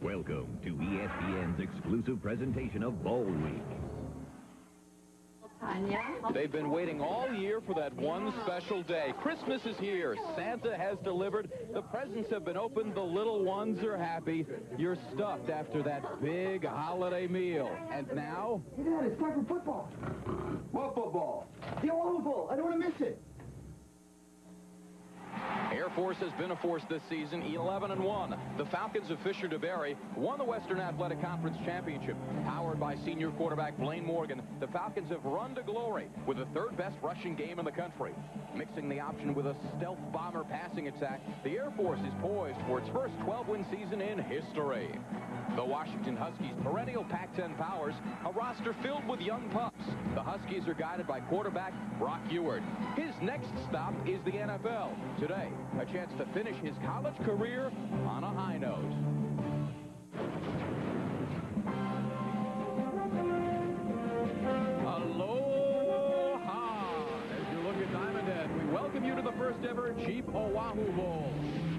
Welcome to ESPN's exclusive presentation of Bowl Week. They've been waiting all year for that one special day. Christmas is here. Santa has delivered. The presents have been opened. The little ones are happy. You're stuffed after that big holiday meal. And now? Hey, Dad, it's time for football. What football? The Oahu Bowl. I don't want to miss it. Air Force has been a force this season, 11-1. The Falcons of Fisher DeBerry won the Western Athletic Conference Championship. Powered by senior quarterback Blaine Morgan, the Falcons have run to glory with the third-best rushing game in the country. Mixing the option with a stealth bomber passing attack, the Air Force is poised for its first 12-win season in history. The Washington Huskies, perennial Pac-10 powers, a roster filled with young pups. The Huskies are guided by quarterback Brock Eward. His next stop is the NFL. Today, a chance to finish his college career on a high note. Aloha! As you look at Diamond Head, we welcome you to the first ever Jeep Oahu Bowl.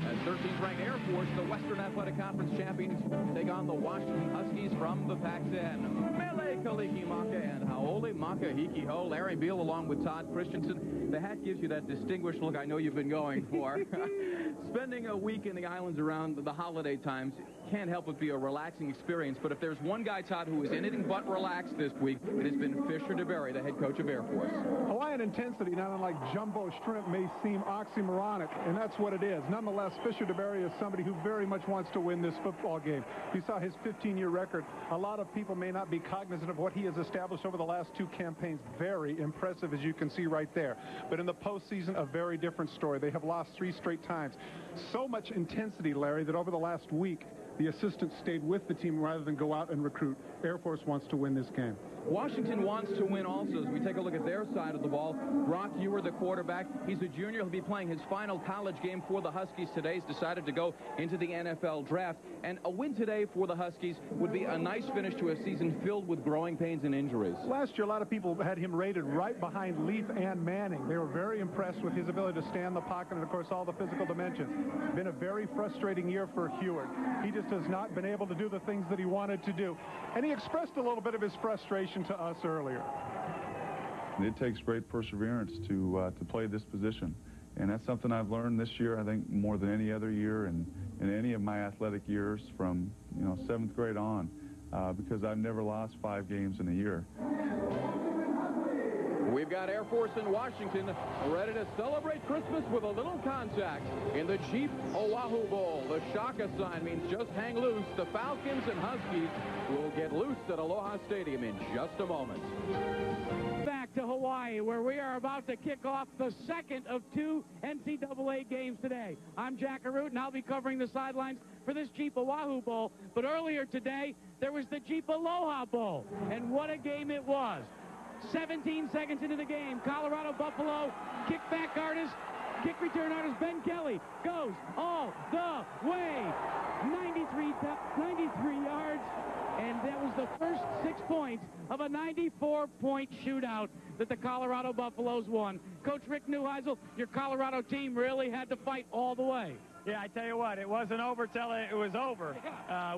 As 13th ranked Air Force, the Western Athletic Conference champions, take on the Washington Huskies from the Pac-10. Mele Kaliki Maka and Haole Maka Hiki Ho. Larry Beal along with Todd Christensen. The hat gives you that distinguished look I know you've been going for. Spending a week in the islands around the holiday times can't help but be a relaxing experience. But if there's one guy, Todd, who is anything but relaxed this week, it has been Fisher DeBerry, the head coach of Air Force. Hawaiian intensity, not unlike jumbo shrimp, may seem oxymoronic, and that's what it is. Nonetheless, Fisher DeBerry is somebody who very much wants to win this football game. You saw his 15-year record. A lot of people may not be cognizant of what he has established over the last two campaigns. Very impressive, as you can see right there. But in the postseason, a very different story. They have lost 3 straight times. So much intensity, Larry, that over the last week, the assistants stayed with the team rather than go out and recruit. Air Force wants to win this game. Washington wants to win also. As we take a look at their side of the ball, Brock Eward, the quarterback, he's a junior. He'll be playing his final college game for the Huskies today. He's decided to go into the NFL draft. And a win today for the Huskies would be a nice finish to a season filled with growing pains and injuries. Last year, a lot of people had him rated right behind Leaf and Manning. They were very impressed with his ability to stand the pocket and, of course, all the physical dimensions. Been a very frustrating year for Eward. He just has not been able to do the things that he wanted to do. And he expressed a little bit of his frustration to us earlier. It takes great perseverance to play this position. And that's something I've learned this year, I think, more than any other year and in any of my athletic years from, 7th grade on, because I've never lost 5 games in a year. We've got Air Force in Washington ready to celebrate Christmas with a little contact in the Jeep Oahu Bowl. The Shaka sign means just hang loose. The Falcons and Huskies will get loose at Aloha Stadium in just a moment. Back to Hawaii, where we are about to kick off the second of 2 NCAA games today. I'm Jack Arute, and I'll be covering the sidelines for this Jeep Oahu Bowl. But earlier today, there was the Jeep Aloha Bowl, and what a game it was. 17 seconds into the game, Colorado Buffalo kickback artist, kick return artist Ben Kelly goes all the way. 93 yards, and that was the first 6 points of a 94-point shootout that the Colorado Buffaloes won. Coach Rick Neuheisel, your Colorado team really had to fight all the way. Yeah, I tell you what, it wasn't over till it was over.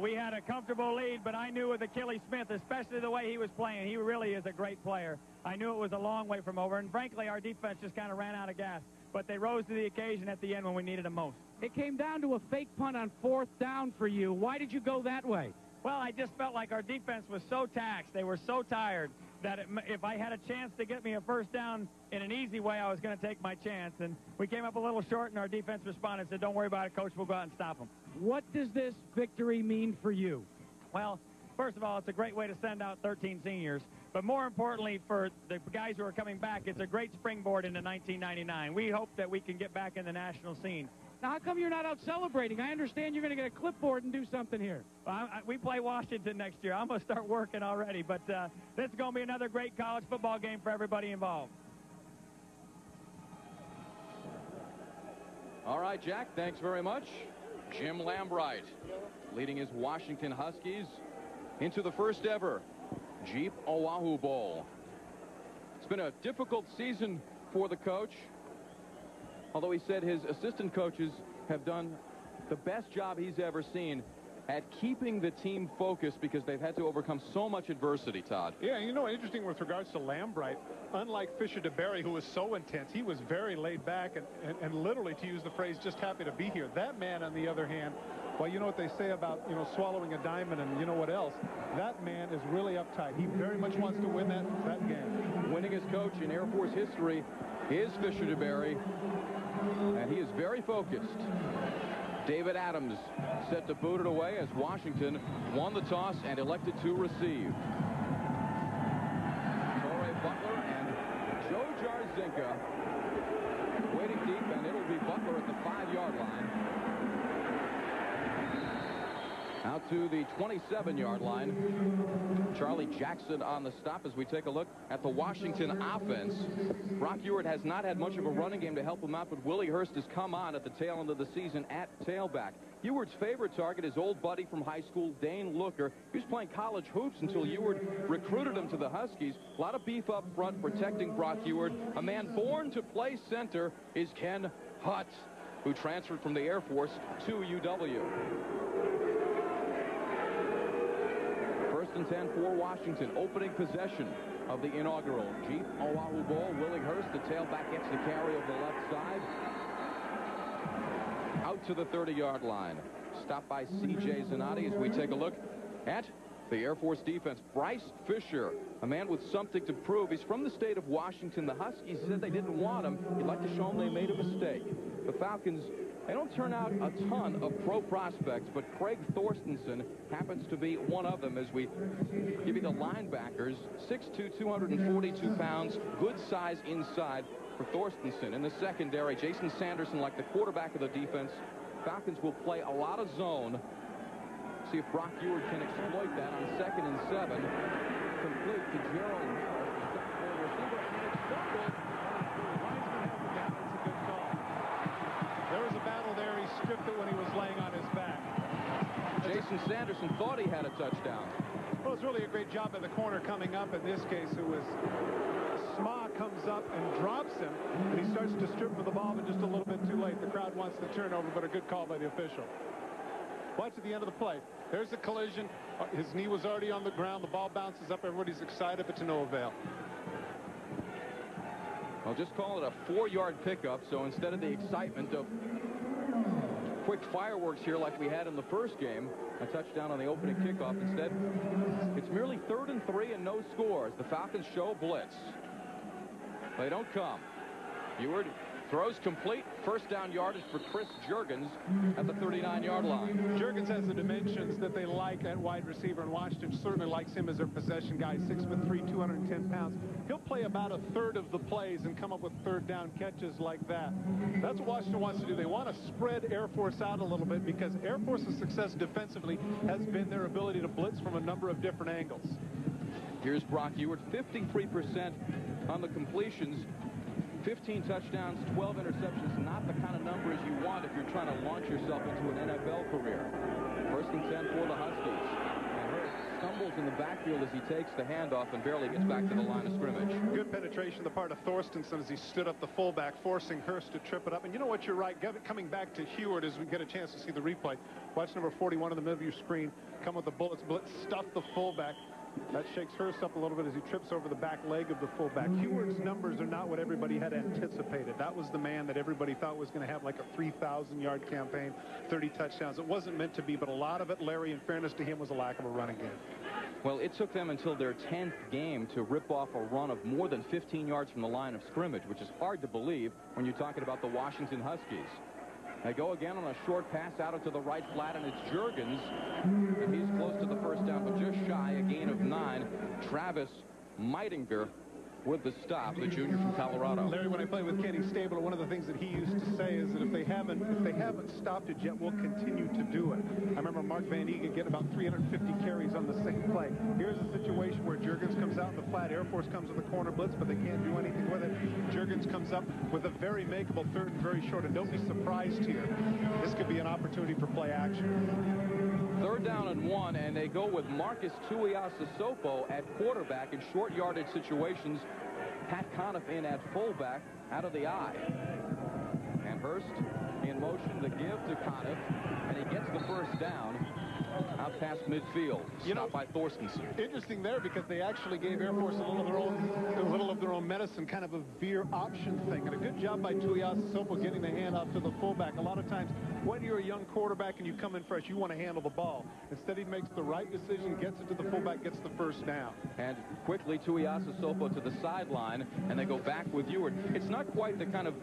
We had a comfortable lead, but I knew with Achilles Smith, especially the way he was playing, he really is a great player. I knew it was a long way from over, and frankly, our defense just kind of ran out of gas. But they rose to the occasion at the end when we needed them most. It came down to a fake punt on 4th down for you. Why did you go that way? Well, I just felt like our defense was so taxed. They were so tired that if I had a chance to get me a first down in an easy way, I was going to take my chance. And we came up a little short, and our defense responded and said, don't worry about it, Coach. We'll go out and stop them. What does this victory mean for you? Well, first of all, it's a great way to send out 13 seniors. But more importantly, for the guys who are coming back, it's a great springboard into 1999. We hope that we can get back in the national scene. Now, how come you're not out celebrating? I understand you're going to get a clipboard and do something here. Well, we play Washington next year. I'm going to start working already. But this is going to be another great college football game for everybody involved. All right, Jack, thanks very much. Jim Lambright leading his Washington Huskies into the first ever Jeep Oahu Bowl. It's been a difficult season for the coach, although he said his assistant coaches have done the best job he's ever seen. at keeping the team focused because they've had to overcome so much adversity, Todd. Yeah, you know, interesting with regards to Lambright, unlike Fisher DeBerry, who was so intense, he was very laid back and literally, to use the phrase, just happy to be here. That man, on the other hand, well, you know what they say about, you know, swallowing a diamond and you know what else? That man is really uptight. He very much wants to win that game. Winningest coach in Air Force history is Fisher DeBerry, and he is very focused. David Adams set to boot it away as Washington won the toss and elected to receive. Torrey Butler and Joe Jarzinka waiting deep, and it'll be Butler at the 5-yard line. Out to the 27-yard line. Charlie Jackson on the stop as we take a look at the Washington offense. Brock Ewart has not had much of a running game to help him out, but Willie Hurst has come on at the tail end of the season at tailback. Ewart's favorite target is old buddy from high school, Dane Looker. He was playing college hoops until Ewart recruited him to the Huskies. A lot of beef up front protecting Brock Ewart. A man born to play center is Ken Hutt, who transferred from the Air Force to UW. 1st and 10 for Washington. Opening possession of the inaugural Jeep Oahu Bowl. Willie Hurst, the tailback, gets the carry over the left side. Out to the 30-yard line. Stopped by C.J. Zanotti as we take a look at the Air Force defense. Bryce Fisher, a man with something to prove. He's from the state of Washington. The Huskies said they didn't want him. He'd like to show them they made a mistake. The Falcons, they don't turn out a ton of pro prospects, but Craig Thorstensen happens to be one of them as we give you the linebackers. 6'2", 242 pounds, good size inside for Thorstensen. In the secondary, Jason Sanderson, like the quarterback of the defense. Falcons will play a lot of zone. See if Brock Ewart can exploit that on 2nd and 7. Complete to Gerald Harris. Receiver, and it's fumbled. It's a good call. There was a battle there. He stripped it when he was laying on his back. Jason Sanderson thought he had a touchdown. Well, it's really a great job by the corner coming up. In this case, it was Sma comes up and drops him, and he starts to strip for the ball, but just a little bit too late. The crowd wants the turnover, but a good call by the official. Watch at the end of the play. There's the collision. His knee was already on the ground. The ball bounces up. Everybody's excited, but to no avail. I'll just call it a 4-yard pickup, so instead of the excitement of quick fireworks here like we had in the first game, a touchdown on the opening kickoff, instead it's merely 3rd and 3 and no scores. The Falcons show blitz. They don't come. Ewart throws complete. 1st down yardage for Chris Juergens at the 39-yard line. Juergens has the dimensions that they like at wide receiver, and Washington certainly likes him as their possession guy. 6'3", 210 pounds. He'll play about a third of the plays and come up with 3rd down catches like that. That's what Washington wants to do. They want to spread Air Force out a little bit because Air Force's success defensively has been their ability to blitz from a number of different angles. Here's Brock Ewart, 53% on the completions. 15 touchdowns, 12 interceptions, not the kind of numbers you want if you're trying to launch yourself into an NFL career. 1st and 10 for the Huskies. And Hurst stumbles in the backfield as he takes the handoff and barely gets back to the line of scrimmage. Good penetration on the part of Thorstensen as he stood up the fullback, forcing Hurst to trip it up. And you know what, you're right. Coming back to Ewart as we get a chance to see the replay. Watch number 41 in the middle of your screen. Come with the bullets, stuff the fullback. That shakes Hurst up a little bit as he trips over the back leg of the fullback. Ewart's numbers are not what everybody had anticipated. That was the man that everybody thought was going to have like a 3,000-yard campaign, 30 touchdowns. It wasn't meant to be, but a lot of it, Larry, in fairness to him, was a lack of a running game. Well, it took them until their 10th game to rip off a run of more than 15 yards from the line of scrimmage, which is hard to believe when you're talking about the Washington Huskies. They go again on a short pass out into the right flat, and it's Juergens. And he's close to the 1st down, but just shy, a gain of 9. Travis Meitinger with the stop, the junior from Colorado. Larry, when I played with Kenny Stabler, one of the things that he used to say is that if they haven't stopped it yet, we'll continue to do it. I remember Mark Van Eegen getting about 350 carries on the same play. Here's a situation where Juergens comes out in the flat. Air Force comes with the corner blitz, but they can't do anything with it. Juergens comes up with a very makeable 3rd and very short, and don't be surprised here. This could be an opportunity for play action. 3rd down and 1, and they go with Marcus Tuiasosopo at quarterback in short yardage situations. Pat Conniff in at fullback, out of the eye. And Hurst in motion to give to Conniff, and he gets the 1st down. out past midfield. Stopped by Thorstensen. Interesting there, because they actually gave Air Force a little of their own medicine, kind of a veer option thing. And a good job by Tuiasosopo getting the handoff to the fullback. A lot of times when you're a young quarterback and you come in fresh, you want to handle the ball. Instead, he makes the right decision, gets it to the fullback, gets the first down. And quickly, Tuiasosopo to the sideline, and they go back with Ewart. It's not quite the kind of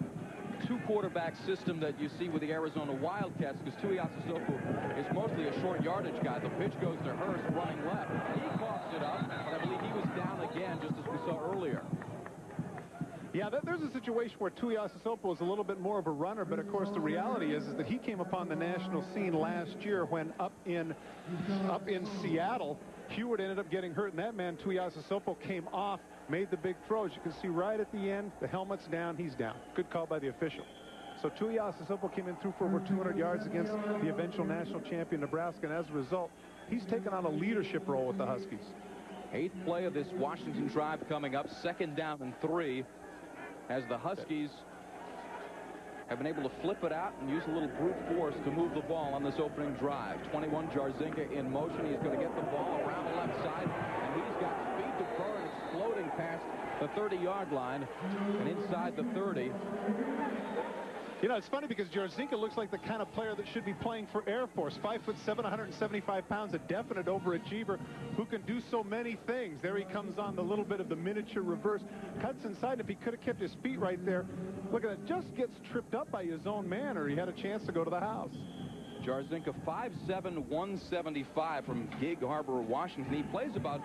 two-quarterback system that you see with the Arizona Wildcats, because Tuiasosopo is mostly a short yardage guy. The pitch goes to Hurst running left. He coughs it up, but I believe he was down again, just as we saw earlier. Yeah, there's a situation where Tuiasosopo is a little bit more of a runner, but of course the reality is that he came upon the national scene last year when up in Seattle, Hewitt ended up getting hurt, and that man, Tuiasosopo, came off, made the big throws. You can see right at the end, the helmet's down, he's down. Good call by the official. So Tuiasosopo came in through for over 200 yards against the eventual national champion Nebraska, and as a result, he's taken on a leadership role with the Huskies. 8th play of this Washington drive coming up, 2nd down and 3, as the Huskies have been able to flip it out and use a little brute force to move the ball on this opening drive. 21, Jarzinka in motion. He's going to get the ball around the left side, and he's got speed to burn, exploding past the 30-yard line and inside the 30. You know, it's funny because Jarzinka looks like the kind of player that should be playing for Air Force. 5'7", 175 pounds, a definite overachiever who can do so many things. There he comes on the little bit of the miniature reverse, cuts inside. If he could have kept his feet right there, look at it, just gets tripped up by his own man, or he had a chance to go to the house. Jarzinka, 5'7", 175 from Gig Harbor, Washington. He plays about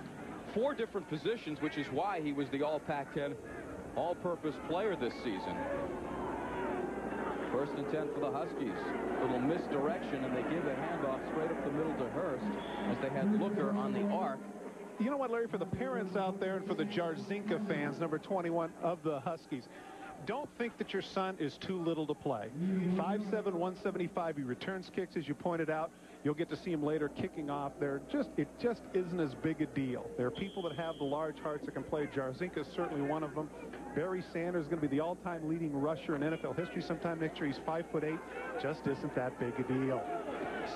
4 different positions, which is why he was the All-Pac-10 all-purpose player this season. 1st and 10 for the Huskies. Little misdirection, and they give the handoff straight up the middle to Hurst as they had Looker on the arc. You know what, Larry, for the parents out there and for the Jarzinka fans, number 21 of the Huskies, don't think that your son is too little to play. 5'7", 175. He returns kicks, as you pointed out. You'll get to see him later kicking off. It just isn't as big a deal. There are people that have the large hearts that can play. Jarzinka is certainly one of them. Barry Sanders is going to be the all-time leading rusher in NFL history sometime next year. He's 5'8". Just isn't that big a deal.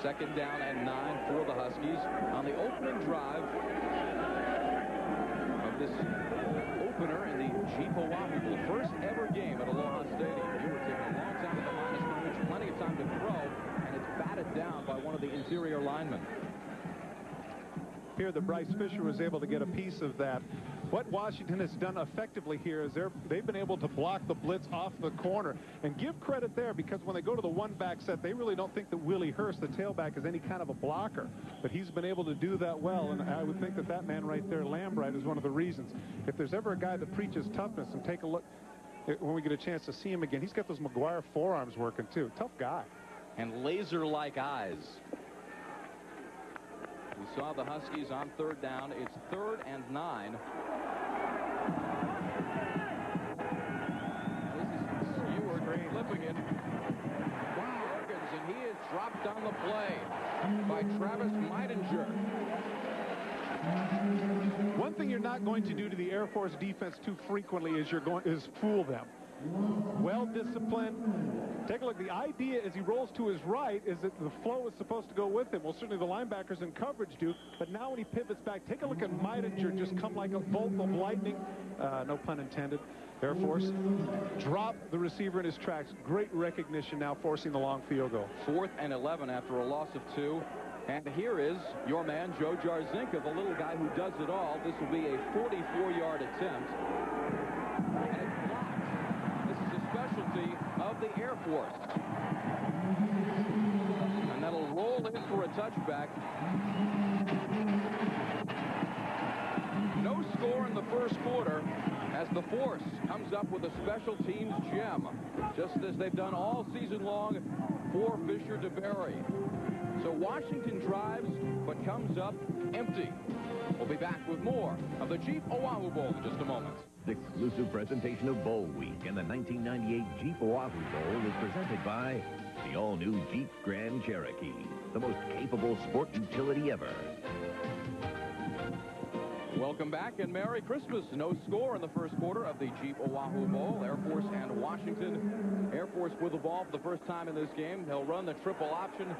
2nd down and 9 for the Huskies on the opening drive of this opener in the Jeep Oahu Bowl. First ever game at Aloha Stadium. You were taking a long time at the line of scrimmage, plenty of time to throw, and it's batted down by one of the interior linemen. Here, that Bryce Fisher was able to get a piece of that. What Washington has done effectively here is they've been able to block the blitz off the corner. And give credit there, because when they go to the one-back set, they really don't think that Willie Hurst, the tailback, is any kind of a blocker. But he's been able to do that well, and I would think that that man right there, Lambright, is one of the reasons. If there's ever a guy that preaches toughness, and take a look when we get a chance to see him again, he's got those McGuire forearms working too. Tough guy. And laser-like eyes. We saw the Huskies on 3rd down. It's 3rd and 9. This is Stewart flipping it. Morgans, and he is dropped on the play by Travis Meidinger. One thing you're not going to do to the Air Force defense too frequently is fool them. Well-disciplined. Take a look. The idea as he rolls to his right is that the flow is supposed to go with him. Well, certainly the linebackers in coverage do, but now when he pivots back, take a look at Meidinger just come like a bolt of lightning. No pun intended. Air Force drop the receiver in his tracks. Great recognition now, forcing the long field goal. 4th and 11 after a loss of 2. And here is your man, Joe Jarzinka, the little guy who does it all. This will be a 44-yard attempt. And it's blocked. This is a specialty of the Air Force. And that'll roll in for a touchback. No score in the first quarter as the Force comes up with a special teams gem, just as they've done all season long for Fisher DeBerry. So Washington drives, but comes up empty. We'll be back with more of the Jeep Oahu Bowl in just a moment. The exclusive presentation of Bowl Week and the 1998 Jeep Oahu Bowl is presented by the all-new Jeep Grand Cherokee, the most capable sport utility ever. Welcome back and Merry Christmas. No score in the first quarter of the Jeep Oahu Bowl. Air Force and Washington. Air Force with the ball for the first time in this game. They'll run the triple option.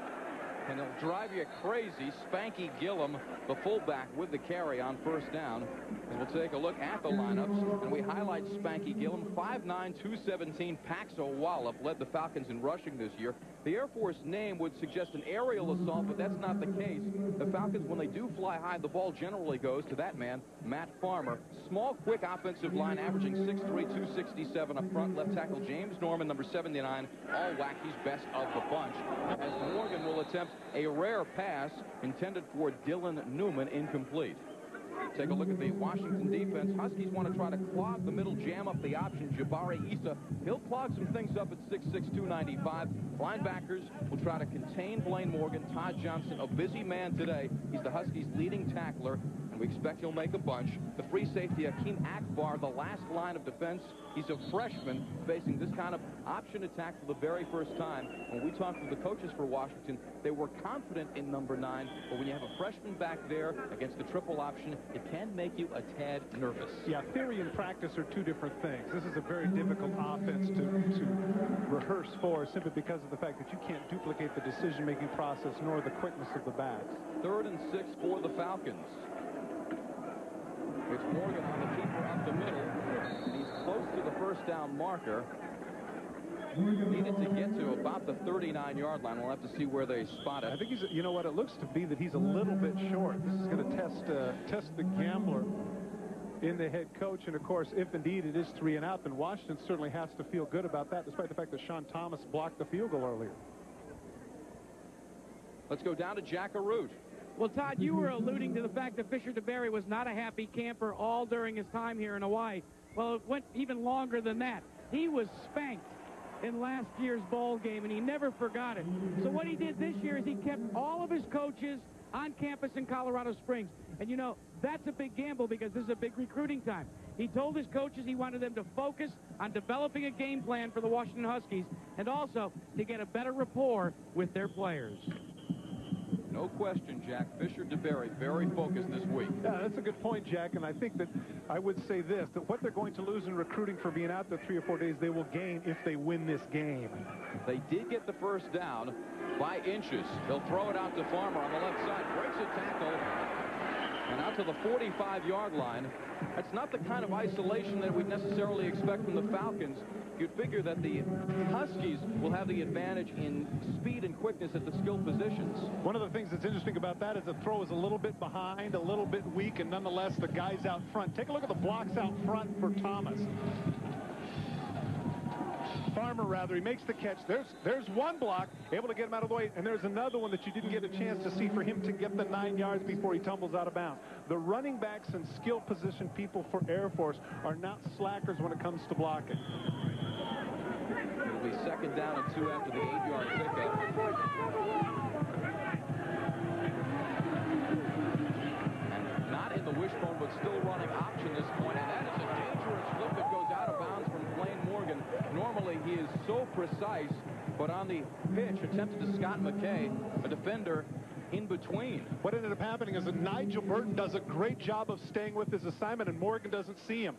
and it'll drive you crazy. Spanky Gillum, the fullback, with the carry on first down. And we'll take a look at the lineups, and we highlight Spanky Gillum. 5'9", 217. Paxo Wallop led the Falcons in rushing this year. The Air Force name would suggest an aerial assault, but that's not the case. The Falcons, when they do fly high, the ball generally goes to that man, Matt Farmer. Small, quick offensive line, averaging 6'3", 267 up front. Left tackle James Norman, number 79, all Wacky's best of the bunch. As Morgan will attempt a rare pass intended for Dylan Newman, incomplete. Take a look at the Washington defense. Huskies want to try to clog the middle, jam up the option. Jabari Issa, he'll clog some things up at 6'6", 295. Linebackers will try to contain Blaine Morgan. Todd Johnson, a busy man today. He's the Huskies' leading tackler, and we expect he'll make a bunch. The free safety, Akeem Akbar, the last line of defense. He's a freshman facing this kind of option attack for the very first time. When we talked with the coaches for Washington, they were confident in number 9, but when you have a freshman back there against the triple option, it can make you a tad nervous. Yeah, theory and practice are two different things. This is a very difficult offense to rehearse for, simply because of the fact that you can't duplicate the decision-making process nor the quickness of the backs. 3rd and 6 for the Falcons. It's Morgan on the keeper up the middle. He's close to the first down marker. Needed to get to about the 39-yard line. We'll have to see where they spot it. I think he's, you know what, it looks to be that he's a little bit short. This is going to test the gambler in the head coach. And, of course, if indeed it is 3 and out, then Washington certainly has to feel good about that, despite the fact that Sean Thomas blocked the field goal earlier. Let's go down to Jack Arute. Well, Todd, you were alluding to the fact that Fisher DeBerry was not a happy camper all during his time here in Hawaii. Well, it went even longer than that. He was spanked in last year's bowl game, and he never forgot it. So what he did this year is he kept all of his coaches on campus in Colorado Springs. And, you know, that's a big gamble because this is a big recruiting time. He told his coaches he wanted them to focus on developing a game plan for the Washington Huskies and also to get a better rapport with their players. No question, Jack. Fisher DeBerry very focused this week. Yeah, that's a good point, Jack. And I think that I would say this, that what they're going to lose in recruiting for being out there 3 or 4 days, they will gain if they win this game. They did get the first down by inches. They'll throw it out to Farmer on the left side. Breaks a tackle. And out to the 45-yard line. That's not the kind of isolation that we'd necessarily expect from the Falcons. You'd figure that the Huskies will have the advantage in speed and quickness at the skill positions. One of the things that's interesting about that is the throw is a little bit behind, a little bit weak, and nonetheless the guys out front. Take a look at the blocks out front for Thomas. Farmer, rather, he makes the catch. There's one block, able to get him out of the way, and there's another one that you didn't get a chance to see for him to get the 9 yards before he tumbles out of bounds. The running backs and skill position people for Air Force are not slackers when it comes to blocking. It'll be 2nd down and 2 after the 8-yard pickup. And not in the wishbone, but still running option this point, and that is a dangerous flip that goes out of bounds from Blaine Morgan. Normally, he is so precise, but on the pitch, attempted to Scott McKay, a defender in between. What ended up happening is that Nigel Burton does a great job of staying with his assignment, and Morgan doesn't see him.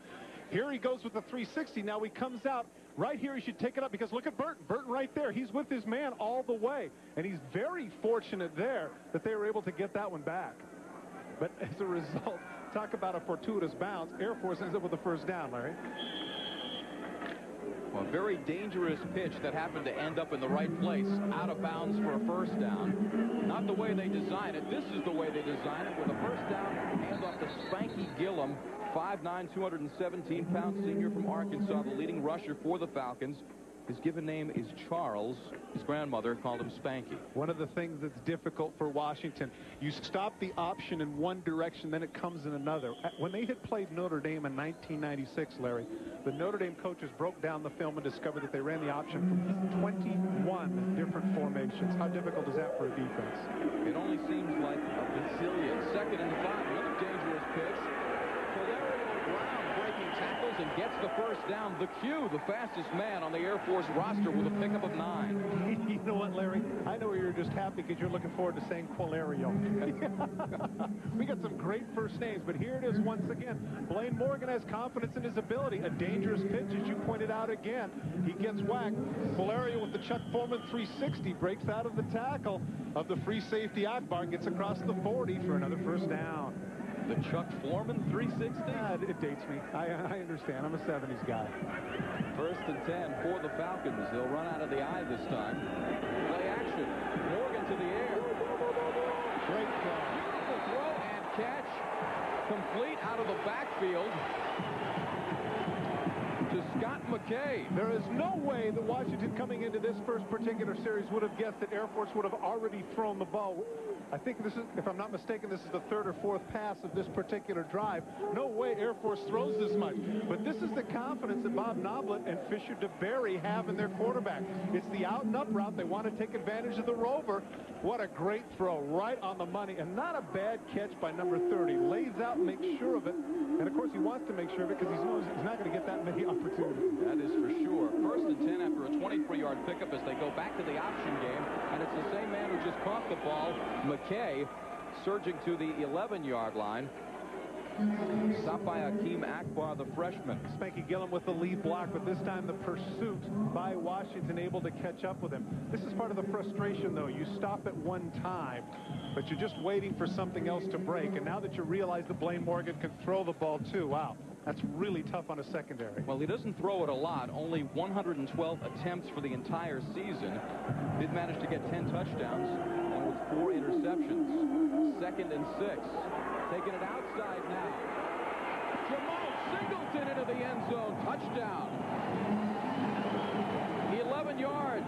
Here he goes with the 360. Now he comes out. Right here, he should take it up because look at Burton. Burton right there. He's with his man all the way, and he's very fortunate there that they were able to get that one back. But as a result, talk about a fortuitous bounce. Air Force ends up with the first down, Larry. Well, a very dangerous pitch that happened to end up in the right place, out of bounds for a first down. Not the way they designed it. This is the way they designed it, with a first down, hand off to Spanky Gillum, 5'9", 217-pound senior from Arkansas, the leading rusher for the Falcons. His given name is Charles. His grandmother called him Spanky. One of the things that's difficult for Washington, you stop the option in one direction, then it comes in another. When they had played Notre Dame in 1996, Larry, the Notre Dame coaches broke down the film and discovered that they ran the option from 21 different formations. How difficult is that for a defense? It only seems like a bazillion. 2nd and 5, another dangerous pitch. Valerio Brown breaking tackles. Singleton gets the first down. The Q, the fastest man on the Air Force roster with a pickup of 9. You know what, Larry? I know you're just happy because you're looking forward to saying Qualerio. We got some great first names, but here it is once again. Blaine Morgan has confidence in his ability. A dangerous pitch, as you pointed out again. He gets whacked. Qualerio with the Chuck Foreman 360 breaks out of the tackle of the free safety Akbar, gets across the 40 for another first down. The Chuck Foreman 360? It dates me. I understand. I'm a 70s guy. First and 10 for the Falcons. They'll run out of the eye this time. Play action. Morgan to the air. Great throw. Beautiful throw and catch. Complete out of the backfield to Scott McKay. There is no way that Washington, coming into this first particular series, would have guessed that Air Force would have already thrown the ball. I think this is, if I'm not mistaken, this is the third or fourth pass of this particular drive. No way Air Force throws this much. But this is the confidence that Bob Noblet and Fisher DeBerry have in their quarterback. It's the out and up route. They want to take advantage of the rover. What a great throw, right on the money, and not a bad catch by number 30. Lays out, makes sure of it, and of course he wants to make sure of it because he knows he's not going to get that many opportunities. That is for sure. First and 10 after a 23-yard pickup as they go back to the option game, and it's the same man who just caught the ball, McKay, surging to the 11-yard line. Stopped by Akeem Akbar, the freshman. Spanky Gillum with the lead block, but this time the pursuit by Washington able to catch up with him. This is part of the frustration, though. You stop at one time, but you're just waiting for something else to break. And now that you realize that Blaine Morgan can throw the ball, too, wow, that's really tough on a secondary. Well, he doesn't throw it a lot. Only 112 attempts for the entire season. Did manage to get 10 touchdowns and with 4 interceptions. Second and 6. Taking it outside now. Jamal Singleton into the end zone. Touchdown. 11 yards.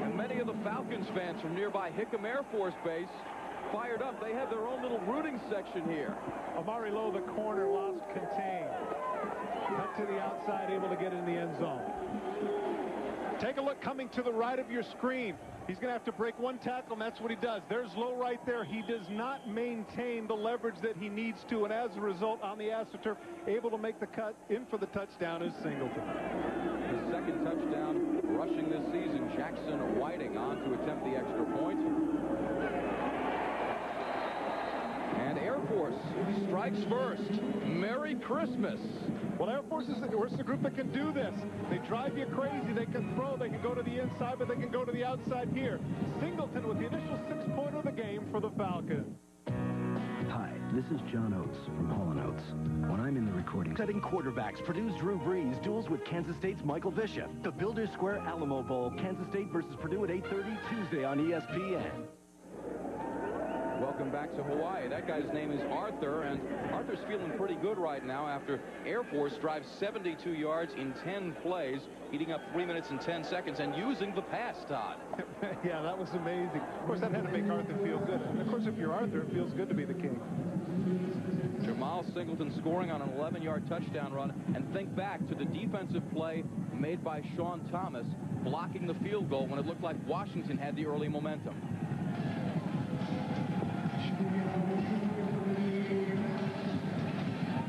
And many of the Falcons fans from nearby Hickam Air Force Base fired up. They have their own little rooting section here. Amari Lowe, the corner, lost contained. Cut to the outside, able to get in the end zone. Take a look coming to the right of your screen. He's going to have to break one tackle, and that's what he does. There's Lowe right there. He does not maintain the leverage that he needs to, and as a result, on the AstroTurf, able to make the cut in for the touchdown is Singleton. His second touchdown rushing this season. Jackson Whiting on to attempt the extra point. And Air Force strikes first. Merry Christmas. Well, Air Force is the group that can do this. They drive you crazy. They can throw. They can go to the inside, but they can go to the outside here. Singleton with the initial 6-pointer of the game for the Falcons. Hi, this is John Oates from Hall & Oates. When I'm in the recording setting, quarterbacks, Purdue's Drew Brees duels with Kansas State's Michael Bishop. The Builders Square Alamo Bowl, Kansas State versus Purdue at 8:30 Tuesday on ESPN. Welcome back to Hawaii. That guy's name is Arthur, and Arthur's feeling pretty good right now after Air Force drives 72 yards in 10 plays, eating up 3 minutes and 10 seconds, and using the pass, Todd. Yeah, that was amazing. Of course, that had to make Arthur feel good. And, of course, if you're Arthur, it feels good to be the king. Jamal Singleton scoring on an 11-yard touchdown run, and think back to the defensive play made by Sean Thomas, blocking the field goal when it looked like Washington had the early momentum.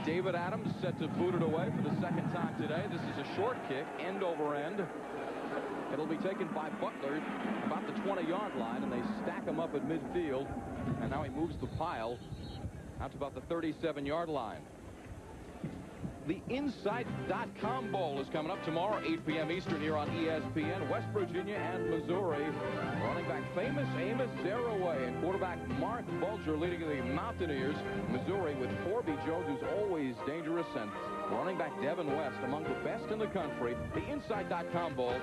David Adams set to boot it away for the second time today. This is a short kick, end over end. It'll be taken by Butler about the 20-yard line, and they stack him up at midfield. And now he moves the pile out to about the 37-yard line. The Insight.com Bowl is coming up tomorrow, 8 p.m. Eastern here on ESPN. West Virginia and Missouri. Running back famous Amos Zaraway and quarterback Mark Bulger leading the Mountaineers. Missouri with Corby Jones, who's always dangerous, and running back Devin West among the best in the country. The Insight.com Bowl,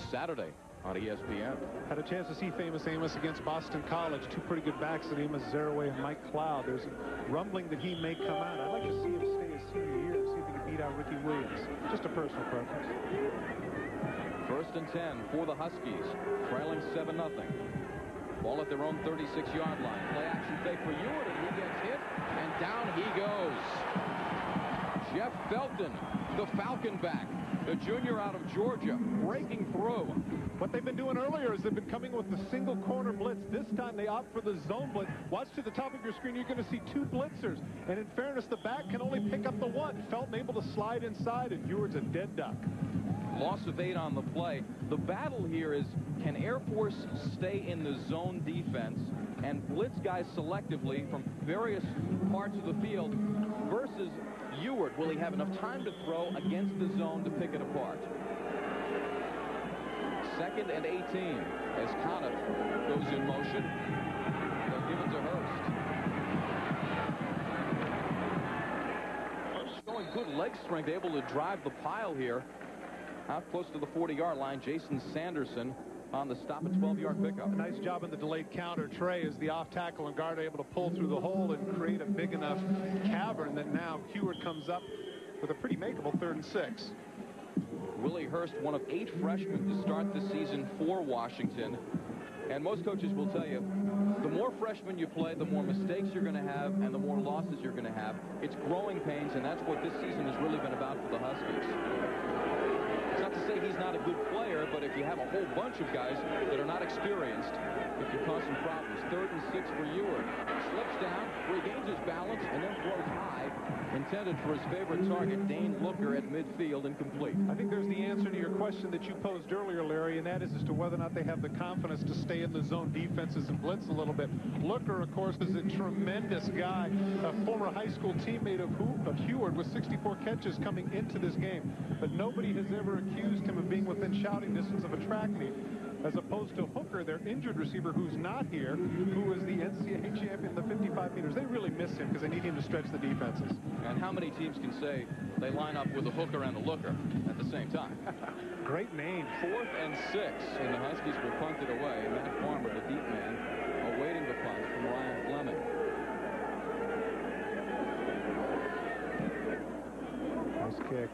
Saturday on ESPN. Had a chance to see famous Amos against Boston College. Two pretty good backs in Amos Zaraway and Mike Cloud. There's a rumbling that he may come out. I'd like to see him stay his senior year and see if he can beat out Ricky Williams. Just a personal preference. First and 10 for the Huskies, trailing 7-0. Ball at their own 36-yard line. Play action fake for Ewart, and he gets hit, and down he goes. Jeff Felton, the Falcon back, the junior out of Georgia, breaking through. What they've been doing earlier is they've been coming with the single corner blitz. This time they opt for the zone blitz. Watch to the top of your screen. You're going to see two blitzers. And in fairness, the back can only pick up the one. Felton able to slide inside, and Eward's a dead duck. Loss of 8 on the play. The battle here is, can Air Force stay in the zone defense and blitz guys selectively from various parts of the field versus Eward? Will he have enough time to throw against the zone to pick it apart? 2nd and 18 as Conniff goes in motion. They'll give it to Hurst. Hurst showing good leg strength, able to drive the pile here. Out close to the 40-yard line, Jason Sanderson on the stop at 12-yard pickup. Nice job in the delayed counter. Trey is the off tackle and guard able to pull through the hole and create a big enough cavern that now Eward comes up with a pretty makeable 3rd and 6. Willie Hurst, one of 8 freshmen to start the season for Washington. And most coaches will tell you, the more freshmen you play, the more mistakes you're going to have and the more losses you're going to have. It's growing pains, and that's what this season has really been about for the Huskies. It's not to say he's not a good player, but if you have a whole bunch of guys that are not experienced, it can cause some problems. 3rd and 6 for Eward. Slips down, regains his balance, and then throws high. Intended for his favorite target, Dane Looker, at midfield, incomplete. I think there's the answer to your question that you posed earlier, Larry, and that is as to whether or not they have the confidence to stay in the zone defenses and blitz a little bit. Looker, of course, is a tremendous guy, a former high school teammate of Eward with 64 catches coming into this game. But nobody has ever accused him of being within shouting distance of a track meet, as opposed to Hooker, their injured receiver, who's not here, who is the NCAA champion in the 55 meters. They really miss him because they need him to stretch the defenses. And how many teams can say they line up with a Hooker and a Looker at the same time? Great name. 4th and 6, and the Huskies were punted away. Matt Farmer, the deep man, awaiting the punt from Ryan Fleming. Nice kick.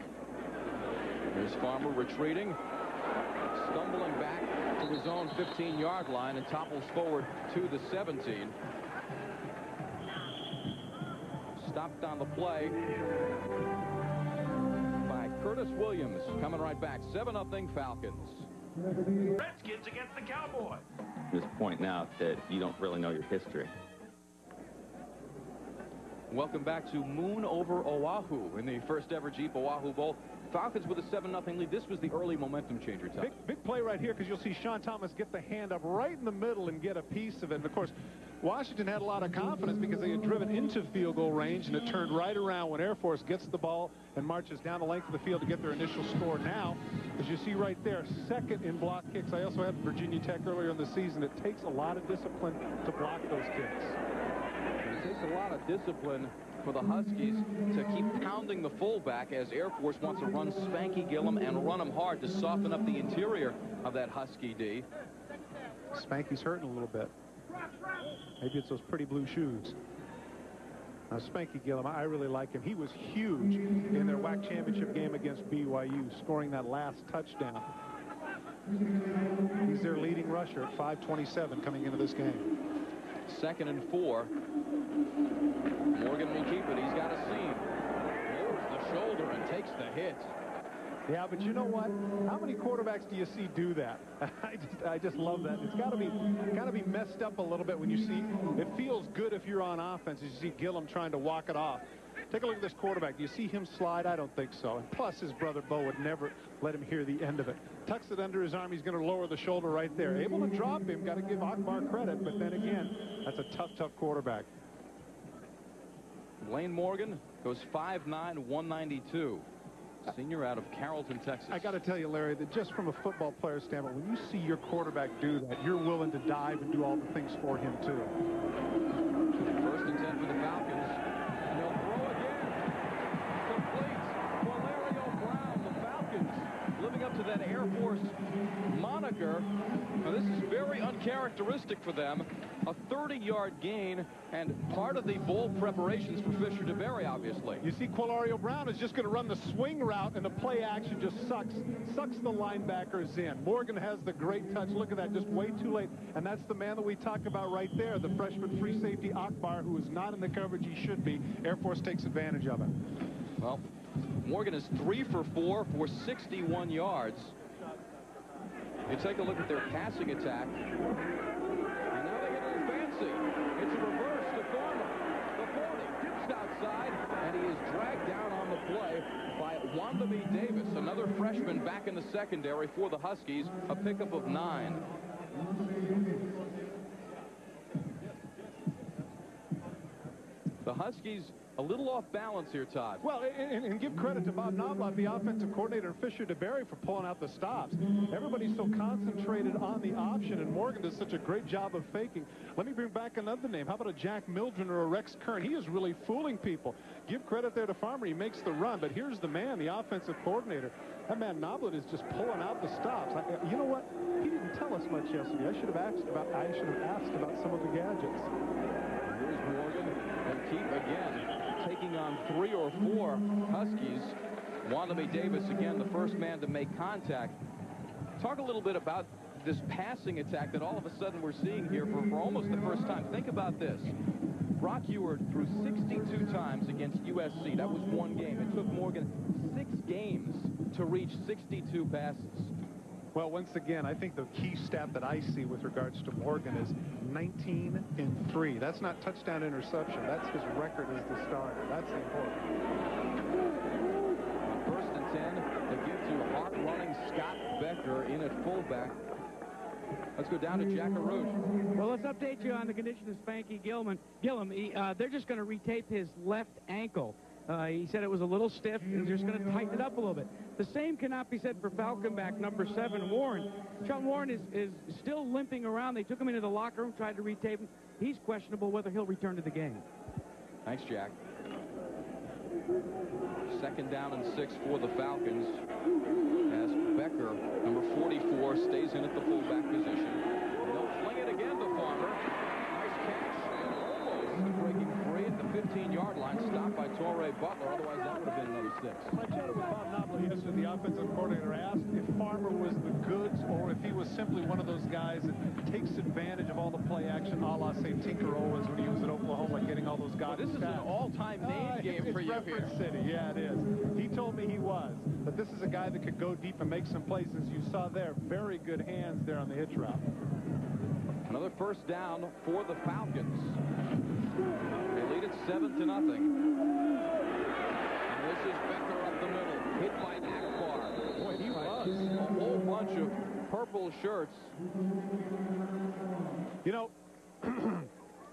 There's Farmer retreating, stumbling back to his own 15-yard line and topples forward to the 17. Stopped on the play by Curtis Williams. Coming right back. 7-0 Falcons. Redskins against the Cowboys. Just pointing out that you don't really know your history. Welcome back to Moon over Oahu in the first ever Jeep Oahu Bowl. Falcons with a 7-0 lead. This was the early momentum changer, Tom. Big play right here, because you'll see Sean Thomas get the hand up right in the middle and get a piece of it. And, of course, Washington had a lot of confidence because they had driven into field goal range, and it turned right around when Air Force gets the ball and marches down the length of the field to get their initial score. Now, as you see right there, 2nd in block kicks. I also had Virginia Tech earlier in the season. It takes a lot of discipline to block those kicks. It takes a lot of discipline for the Huskies to keep pounding the fullback as Air Force wants to run Spanky Gillum and run him hard to soften up the interior of that Husky D. Spanky's hurting a little bit. Maybe it's those pretty blue shoes. Now, Spanky Gillum, I really like him. He was huge in their WAC championship game against BYU, scoring that last touchdown. He's their leading rusher at 5:27 coming into this game. 2nd and 4. Morgan will keep it. He's got a seam. Lowers the shoulder and takes the hit. Yeah, but you know what? How many quarterbacks do you see do that? I just love that. It's got to be messed up a little bit when you see. It feels good if you're on offense as you see Gillum trying to walk it off. Take a look at this quarterback. Do you see him slide? I don't think so. And plus, his brother Bo would never let him hear the end of it. Tucks it under his arm. He's going to lower the shoulder right there. Able to drop him. Got to give Akbar credit. But then again, that's a tough quarterback. Blaine Morgan goes 5'9", 192. Senior out of Carrollton, Texas. I got to tell you, Larry, that just from a football player standpoint, when you see your quarterback do that, you're willing to dive and do all the things for him, too. 1st and 10 for the Falcons. And they'll throw again. Complete. Valerio Brown, the Falcons, living up to that Air Force moniker. Now, this is very uncharacteristic for them. A 30-yard gain and part of the bowl preparations for Fisher DeBerry, obviously. You see Qualario Brown is just going to run the swing route, and the play action just sucks the linebackers in. Morgan has the great touch. Look at that, just way too late. And that's the man that we talked about right there, the freshman free safety Akbar, who is not in the coverage he should be. Air Force takes advantage of it. Well, Morgan is 3 for 4 for 61 yards. You take a look at their passing attack. And now they get a little fancy. It's a reverse to Farmer. The 40 dips outside, and he is dragged down on the play by Wandabe Davis, another freshman back in the secondary for the Huskies, a pickup of 9. The Huskies a little off balance here, Todd. Well, and give credit to Bob Knobloch, the offensive coordinator, and Fisher DeBerry for pulling out the stops. Everybody's so concentrated on the option, and Morgan does such a great job of faking. Let me bring back another name. How about a Jack Mildren or a Rex Kern? He is really fooling people. Give credit there to Farmer. He makes the run, but here's the man, the offensive coordinator. That man Knobloch is just pulling out the stops. You know what? He didn't tell us much yesterday. I should have asked about some of the gadgets. Here's Morgan and Keith again, taking on 3 or 4 Huskies. Wandabe Davis again, the first man to make contact. Talk a little bit about this passing attack that all of a sudden we're seeing here for almost the first time. Think about this. Brock Ewart threw 62 times against USC. That was one game. It took Morgan 6 games to reach 62 passes. Well, once again, I think the key stat that I see with regards to Morgan is 19-3. That's not touchdown interception. That's his record as the starter. That's important. First and 10 to give to hard-running Scott Becker in at fullback. Let's go down to Jack Arute. Well, let's update you on the condition of Spanky Gillum. They're just going to retape his left ankle. He said it was a little stiff, and they're just going to tighten it up a little bit. The same cannot be said for Falcon back number 7, Warren. Sean Warren is still limping around. They took him into the locker room, tried to retape him. He's questionable whether he'll return to the game. Thanks, Jack. Second down and 6 for the Falcons, as Becker, number 44, stays in at the fullback position. And they'll fling it again to Farmer. Nice catch, and almost breaking free at the 15-yard line, stopped by Torrey Butler. Otherwise, that would have been another 6. I chatted with Bob Knobloch yesterday, the offensive coordinator, asked if Farmer was the goods or if he was simply one of those guys that takes advantage of all the play action, a la, say, Tinker Owens when he was at Oklahoma, getting all those guys. Well, this is an all-time name game for you Reference here. City. Yeah, it is. He told me he was. But this is a guy that could go deep and make some plays, as you saw there. Very good hands there on the hitch route. Another first down for the Falcons. They lead it 7-0. And this is Becker up the middle, hit by Akbar. Boy, he was. A whole bunch of purple shirts. You know,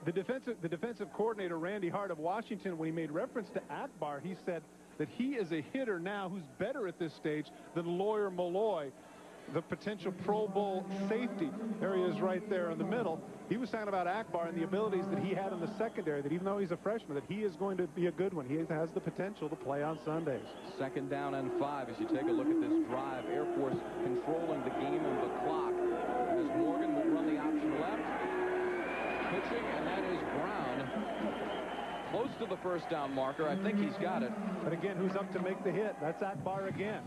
the defensive coordinator, Randy Hart of Washington, when he made reference to Akbar, he said that he is a hitter now who's better at this stage than Lawyer Malloy, the potential Pro Bowl safety. There he is right there in the middle. He was talking about Akbar and the abilities that he had in the secondary, that even though he's a freshman, that he is going to be a good one. He has the potential to play on Sundays. Second down and 5 as you take a look at this drive. Air Force controlling the game and the clock. As Morgan will run the option left. Pitching, and that is Brown. Close to the first down marker. I think he's got it. But again, who's up to make the hit? That's Akbar again.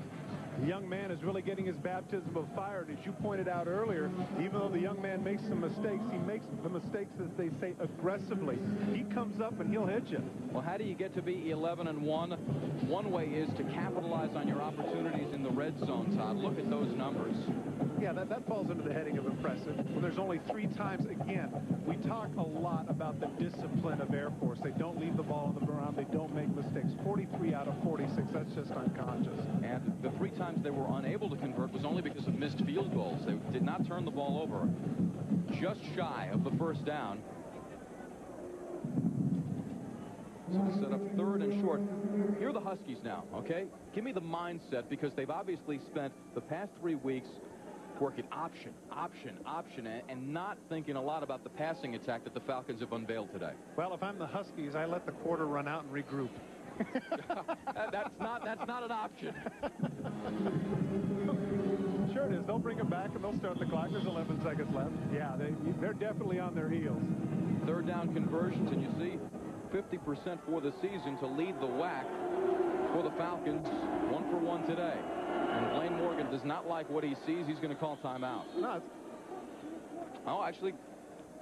The young man is really getting his baptism of fire. And as you pointed out earlier, even though the young man makes some mistakes, he makes the mistakes, as they say, aggressively. He comes up and he'll hit you. Well, how do you get to be 11-1? One way is to capitalize on your opportunities in the red zone, Todd. Look at those numbers. Yeah, that falls under the heading of impressive. When there's only 3 times, again, we talk a lot about the discipline of Air Force. They don't leave the ball on the ground. They don't make mistakes. 43 out of 46, that's just unconscious. And the 3 times they were unable to convert was only because of missed field goals. They did not turn the ball over. Just shy of the first down. So to set up 3rd and short. Here are the Huskies now, okay? Give me the mindset, because they've obviously spent the past 3 weeks working option, and not thinking a lot about the passing attack that the Falcons have unveiled today. Well, if I'm the Huskies, I let the quarter run out and regroup. That's not an option. Sure it is. They'll bring it back and they'll start the clock. There's 11 seconds left. Yeah, they're definitely on their heels. 3rd down conversions, and you see 50% for the season to lead the WAC for the Falcons. 1 for 1 today. And Blaine Morgan does not like what he sees. He's going to call timeout. No, oh, actually,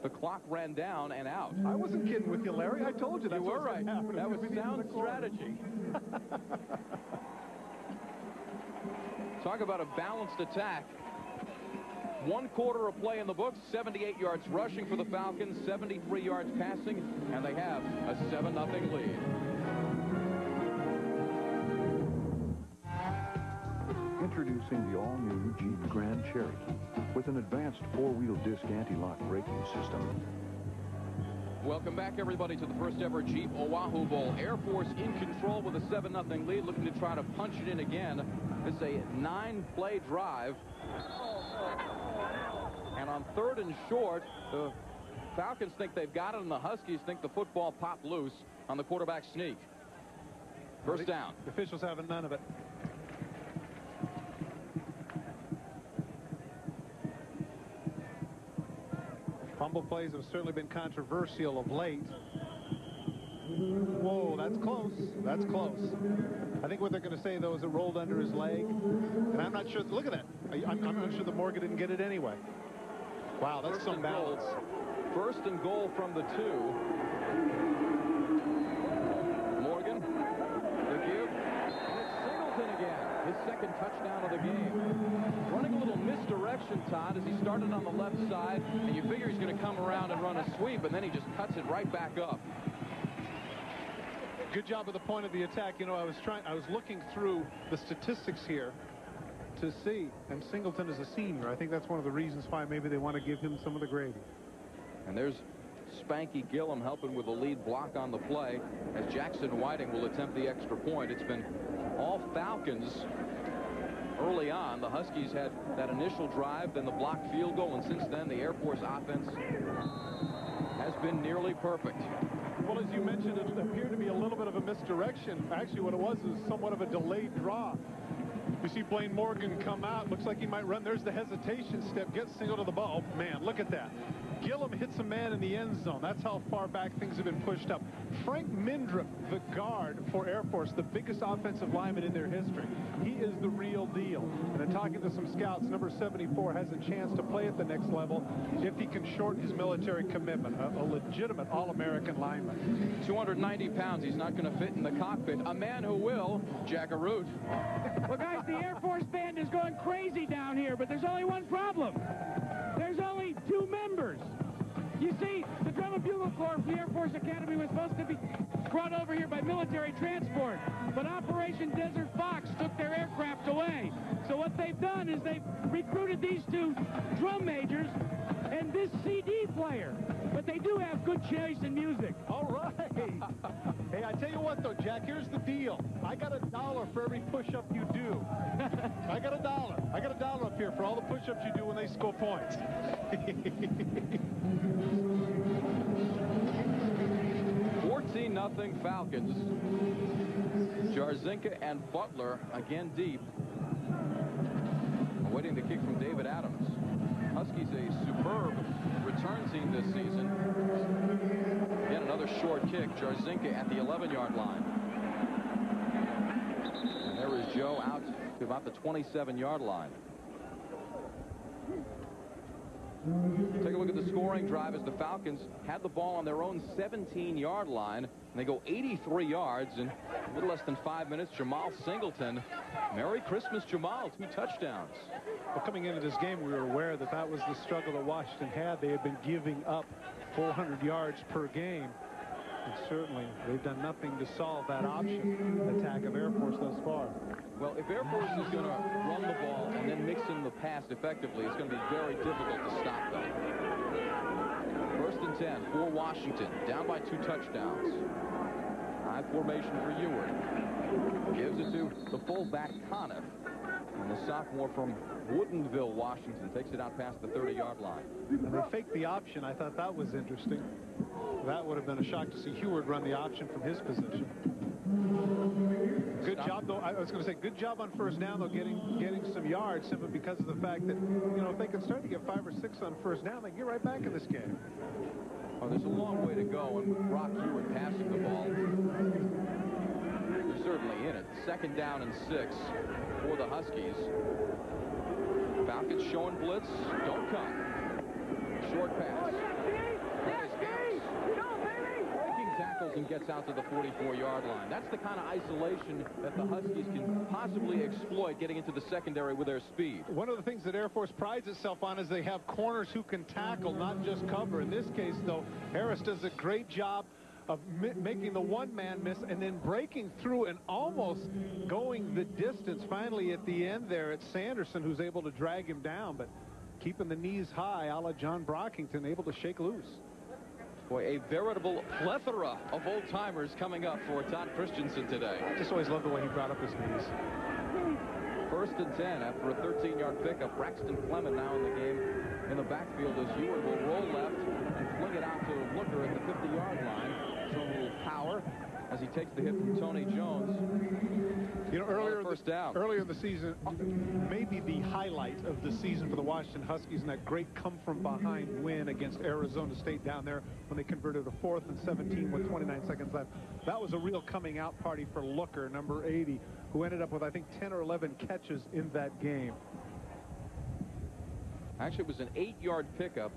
the clock ran down and out. I wasn't kidding with you, Larry. I told you that. You were right. That was sound strategy. Talk about a balanced attack. 1 quarter of play in the books, 78 yards rushing for the Falcons, 73 yards passing, and they have a 7-0 lead. Introducing the all-new Jeep Grand Cherokee with an advanced 4-wheel disc anti-lock braking system. Welcome back, everybody, to the first ever Jeep Oahu Bowl. Air Force in control with a 7-0 lead, looking to try to punch it in again. This is a 9-play drive. And on 3rd and short, the Falcons think they've got it, and the Huskies think the football popped loose on the quarterback sneak. First down. The officials having none of it. Fumble plays have certainly been controversial of late. Whoa, that's close. That's close. I think what they're going to say, though, is it rolled under his leg. And I'm not sure. Look at that. I'm not sure that Morgan didn't get it anyway. Wow, that's some balance. First and goal from the 2. Morgan, the give, and it's Singleton again. His second touchdown of the game. Running a little misdirection, Todd, as he started on the left side, and you figure he's going to come around and run a sweep, and then he just cuts it right back up. Good job at the point of the attack. You know, I was looking through the statistics here to see, and Singleton is a senior. I think that's one of the reasons why maybe they want to give him some of the gravy. And there's Spanky Gillum helping with the lead block on the play as Jackson Whiting will attempt the extra point. It's been all Falcons early on. The Huskies had that initial drive, then the blocked field goal, and since then the Air Force offense has been nearly perfect. Well, as you mentioned, it appeared to be a little bit of a misdirection. Actually, what it was somewhat of a delayed draw. You see Blaine Morgan come out. Looks like he might run. There's the hesitation step. Gets singled to the ball. Oh, man, look at that. Gillum hits a man in the end zone. That's how far back things have been pushed up. Frank Mindrup, the guard for Air Force, the biggest offensive lineman in their history. He is the real deal. And in talking to some scouts, number 74 has a chance to play at the next level if he can shorten his military commitment. A legitimate All-American lineman. 290 pounds. He's not going to fit in the cockpit. A man who will, Jack Arute. Well, guys, the Air Force band is going crazy down here, but there's only one problem. There's only 2 members. You see, the Drum and Bugle Corps from the Air Force Academy was supposed to be brought over here by military transport, but Operation Desert Fox took their aircraft away. So what they've done is they've recruited these 2 drum majors and this CD player. But they do have good choice in music. All right. Hey, I tell you what, though, Jack, here's the deal. I got $1 for every push-up you do. I got $1. I got $1 up here for all the push-ups you do when they score points. 14-0 Falcons. Jarzinka and Butler again deep. Awaiting the kick from David Adams. Huskies a superb return team this season. Again, another short kick. Jarzinka at the 11-yard line. And there is Joe out to about the 27-yard line. Take a look at the scoring drive as the Falcons had the ball on their own 17-yard line. And they go 83 yards in a little less than 5 minutes. Jamal Singleton. Merry Christmas, Jamal. 2 touchdowns. Well, coming into this game, we were aware that that was the struggle that Washington had. They had been giving up 400 yards per game. And certainly, they've done nothing to solve that option attack of Air Force thus far. Well, if Air Force is going to run the ball and then mix in the pass effectively, it's going to be very difficult to stop them. 1st and 10 for Washington, down by 2 touchdowns. High formation for Ewert. Gives it to the fullback, Conniff. And the sophomore from Woodinville, Washington, takes it out past the 30-yard line. And they faked the option. I thought that was interesting. That would have been a shock to see Ewert run the option from his position. Good job, though. I was going to say, good job on 1st down, though, getting some yards simply because of the fact that, you know, if they could start to get 5 or 6 on 1st down, they get right back in this game. Oh, there's a long way to go, and with Brock Ewert passing the ball, they're certainly in it. 2nd down and 6 for the Huskies. Falcons showing blitz. Don't come. Short pass. Breaking tackles and gets out to the 44-yard line. That's the kind of isolation that the Huskies can possibly exploit getting into the secondary with their speed. One of the things that Air Force prides itself on is they have corners who can tackle, not just cover. In this case, though, Harris does a great job of making the one-man miss and then breaking through and almost going the distance. Finally, at the end there, it's Sanderson who's able to drag him down, but keeping the knees high, a la John Brockington, able to shake loose. Boy, a veritable plethora of old-timers coming up for Todd Christensen today. I just always love the way he brought up his knees. 1st and 10 after a 13-yard pickup. Braxton Clement now in the game in the backfield as Ewart will roll left and fling it out to Looker at the 50-yard line. So a little power as he takes the hit from Tony Jones. You know, earlier in the season, maybe the highlight of the season for the Washington Huskies in that great come-from-behind win against Arizona State down there when they converted a 4th and 17 with 29 seconds left. That was a real coming-out party for Looker, number 80, who ended up with, I think, 10 or 11 catches in that game. Actually, it was an 8-yard pickup.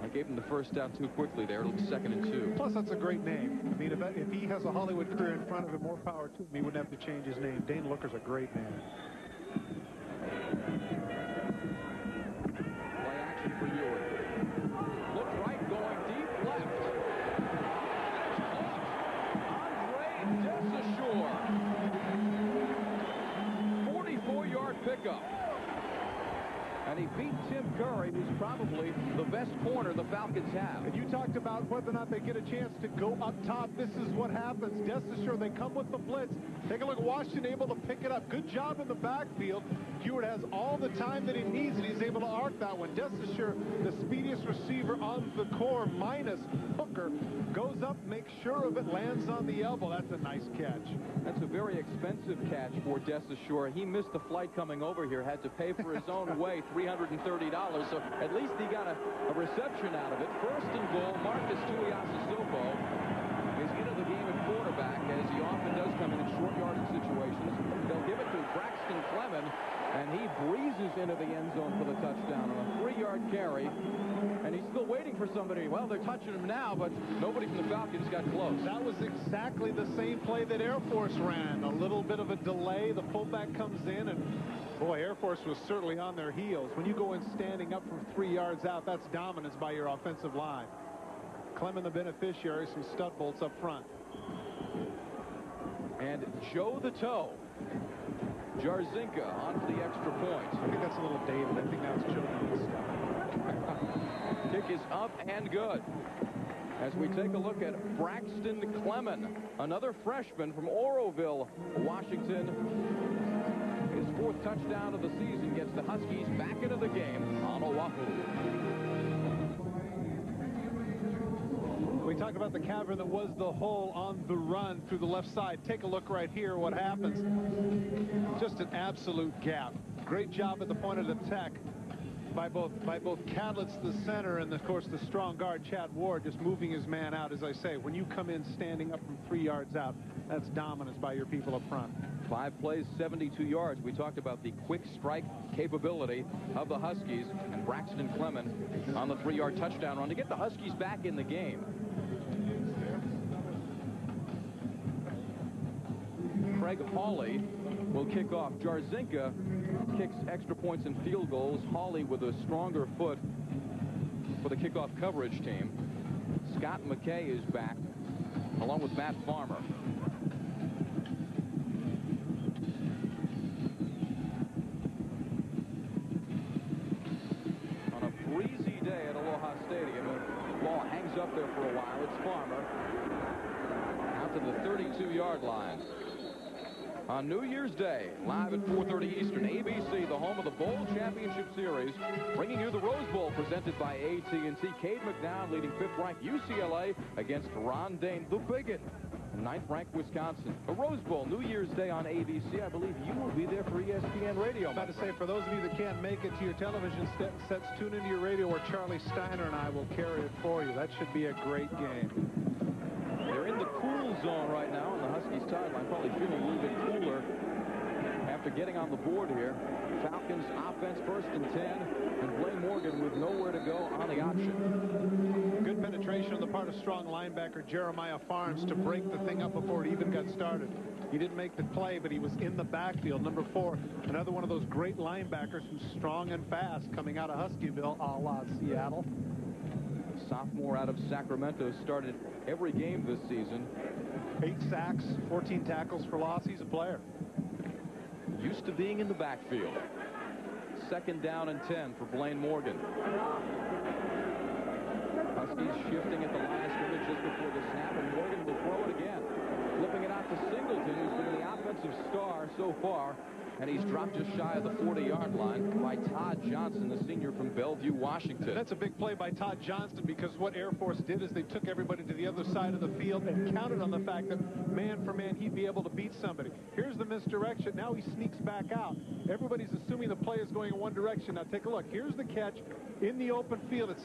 I gave him the first down too quickly there. It looked 2nd and 2. Plus, that's a great name. I mean, if he has a Hollywood career in front of him, more power to him. He wouldn't have to change his name. Dane Looker's a great name. Play action for Ewart. Look right, going deep left. And it's caught. Andre Desashore. 44-yard pickup. And he beat Tim Curry, who's probably the best corner the Falcons have. And you talked about whether or not they get a chance to go up top. This is what happens. Desashore, they come with the blitz. Take a look, Washington able to pick it up. Good job in the backfield. Ewart has all the time that he needs, and he's able to arc that one. Desashore, the speediest receiver on the core, minus Hooker, goes up, makes sure of it, lands on the elbow. That's a nice catch. That's a very expensive catch for Desashore. He missed the flight coming over here, had to pay for his own way, $330, so at least he got a reception out of it. 1st and goal, Marcus Tuiasosopo is into the game at quarterback, as he often does come in short yardage situations. They'll give it to Braxton Clement, and he breezes into the end zone for the touchdown on a 3-yard carry. And he's still waiting for somebody. Well, they're touching him now, but nobody from the Falcons got close. That was exactly the same play that Air Force ran. A little bit of a delay. The fullback comes in, and boy, Air Force was certainly on their heels. When you go in standing up from 3 yards out, that's dominance by your offensive line. Clement the beneficiary, some stud bolts up front. And Joe the Toe. Jarzinka on for the extra point. I think that's a little David. I think that's Joe. Kick is up and good. As we take a look at Braxton Clement, another freshman from Oroville, Washington. His 4th touchdown of the season gets the Huskies back into the game on Oahu. We talked about the cavern that was the hole on the run through the left side. Take a look right here what happens. Just an absolute gap. Great job at the point of attack by both Cadlitz, the center, and of course the strong guard Chad Ward, just moving his man out. As I say, when you come in standing up from 3 yards out, that's dominance by your people up front. 5 plays, 72 yards. We talked about the quick strike capability of the Huskies, and Braxton Clement on the 3-yard touchdown run to get the Huskies back in the game. Craig Hawley will kick off. Jarzinka kicks extra points and field goals. Hawley with a stronger foot for the kickoff coverage team. Scott McKay is back, along with Matt Farmer. On a breezy day at Aloha Stadium, the ball hangs up there for a while. It's Farmer out to the 32-yard line. On New Year's Day, live at 4:30 Eastern, ABC, the home of the Bowl Championship Series, bringing you the Rose Bowl presented by AT&T. Cade McNown leading 5th-ranked UCLA against Ron Dane, the Bigot, 9th-ranked Wisconsin. A Rose Bowl, New Year's Day on ABC. I believe you will be there for ESPN Radio. I'm about to say, for those of you that can't make it to your television sets, tune into your radio where Charlie Steiner and I will carry it for you. That should be a great game. They're in the cool zone right now on the Huskies sideline, probably feeling a little bit cooler after getting on the board here. Falcons offense 1st and 10, and Blaine Morgan with nowhere to go on the option. Good penetration. concentration on the part of strong linebacker Jeremiah Farnes to break the thing up before it even got started. He didn't make the play, but he was in the backfield. Number 4, another one of those great linebackers who's strong and fast coming out of Huskyville, a la Seattle. Sophomore out of Sacramento, started every game this season. 8 sacks, 14 tackles for loss. He's a player. Used to being in the backfield. 2nd down and 10 for Blaine Morgan. Huskies shifting at the line of scrimmage just before the snap, and Morgan will throw it again. Flipping it out to Singleton, who's been the offensive star so far, and he's dropped just shy of the 40-yard line by Todd Johnson, the senior from Bellevue, Washington. That's a big play by Todd Johnson, because what Air Force did is they took everybody to the other side of the field and counted on the fact that man for man he'd be able to beat somebody. Here's the misdirection. Now he sneaks back out. Everybody's assuming the play is going in one direction. Now take a look. Here's the catch in the open field. It's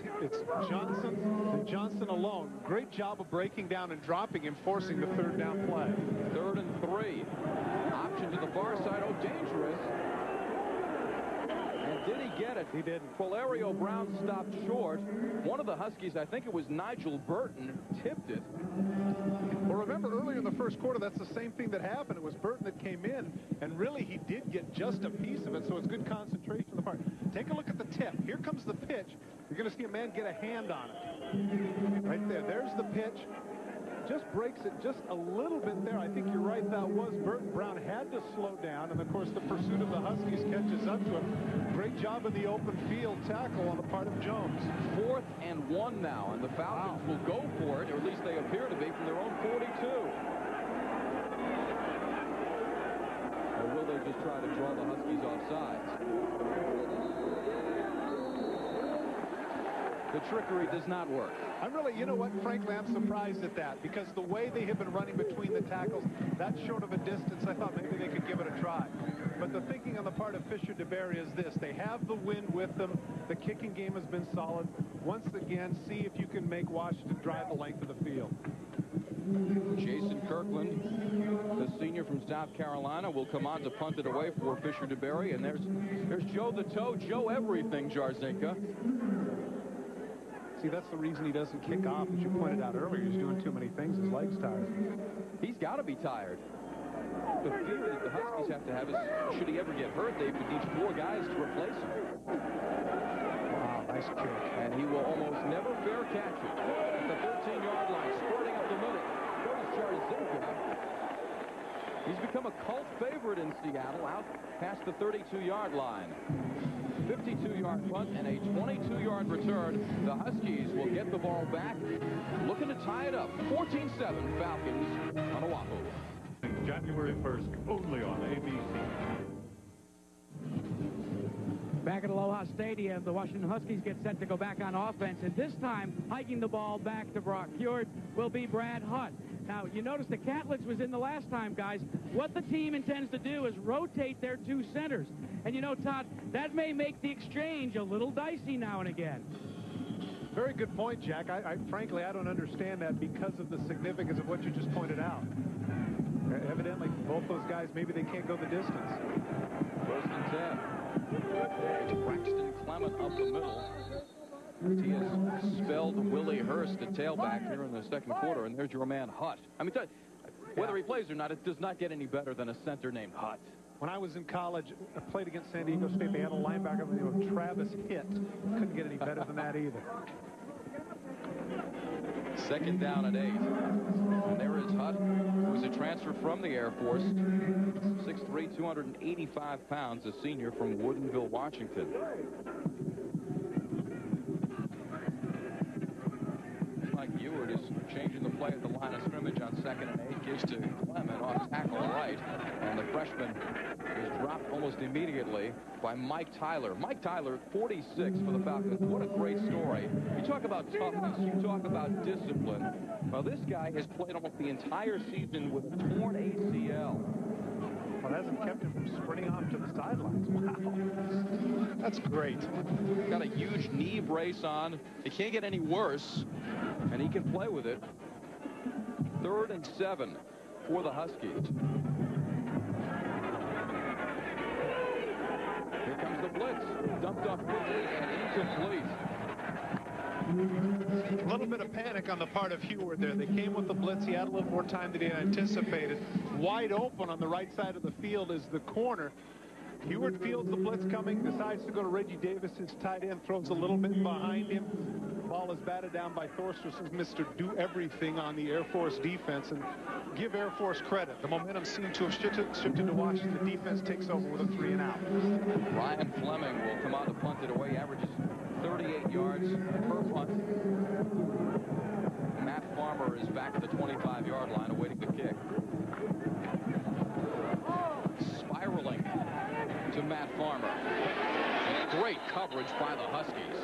Johnson and Johnson alone. Great job of breaking down and dropping him, forcing the 3rd down play. 3rd and 3. Option to the far side. Oh, dangerous. And did he get it? He didn't. Valerio Brown stopped short. One of the Huskies, I think it was Nigel Burton, tipped it. Well, remember earlier in the first quarter, that's the same thing that happened. It was Burton that came in, and really he did get just a piece of it, so it's good concentration on the part. Take a look at the tip. Here comes the pitch. You're going to see a man get a hand on it. Right there. There's the pitch. Just breaks it just a little bit there. I think you're right, that was Burton. Brown had to slow down, and of course the pursuit of the Huskies catches up to him. Great job in the open field tackle on the part of Jones. 4th and 1 now, and the Falcons will go for it, or at least they appear to be, from their own 42. Or will they just try to draw the Huskies off sides? The trickery does not work. I'm really, you know what, frankly, I'm surprised at that, because the way they have been running between the tackles, that short of a distance, I thought maybe they could give it a try. But the thinking on the part of Fisher DeBerry is this: they have the wind with them. The kicking game has been solid. Once again, see if you can make Washington drive the length of the field. Jason Kirkland, the senior from South Carolina, will come on to punt it away for Fisher DeBerry. And there's Joe the Toe, Joe Everything Jarzinka. See, that's the reason he doesn't kick off. As you pointed out earlier, he's doing too many things. His leg's tired. He's got to be tired. The fear that the Huskies have to have is, should he ever get hurt, they would need 4 guys to replace him. Wow, nice kick. And he will almost never fair catch it. At the 13-yard line, squirting up the middle, goes Jarzinka. He's become a cult favorite in Seattle, out past the 32-yard line. 52-yard punt and a 22-yard return. The Huskies will get the ball back, looking to tie it up. 14-7 Falcons on Oahu. January 1st, only on ABC. Back at Aloha Stadium, the Washington Huskies get set to go back on offense, and this time, hiking the ball back to Brock Huard will be Brad Hutt. Now, you notice the Catlets was in the last time, guys. What the team intends to do is rotate their 2 centers. And you know, Todd, that may make the exchange a little dicey now and again. Very good point, Jack. Frankly, I don't understand that because of the significance of what you just pointed out. Evidently, both those guys, maybe they can't go the distance. 1st and 10. It's Braxton Clement up the middle. He has spelled Willie Hurst at tailback here in the 2nd quarter, and there's your man Hutt. I mean, whether he plays or not, it does not get any better than a center named Hutt. When I was in college, I played against San Diego State. They had a linebacker by the name of Travis Hitt. Couldn't get any better than that either. 2nd down and 8. And there is Hutt, who is a transfer from the Air Force. 6'3", 285 pounds, a senior from Woodinville, Washington. Mike Ewart is changing the play at the line of scrimmage on 2nd and 8. Gives to Clement off tackle right. And the freshman is dropped almost immediately by Mike Tyler. Mike Tyler, 46 for the Falcons. What a great story. You talk about toughness. You talk about discipline. Well, this guy has played almost the entire season with a torn ACL. Well, that hasn't kept him from sprinting off to the sidelines. Wow. That's great. Got a huge knee brace on. It can't get any worse, and he can play with it. 3rd and 7 for the Huskies. Here comes the blitz. Dumped off quickly and incomplete. A little bit of panic on the part of Heward there. They came with the blitz. He had a little more time than he anticipated. Wide open on the right side of the field is the corner. Heward fields the blitz coming, decides to go to Reggie Davis, his tight end, throws a little bit behind him. The ball is batted down by Thorstensson, Mr. Do-Everything on the Air Force defense, and give Air Force credit. The momentum seemed to have shifted to Washington. The defense takes over with a 3-and-out. Ryan Fleming will come out to punt it away, averages 38 yards per punt. Matt Farmer is back at the 25-yard line awaiting the kick. Spiraling to Matt Farmer. Great coverage by the Huskies.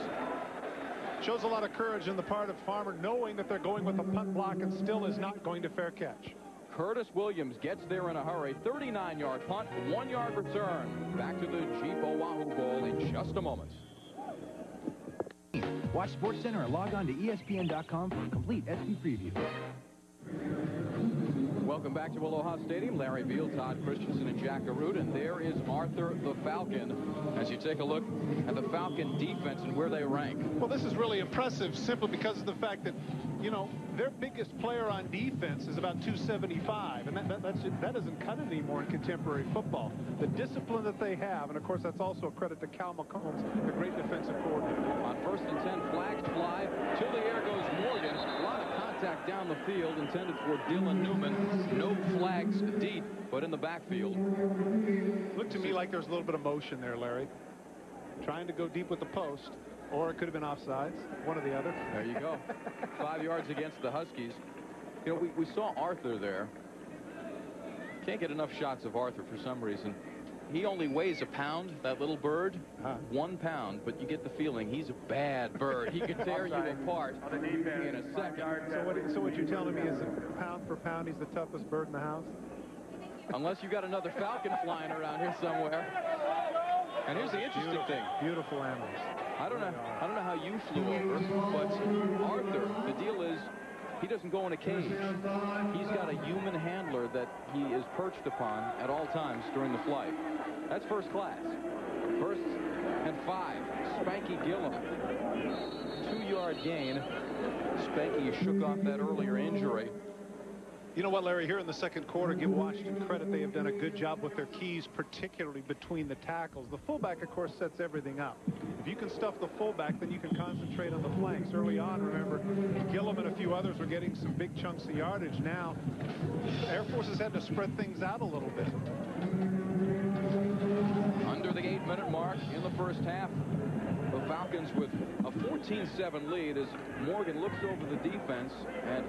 Shows a lot of courage on the part of Farmer, knowing that they're going with a punt block and still is not going to fair catch. Curtis Williams gets there in a hurry. 39-yard punt, 1-yard return. Back to the Jeep Oahu Bowl in just a moment. Watch SportsCenter or log on to ESPN.com for a complete SB preview. Welcome back to Aloha Stadium. Larry Beal, Todd Christensen, and Jack Arute. And there is Arthur the Falcon as you take a look at the Falcon defense and where they rank. Well, this is really impressive simply because of the fact that, you know, their biggest player on defense is about 275, and that doesn't cut it anymore in contemporary football. The discipline that they have, and of course that's also a credit to Cal McCombs, the great defensive coordinator. On 1st and 10, flags fly. To the air goes Morgan. A lot of contact down the field intended for Dylan Newman. No flags deep, but in the backfield. Looked to me like there's a little bit of motion there, Larry. Trying to go deep with the post, or it could have been offsides, one or the other. There you go. 5 yards against the Huskies. You know, we saw Arthur there. Can't get enough shots of Arthur for some reason. He only weighs a pound, that little bird. 1 pound, but you get the feeling he's a bad bird. He could tear you apart in a second. So what you're telling me is that pound for pound, he's the toughest bird in the house? Unless you got another falcon flying around here somewhere. And here's the interesting thing. Beautiful animals. I don't know how you flew over, but Arthur, the deal is he doesn't go in a cage. He's got a human handler that he is perched upon at all times during the flight. That's first class. 1st and 5. Spanky Gillum. 2-yard gain. Spanky shook off that earlier injury. You know what, Larry, here in the second quarter, give Washington credit. They have done a good job with their keys, particularly between the tackles. The fullback, of course, sets everything up. If you can stuff the fullback, then you can concentrate on the flanks. Early on, remember, Gillum and a few others were getting some big chunks of yardage. Now, Air Force has had to spread things out a little bit. Under the 8-minute mark in the first half, the Falcons with a 14-7 lead as Morgan looks over the defense and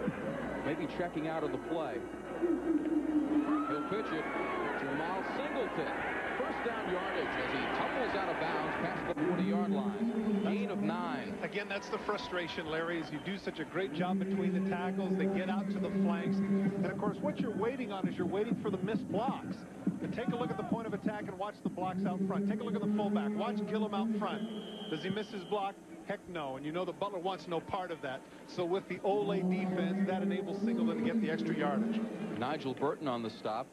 maybe checking out of the play. He'll pitch it to Jamal Singleton. First down yardage as he tumbles out of bounds past the 40-yard line. Gain of 9. Again, that's the frustration, Larry, is you do such a great job between the tackles. They get out to the flanks. And, of course, what you're waiting on is you're waiting for the missed blocks. And take a look at the point of attack and watch the blocks out front. Take a look at the fullback. Watch Gillum out front. Does he miss his block? Heck no. And you know that Butler wants no part of that. So with the Ole defense, that enables Singleton to get the extra yardage. Nigel Burton on the stop.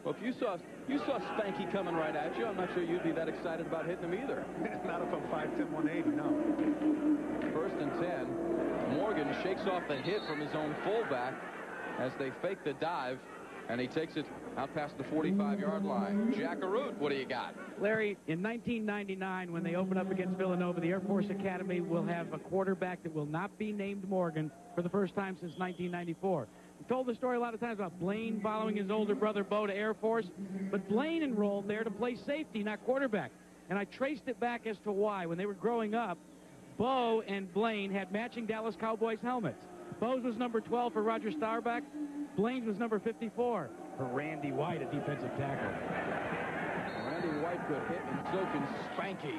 Well, if you saw Spanky coming right at you, I'm not sure you'd be that excited about hitting him either. Not if I'm 5'10", 180, no. 1st and 10. Morgan shakes off the hit from his own fullback as they fake the dive, and he takes it out past the 45-yard line. Jack Arute, what do you got? Larry, in 1999, when they open up against Villanova, the Air Force Academy will have a quarterback that will not be named Morgan for the first time since 1994. We've told the story a lot of times about Blaine following his older brother Bo to Air Force, but Blaine enrolled there to play safety, not quarterback. And I traced it back as to why. When they were growing up, Bo and Blaine had matching Dallas Cowboys helmets. Bo's was number 12 for Roger Staubach. Blaine's was number 54 for Randy White, a defensive tackle. Randy White could hit, and so can Spanky.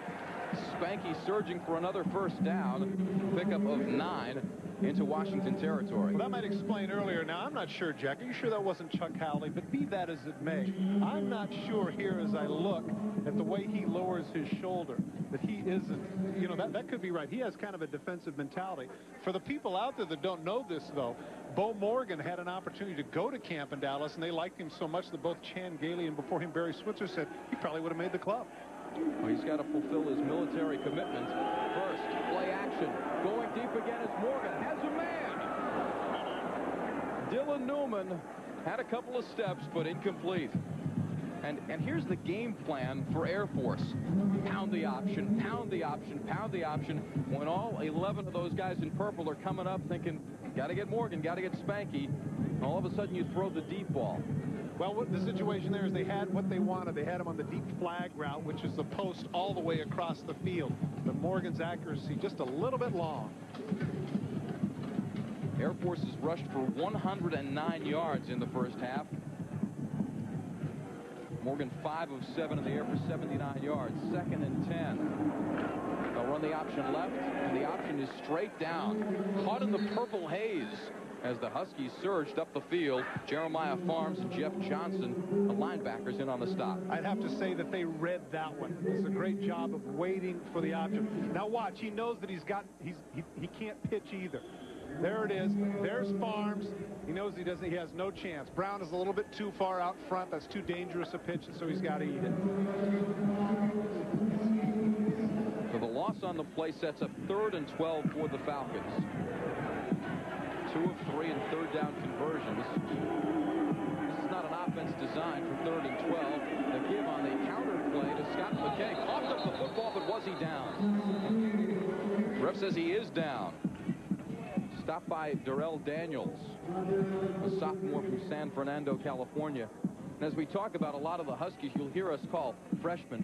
Spanky surging for another first down. Pickup of 9 into Washington territory. Well, that might explain earlier. Now, I'm not sure, Jack. Are you sure that wasn't Chuck Howley? But be that as it may, I'm not sure here as I look at the way he lowers his shoulder that he isn't. You know, that could be right. He has kind of a defensive mentality. For the people out there that don't know this, though, Bo Morgan had an opportunity to go to camp in Dallas, and they liked him so much that both Chan Gailey and before him Barry Switzer said he probably would have made the club. Well, he's got to fulfill his military commitments. First, play action. Going deep again is Morgan. Has a Dylan Newman had a couple of steps, but incomplete. And here's the game plan for Air Force. Pound the option, pound the option, pound the option. When all 11 of those guys in purple are coming up thinking, got to get Morgan, got to get Spanky, all of a sudden you throw the deep ball. Well, what the situation there is they had what they wanted. They had him on the deep flag route, which is the post all the way across the field. But Morgan's accuracy just a little bit long. Air Force has rushed for 109 yards in the first half. Morgan 5 of 7 in the air for 79 yards. 2nd and 10. They'll run the option left, and the option is straight down. Caught in the purple haze as the Huskies surged up the field. Jeremiah Farms and Jeff Johnson, the linebackers, in on the stop. I'd have to say that they read that one. It's a great job of waiting for the option. Now watch, he knows that he can't pitch either. There it is. There's Farms. He knows he has no chance. Brown is a little bit too far out front. That's too dangerous a pitch, and so he's got to eat it. So the loss on the play sets up 3rd and 12 for the Falcons. 2 of 3 in third down conversions. This is not an offense designed for 3rd and 12. The give on the counter play to Scott McKay. Coughed up the football, but was he down? Ref says he is down. Stopped by Darrell Daniels, a sophomore from San Fernando, California. And as we talk about a lot of the Huskies, you'll hear us call freshman,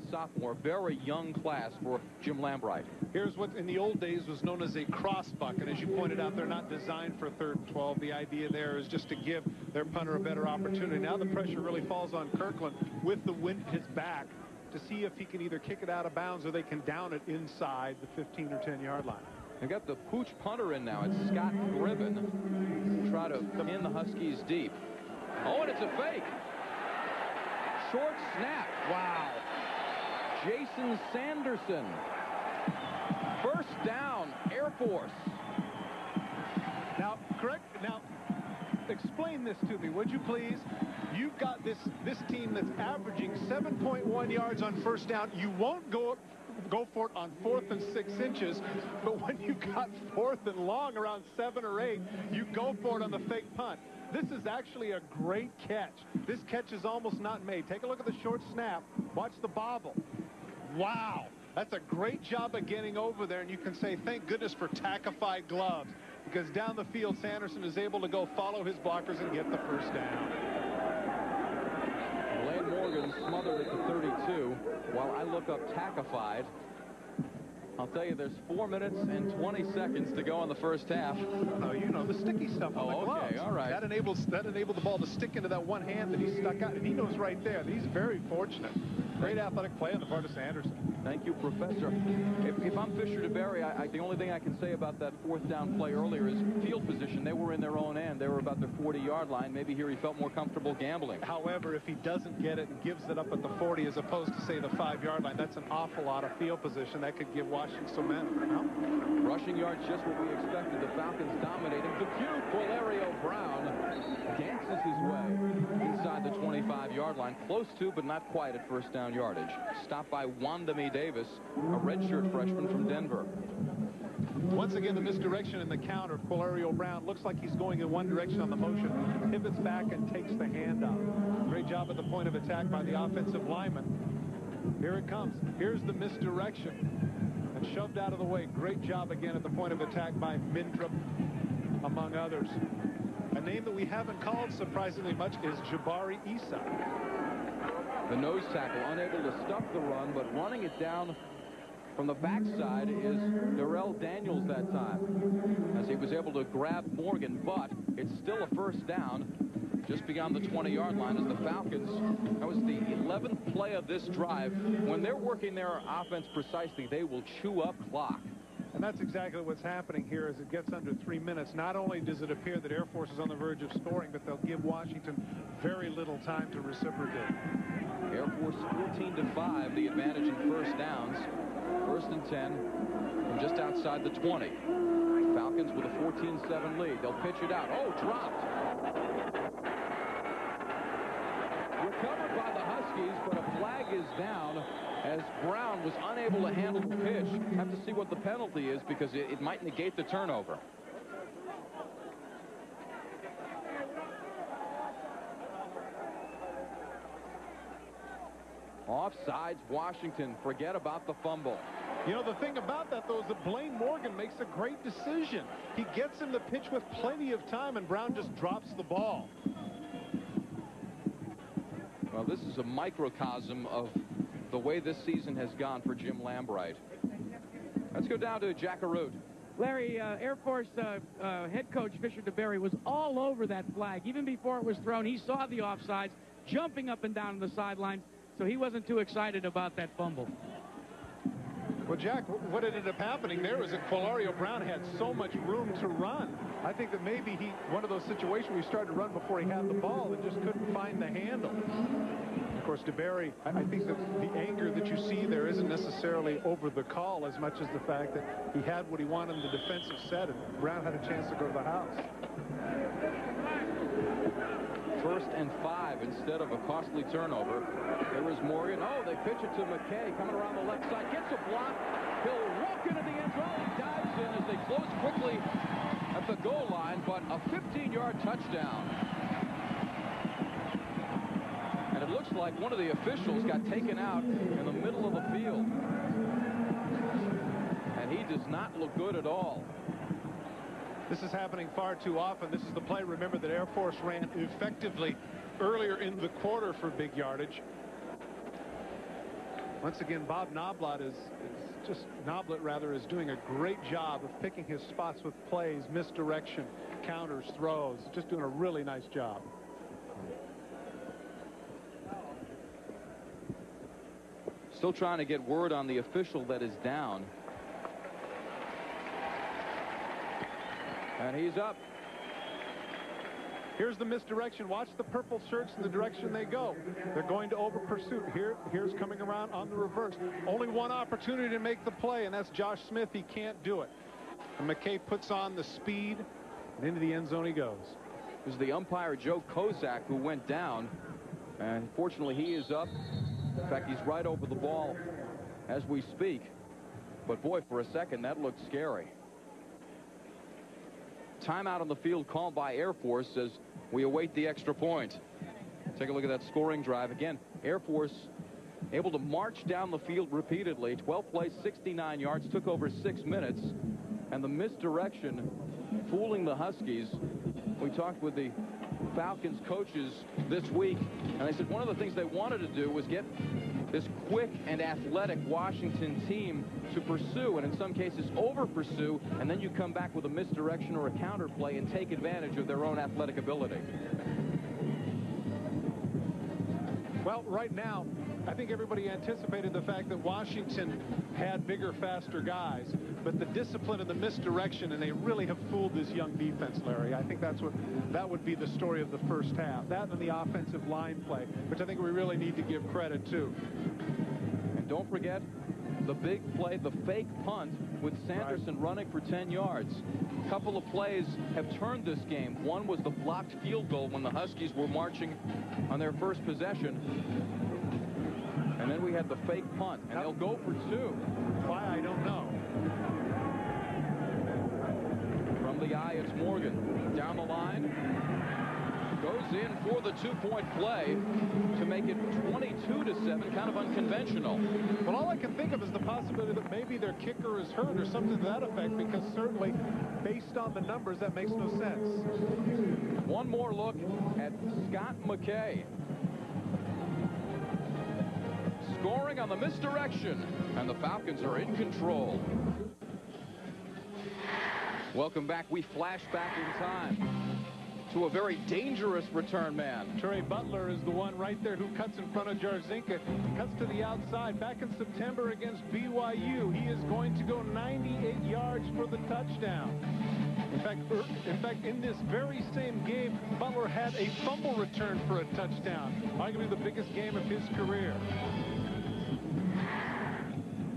sophomore, very young class for Jim Lambright. Here's what in the old days was known as a crossbuck, and as you pointed out, they're not designed for 3rd and 12. The idea there is just to give their punter a better opportunity. Now the pressure really falls on Kirkland with the wind at his back to see if he can either kick it out of bounds or they can down it inside the 15 or 10-yard line. They've got the pooch punter in now. It's Scott Gribben. Try to pin the Huskies deep. Oh, and it's a fake. Short snap. Wow. Jason Sanderson. 1st down, Air Force. Now, explain this to me, would you please? You've got this team that's averaging 7.1 yards on 1st down. You won't go for it on 4th and 6 inches, but when you got 4th and long around 7 or 8, you go for it on the fake punt. This is actually a great catch. This catch is almost not made. Take a look at the short snap. Watch the bobble. Wow. That's a great job of getting over there, and you can say thank goodness for tackified gloves, because down the field Sanderson is able to go follow his blockers and get the 1st down. Blaine Morgan smothered at the 32 while I look up tackified. I'll tell you, there's 4 minutes and 20 seconds to go in the first half. No, you know, the sticky stuff on the gloves. Okay, all right. That enables the ball to stick into that one hand that he stuck out, and he knows right there. He's very fortunate. Great athletic play on the part of Sanderson. Thank you, Professor. If I'm Fisher DeBerry, the only thing I can say about that 4th down play earlier is field position. They were in their own end. They were about their 40-yard line. Maybe here he felt more comfortable gambling. However, if he doesn't get it and gives it up at the 40 as opposed to, say, the 5-yard line, that's an awful lot of field position. That could give Washington some momentum. No? Rushing yards, just what we expected. The Falcons dominating. The cute Valerio Brown dances his way inside the 25-yard line. Close to, but not quite at 1st down yardage. Stopped by Wandami Davis, a redshirt freshman from Denver. Once again, the misdirection in the counter. Valerio Brown looks like he's going in one direction on the motion, pivots back and takes the handoff. Great job at the point of attack by the offensive lineman. Here it comes. Here's the misdirection. And shoved out of the way. Great job again at the point of attack by Mindrup, among others. A name that we haven't called surprisingly much is Jabari Issa. The nose tackle unable to stuff the run, but running it down from the backside is Darrell Daniels that time, as he was able to grab Morgan, but it's still a 1st down just beyond the 20-yard line as the Falcons, that was the 11th play of this drive. When they're working their offense precisely, they will chew up clock. And that's exactly what's happening here as it gets under 3 minutes. Not only does it appear that Air Force is on the verge of scoring, but they'll give Washington very little time to reciprocate. Air Force 14-5, the advantage in 1st downs. 1st and 10 from just outside the 20. Falcons with a 14-7 lead. They'll pitch it out. Oh, dropped. Recovered by the Huskies, but a flag is down as Brown was unable to handle the pitch. Have to see what the penalty is because it might negate the turnover. Offsides, Washington. Forget about the fumble. You know, the thing about that, though, is that Blaine Morgan makes a great decision. He gets him the pitch with plenty of time, and Brown just drops the ball. Well, this is a microcosm of the way this season has gone for Jim Lambright. Let's go down to Jack Arute. Larry, Air Force head coach Fisher DeBerry was all over that flag. Even before it was thrown, he saw the offsides, jumping up and down the sidelines, so he wasn't too excited about that fumble. Well, Jack, what ended up happening there was that Qualario Brown had so much room to run. I think that maybe one of those situations where he started to run before he had the ball and just couldn't find the handle. Of course, DeBerry, I think that the anger that you see there isn't necessarily over the call as much as the fact that he had what he wanted in the defensive set, and Brown had a chance to go to the house. 1st and 5 instead of a costly turnover. There is Morgan. Oh, they pitch it to McKay coming around the left side. Gets a block. He'll walk into the end zone. He dives in as they close quickly at the goal line, but a 15-yard touchdown. And it looks like one of the officials got taken out in the middle of the field. And he does not look good at all. This is happening far too often. This is the play, remember, that Air Force ran effectively earlier in the quarter for big yardage. Once again, Bob Noblet is doing a great job of picking his spots with plays, misdirection, counters, throws. Just doing a really nice job. Still trying to get word on the official that is down. And he's up. Here's the misdirection. Watch the purple shirts in the direction they go. They're going to over pursuit. Here's coming around on the reverse. Only one opportunity to make the play, and that's Josh Smith. He can't do it. And McKay puts on the speed, and into the end zone he goes. It was the umpire, Joe Kozak, who went down. And fortunately, he is up. In fact, he's right over the ball as we speak. But boy, for a second, that looked scary. Timeout on the field called by Air Force as we await the extra point. Take a look at that scoring drive. Again, Air Force able to march down the field repeatedly. 12 plays, 69 yards, took over 6 minutes. And the misdirection fooling the Huskies. We talked with the Falcons coaches this week, and they said one of the things they wanted to do was get this quick and athletic Washington team to pursue, and in some cases over pursue, and then you come back with a misdirection or a counter play and take advantage of their own athletic ability. Well, right now, I think everybody anticipated the fact that Washington had bigger, faster guys, but the discipline and the misdirection, and they really have fooled this young defense, Larry. I think that would be the story of the first half. That and the offensive line play, which I think we really need to give credit to. And don't forget the big play, the fake punt with Sanderson running for 10 yards. A couple of plays have turned this game. One was the blocked field goal when the Huskies were marching on their first possession. And then we had the fake punt, and they'll go for 2. Why, I don't know. From the eye, it's Morgan. Down the line. Goes in for the 2-point play to make it 22-7, kind of unconventional. Well, all I can think of is the possibility that maybe their kicker is hurt or something to that effect, because certainly, based on the numbers, that makes no sense. One more look at Scott McKay. Scoring on the misdirection, and the Falcons are in control. Welcome back. We flash back in time to a very dangerous return man. Trey Butler is the one right there who cuts in front of Jarzinka, cuts to the outside. Back in September against BYU, he is going to go 98 yards for the touchdown. In fact, in this very same game, Butler had a fumble return for a touchdown, arguably the biggest game of his career.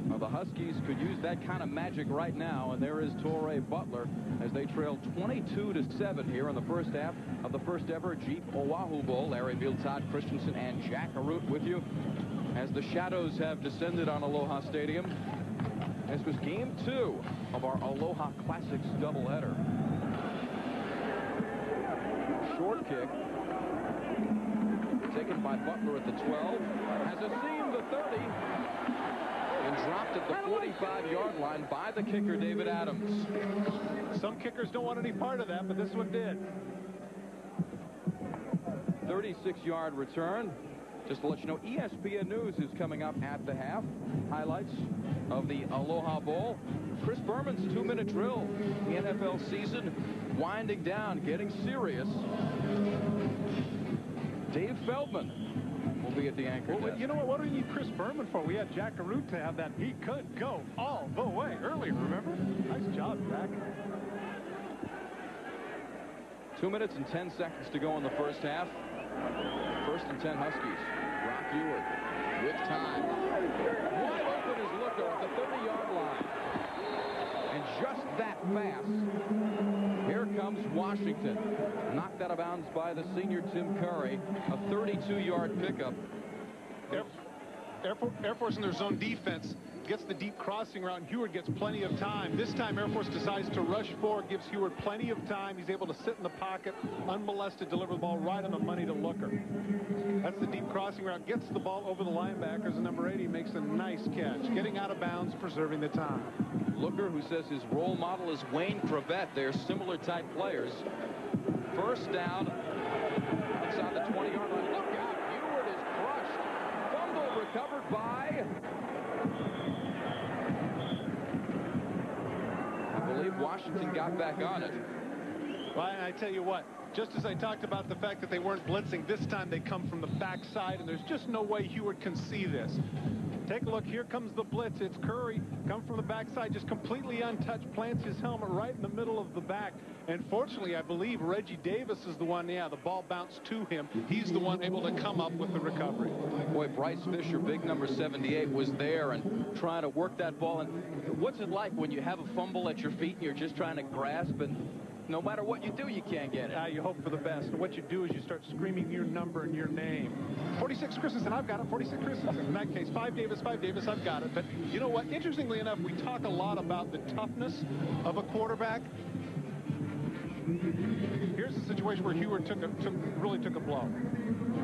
Well, the Huskies could use that kind of magic right now, and there is Torrey Butler as they trail 22-7 here in the first half of the first ever Jeep Oahu Bowl. Larry Beal, Todd Christensen, and Jack Arute with you as the shadows have descended on Aloha Stadium. This was game 2 of our Aloha Classics doubleheader. Short kick. taken by Butler at the 12. Has a seam the 30. And dropped at the 45-yard line by the kicker, David Adams. Some kickers don't want any part of that, but this one did. 36-yard return. Just to let you know, ESPN News is coming up at the half. Highlights of the Aloha Bowl. Chris Berman's 2-minute drill. The NFL season winding down, getting serious. Dave Feldman will be at the anchor desk. You know what? What do we need Chris Berman for? We had Jack Arute to have that. He could go all the way earlier, remember? Nice job, Jack. 2 minutes and 10 seconds to go in the first half. First and 10 Huskies. Brock Ewart with time. Wide open is Looker at the 30-yard line. And just that fast, here comes Washington. Knocked out of bounds by the senior Tim Curry. A 32-yard pickup. Air Force in their zone defense gets the deep crossing route, and Heward gets plenty of time. This time Air Force decides to rush forward, gives Heward plenty of time. He's able to sit in the pocket, unmolested, deliver the ball right on the money to Looker. That's the deep crossing route. Gets the ball over the linebackers, and number 80 makes a nice catch. Getting out of bounds, preserving the time. Looker, who says his role model is Wayne Cravett. They're similar type players. First down outside the 20-yard line. Look out! Heward is crushed. Fumble recovered by... I believe Washington got back on it. Well, I tell you what, just as I talked about the fact that they weren't blitzing, this time they come from the backside, and there's just no way Heward can see this. Take a look. Here comes the blitz. It's Curry. Come from the backside, just completely untouched, plants his helmet right in the middle of the back. And fortunately, I believe Reggie Davis is the one, the ball bounced to him. He's the one able to come up with the recovery. Boy, Bryce Fisher, big number 78, was there and trying to work that ball. And what's it like when you have a fumble at your feet and you're just trying to grasp, and no matter what you do, you can't get it? You hope for the best. And what you do is you start screaming your number and your name. 46 Christensen, I've got it. 46 Christensen. In that case, 5 Davis, I've got it. But you know what? Interestingly enough, we talk a lot about the toughness of a quarterback. Here's the situation where Heward really took a blow.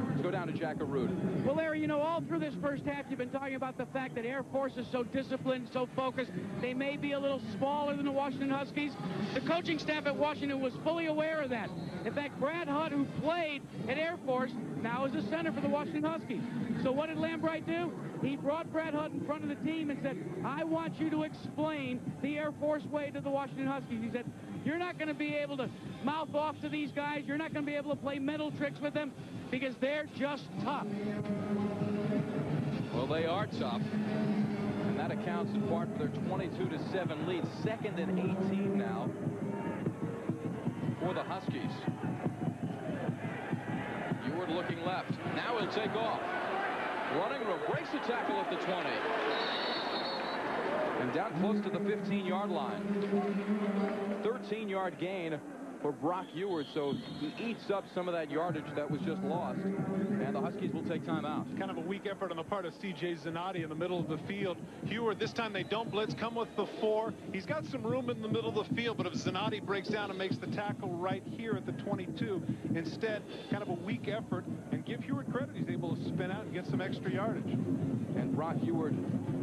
Let's go down to Jack Arute. Well, Larry, you know, all through this first half, you've been talking about the fact that Air Force is so disciplined, so focused. They may be a little smaller than the Washington Huskies. The coaching staff at Washington was fully aware of that. In fact, Brad Hutt, who played at Air Force, now is the center for the Washington Huskies. So what did Lambright do? He brought Brad Hutt in front of the team and said, I want you to explain the Air Force way to the Washington Huskies. He said, you're not going to be able to mouth off to these guys. You're not going to be able to play mental tricks with them because they're just tough. Well, they are tough. And that accounts in part for their 22-7 lead. 2nd and 18 now for the Huskies. Ewart looking left. Now he'll take off. Running room. Breaks the tackle at the 20. And down close to the 15-yard line. 13-yard gain for Brock Ewart, so he eats up some of that yardage that was just lost, and the Huskies will take time out. Kind of a weak effort on the part of C.J. Zanotti in the middle of the field. Ewart, this time they don't blitz, come with the 4. He's got some room in the middle of the field, but if Zanotti breaks down and makes the tackle right here at the 22, instead, kind of a weak effort, and give Ewart credit. He's able to spin out and get some extra yardage. And Brock Ewart,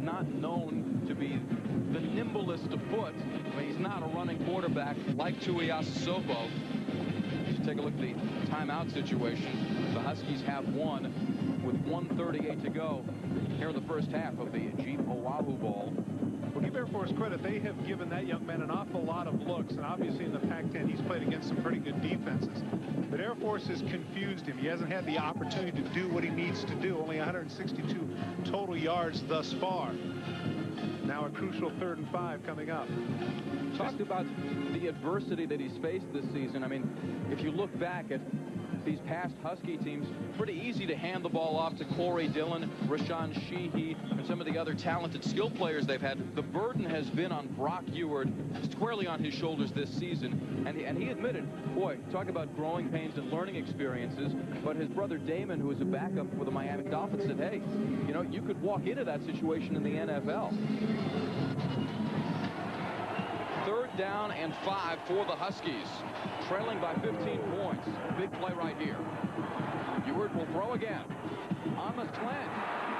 not known to be the nimblest of foot, but he's not a running quarterback like Tuiasa Sopo. Just take a look at the timeout situation. The Huskies have one with 1:38 to go here in the first half of the Jeep Oahu Bowl. Well, give Air Force credit. They have given that young man an awful lot of looks, and obviously in the Pac-10 he's played against some pretty good defenses. But Air Force has confused him. He hasn't had the opportunity to do what he needs to do. Only 162 total yards thus far. Now a crucial 3rd and 5 coming up. Talked about the adversity that he's faced this season. I mean, if you look back at these past Husky teams, pretty easy to hand the ball off to Corey Dillon, Rashawn Sheehy, and some of the other talented skill players they've had. The burden has been on Brock Ewart, squarely on his shoulders this season. And he admitted, boy, talk about growing pains and learning experiences. But his brother Damon, who is a backup for the Miami Dolphins, said, hey, you know, you could walk into that situation in the NFL. 3rd down and 5 for the Huskies. Trailing by 15 points. Big play right here. Ewert will throw again. On the slant.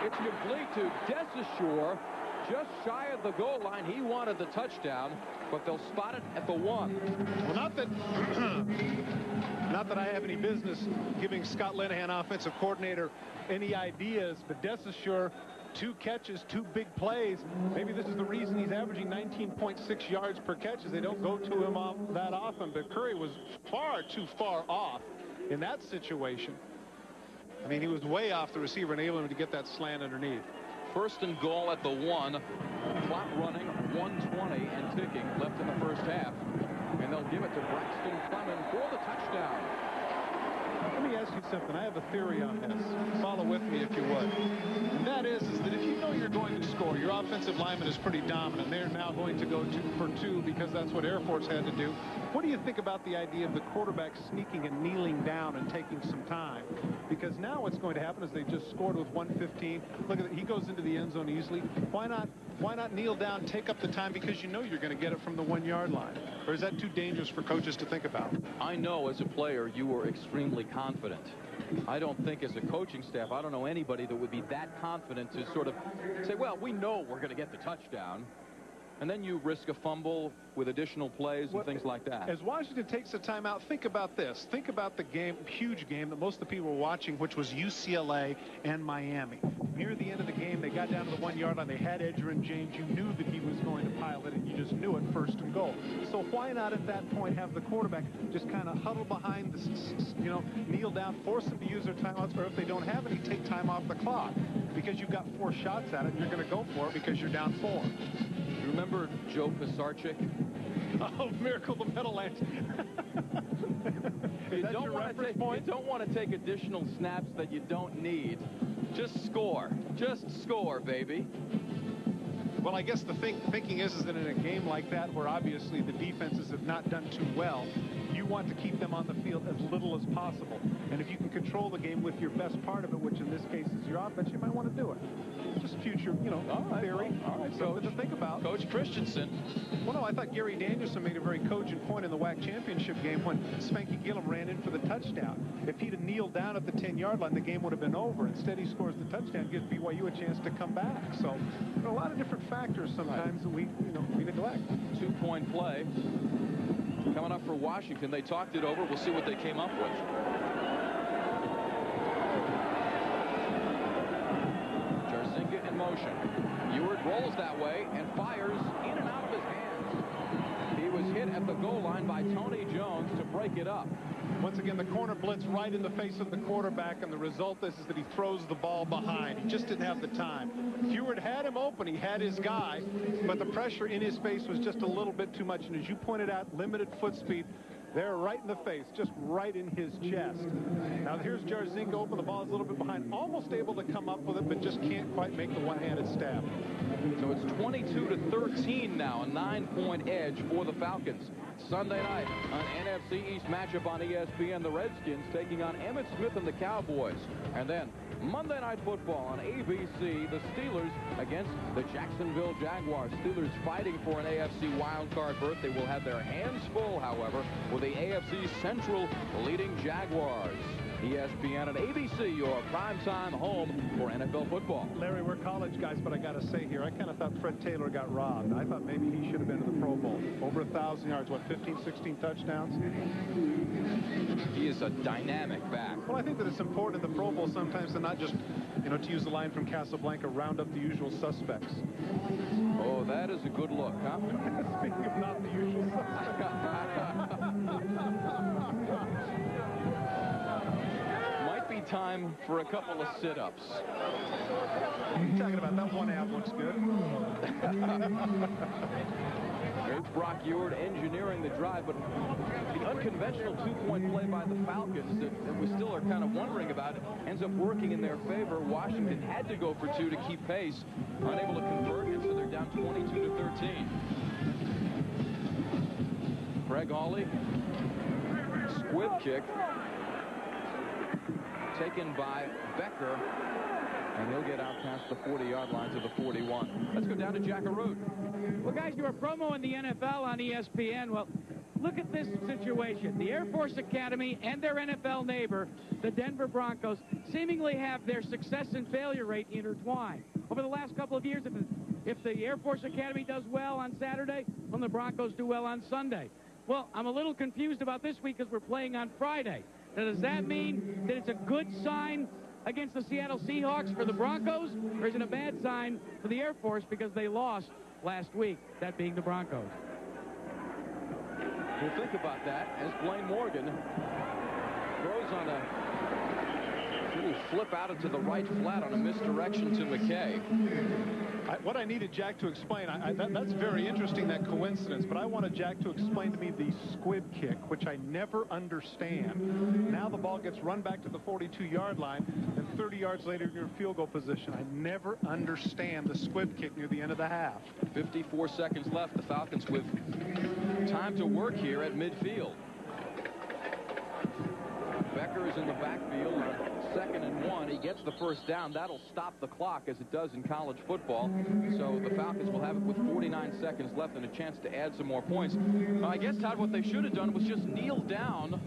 It's complete to Desashore. Just shy of the goal line. He wanted the touchdown, but they'll spot it at the 1. Well, not that I have any business giving Scott Linehan, offensive coordinator, any ideas, but Desashore, 2 catches, 2 big plays. Maybe this is the reason he's averaging 19.6 yards per catch, as they don't go to him that often. But Curry was far too far off in that situation. I mean, he was way off the receiver and able to get that slant underneath. First and goal at the 1. Clock running, 1:20 and ticking left in the first half. And they'll give it to Braxton Clemens for the touchdown. Let me ask you something. I have a theory on this. Follow with me if you would. And that is that if you know you're going to score, your offensive lineman is pretty dominant. They're now going to go 2 for 2 because that's what Air Force had to do. What do you think about the idea of the quarterback sneaking and kneeling down and taking some time? Because now what's going to happen is they just scored with 1:15. Look at it. He goes into the end zone easily. Why not kneel down, take up the time, because you know you're going to get it from the 1-yard line? Or is that too dangerous for coaches to think about? I know as a player you were extremely confident. I don't think as a coaching staff, I don't know anybody that would be that confident to sort of say, well, we know we're going to get the touchdown. And then you risk a fumble with additional plays and things like that. As Washington takes a timeout, think about this. Think about the game, huge game that most of the people were watching, which was UCLA and Miami. Near the end of the game, they got down to the 1-yard line. They had Edgerrin James. You knew that he was going to pile it, and you just knew it, first and goal. So why not at that point have the quarterback just kind of huddle behind the, kneel down, force them to use their timeouts, or if they don't have any, take time off the clock, because you've got 4 shots at it, and you're going to go for it because you're down 4. You remember Joe Pisarcik? Oh, Miracle the Meadowlands. You don't want to take additional snaps that you don't need. Just score. Just score, baby. Well, I guess the thinking is that in a game like that, where obviously the defenses have not done too well, you want to keep them on the field as little as possible. And if you can control the game with your best part of it, which in this case is your offense, you might want to do it. Just future, theory. All right, something to think about. Coach Christensen. Well, no, I thought Gary Danielson made a very cogent point in the WAC championship game when Spanky Gillum ran in for the touchdown. If he'd have kneeled down at the 10-yard line, the game would have been over. Instead, he scores the touchdown, gives BYU a chance to come back. So there are a lot of different factors sometimes that we neglect. 2-point play coming up for Washington. They talked it over. We'll see what they came up with. Jarzinga in motion. Ewert rolls that way and fires in and out of his hands. He was hit at the goal line by Tony Jones to break it up. Once again, the corner blitz right in the face of the quarterback, and the result is that he throws the ball behind. He just didn't have the time. Ewert had him open. He had his guy, but the pressure in his face was just a little bit too much. And as you pointed out, limited foot speed. There, right in the face, just right in his chest. Now here's Jarzinga open. The ball is a little bit behind, almost able to come up with it, but just can't quite make the one-handed stab. So it's 22-13 now, a 9-point edge for the Falcons. Sunday night, an NFC East matchup on ESPN. The Redskins taking on Emmitt Smith and the Cowboys. And then Monday Night Football on ABC, the Steelers against the Jacksonville Jaguars. Steelers fighting for an AFC wildcard berth. They will have their hands full, however, with the AFC Central leading Jaguars. ESPN and ABC, your primetime home for NFL football. Larry, we're college guys, but I got to say here, I kind of thought Fred Taylor got robbed. I thought maybe he should have been to the Pro Bowl. Over 1,000 yards, what, 15, 16 touchdowns? He is a dynamic back. Well, I think that it's important in the Pro Bowl sometimes to not just, to use the line from Casablanca, round up the usual suspects. Oh, that is a good look, huh? Speaking of not the usual suspects. Time for a couple of sit-ups. You're talking about that one ab looks good. There's Brock Ewert engineering the drive, but the unconventional 2-point play by the Falcons that we still are kind of wondering about ends up working in their favor. Washington had to go for 2 to keep pace, unable to convert, and so they're down 22-13. Craig Hawley, squib kick. Taken by Becker, And he'll get out past the 40-yard line to the 41. Let's go down to Jack Arute. Well, guys, you were promoing the NFL on ESPN. Well, look at this situation. The Air Force Academy and their NFL neighbor, the Denver Broncos, seemingly have their success and failure rate intertwined. Over the last couple of years, if the Air Force Academy does well on Saturday, then the Broncos do well on Sunday. Well, I'm a little confused about this week because we're playing on Friday. Now, does that mean that it's a good sign against the Seattle Seahawks for the Broncos, or is it a bad sign for the Air Force because they lost last week, that being the Broncos? We'll think about that as Blaine Morgan throws on a little flip out into the right flat on a misdirection to McKay. What I needed Jack to explain, that's very interesting, that coincidence, but I wanted Jack to explain to me the squib kick, which I never understand. Now the ball gets run back to the 42-yard line, and 30 yards later you're in field goal position. I never understand the squib kick near the end of the half. 54 seconds left. The Falcons with time to work here at midfield. Becker is in the backfield on 2nd and 1. He gets the first down. That'll stop the clock as it does in college football. So the Falcons will have it with 49 seconds left and a chance to add some more points. I guess, Todd, what they should have done was just kneel down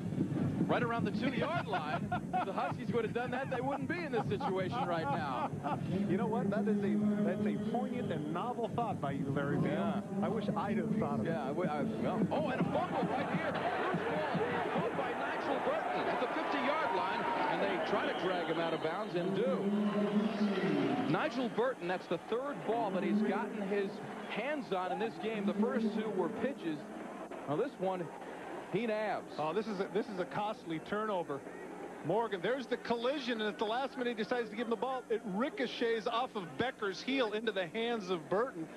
right around the 2-yard line. If the Huskies would have done that, they wouldn't be in this situation right now. You know what? That's a poignant and novel thought by you, Larry Beal. Yeah. I wish I'd have thought of it. Yeah. Well, oh, and a fumble right here. First ball caught by Nigel Burton at the 50-yard line, and they try to drag him out of bounds and do. Nigel Burton, that's the 3rd ball that he's gotten his hands on in this game. The first 2 were pitches. Now this one, he nabs. Oh, this is a costly turnover. Morgan, there's the collision, and at the last minute he decides to give him the ball. It ricochets off of Becker's heel into the hands of Burton.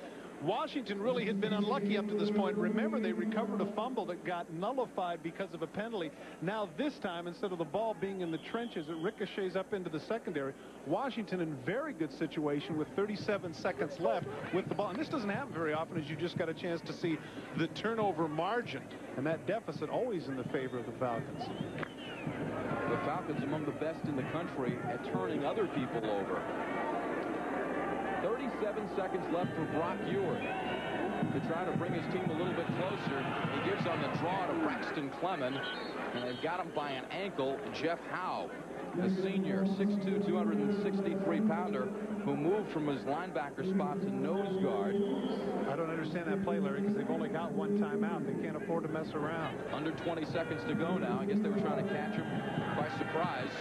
Washington really had been unlucky up to this point. Remember, they recovered a fumble that got nullified because of a penalty. Now this time, instead of the ball being in the trenches, it ricochets up into the secondary. Washington in very good situation with 37 seconds left with the ball. And this doesn't happen very often, as you just got a chance to see the turnover margin. And that deficit always in the favor of the Falcons. The Falcons among the best in the country at turning other people over. 37 seconds left for Brock Ewart to try to bring his team a little bit closer. He gives on the draw to Braxton Clement, and they've got him by an ankle. Jeff Howe, a senior, 6'2", 263-pounder, who moved from his linebacker spot to nose guard. I don't understand that play, Larry, because they've only got one timeout. They can't afford to mess around. Under 20 seconds to go now. I guess they were trying to catch him by surprise.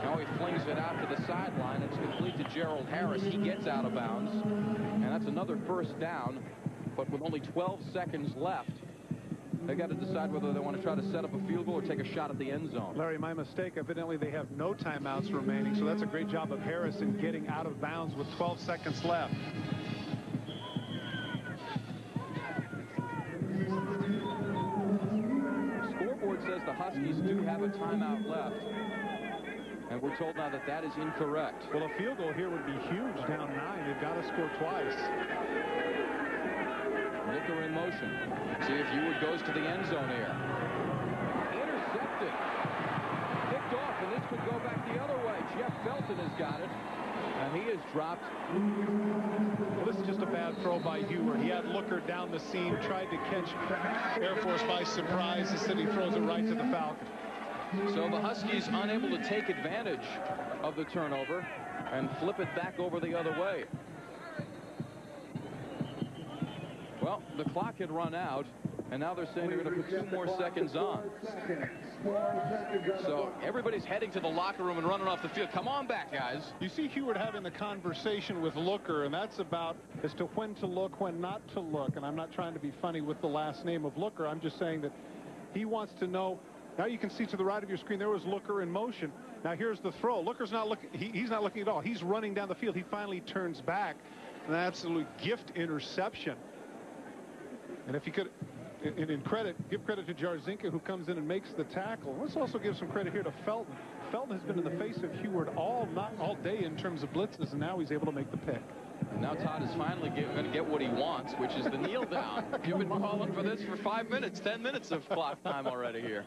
Now he flings it out to the sideline. It's complete to Gerald Harris. He gets out of bounds, and that's another first down. But with only 12 seconds left, they got to decide whether they want to try to set up a field goal or take a shot at the end zone. Larry, my mistake. Evidently, they have no timeouts remaining, so that's a great job of Harris in getting out of bounds with 12 seconds left. Scoreboard says the Huskies do have a timeout left, and we're told now that that is incorrect. Well, a field goal here would be huge. Down 9, they've got to score twice. Looker in motion. See if Ewart goes to the end zone here. Intercepted. Picked off, and this could go back the other way. Jeff Felton has got it, and he is dropped. Well, this is just a bad throw by Ewart. He had Looker down the seam, tried to catch Air Force by surprise. Instead, he throws it right to the Falcon. So the Huskies unable to take advantage of the turnover and flip it back over the other way. Well, the clock had run out, and now they're saying they're going to put 2 more seconds on. So everybody's heading to the locker room and running off the field. Come on back, guys. You see Ewart having the conversation with Looker, and that's about as to when to look, when not to look. And I'm not trying to be funny with the last name of Looker. I'm just saying that he wants to know. Now you can see to the right of your screen, there was Looker in motion. Now here's the throw. Looker's not looking. He's not looking at all. He's running down the field. He finally turns back. An absolute gift interception. And if you could, give credit to Jarzinka, who comes in and makes the tackle. Let's also give some credit here to Felton. Felton has been in the face of Ewart all day in terms of blitzes, and now he's able to make the pick. And now Todd is finally going to get what he wants, which is the kneel down. You've been calling for this for 5 minutes, 10 minutes of clock time already here.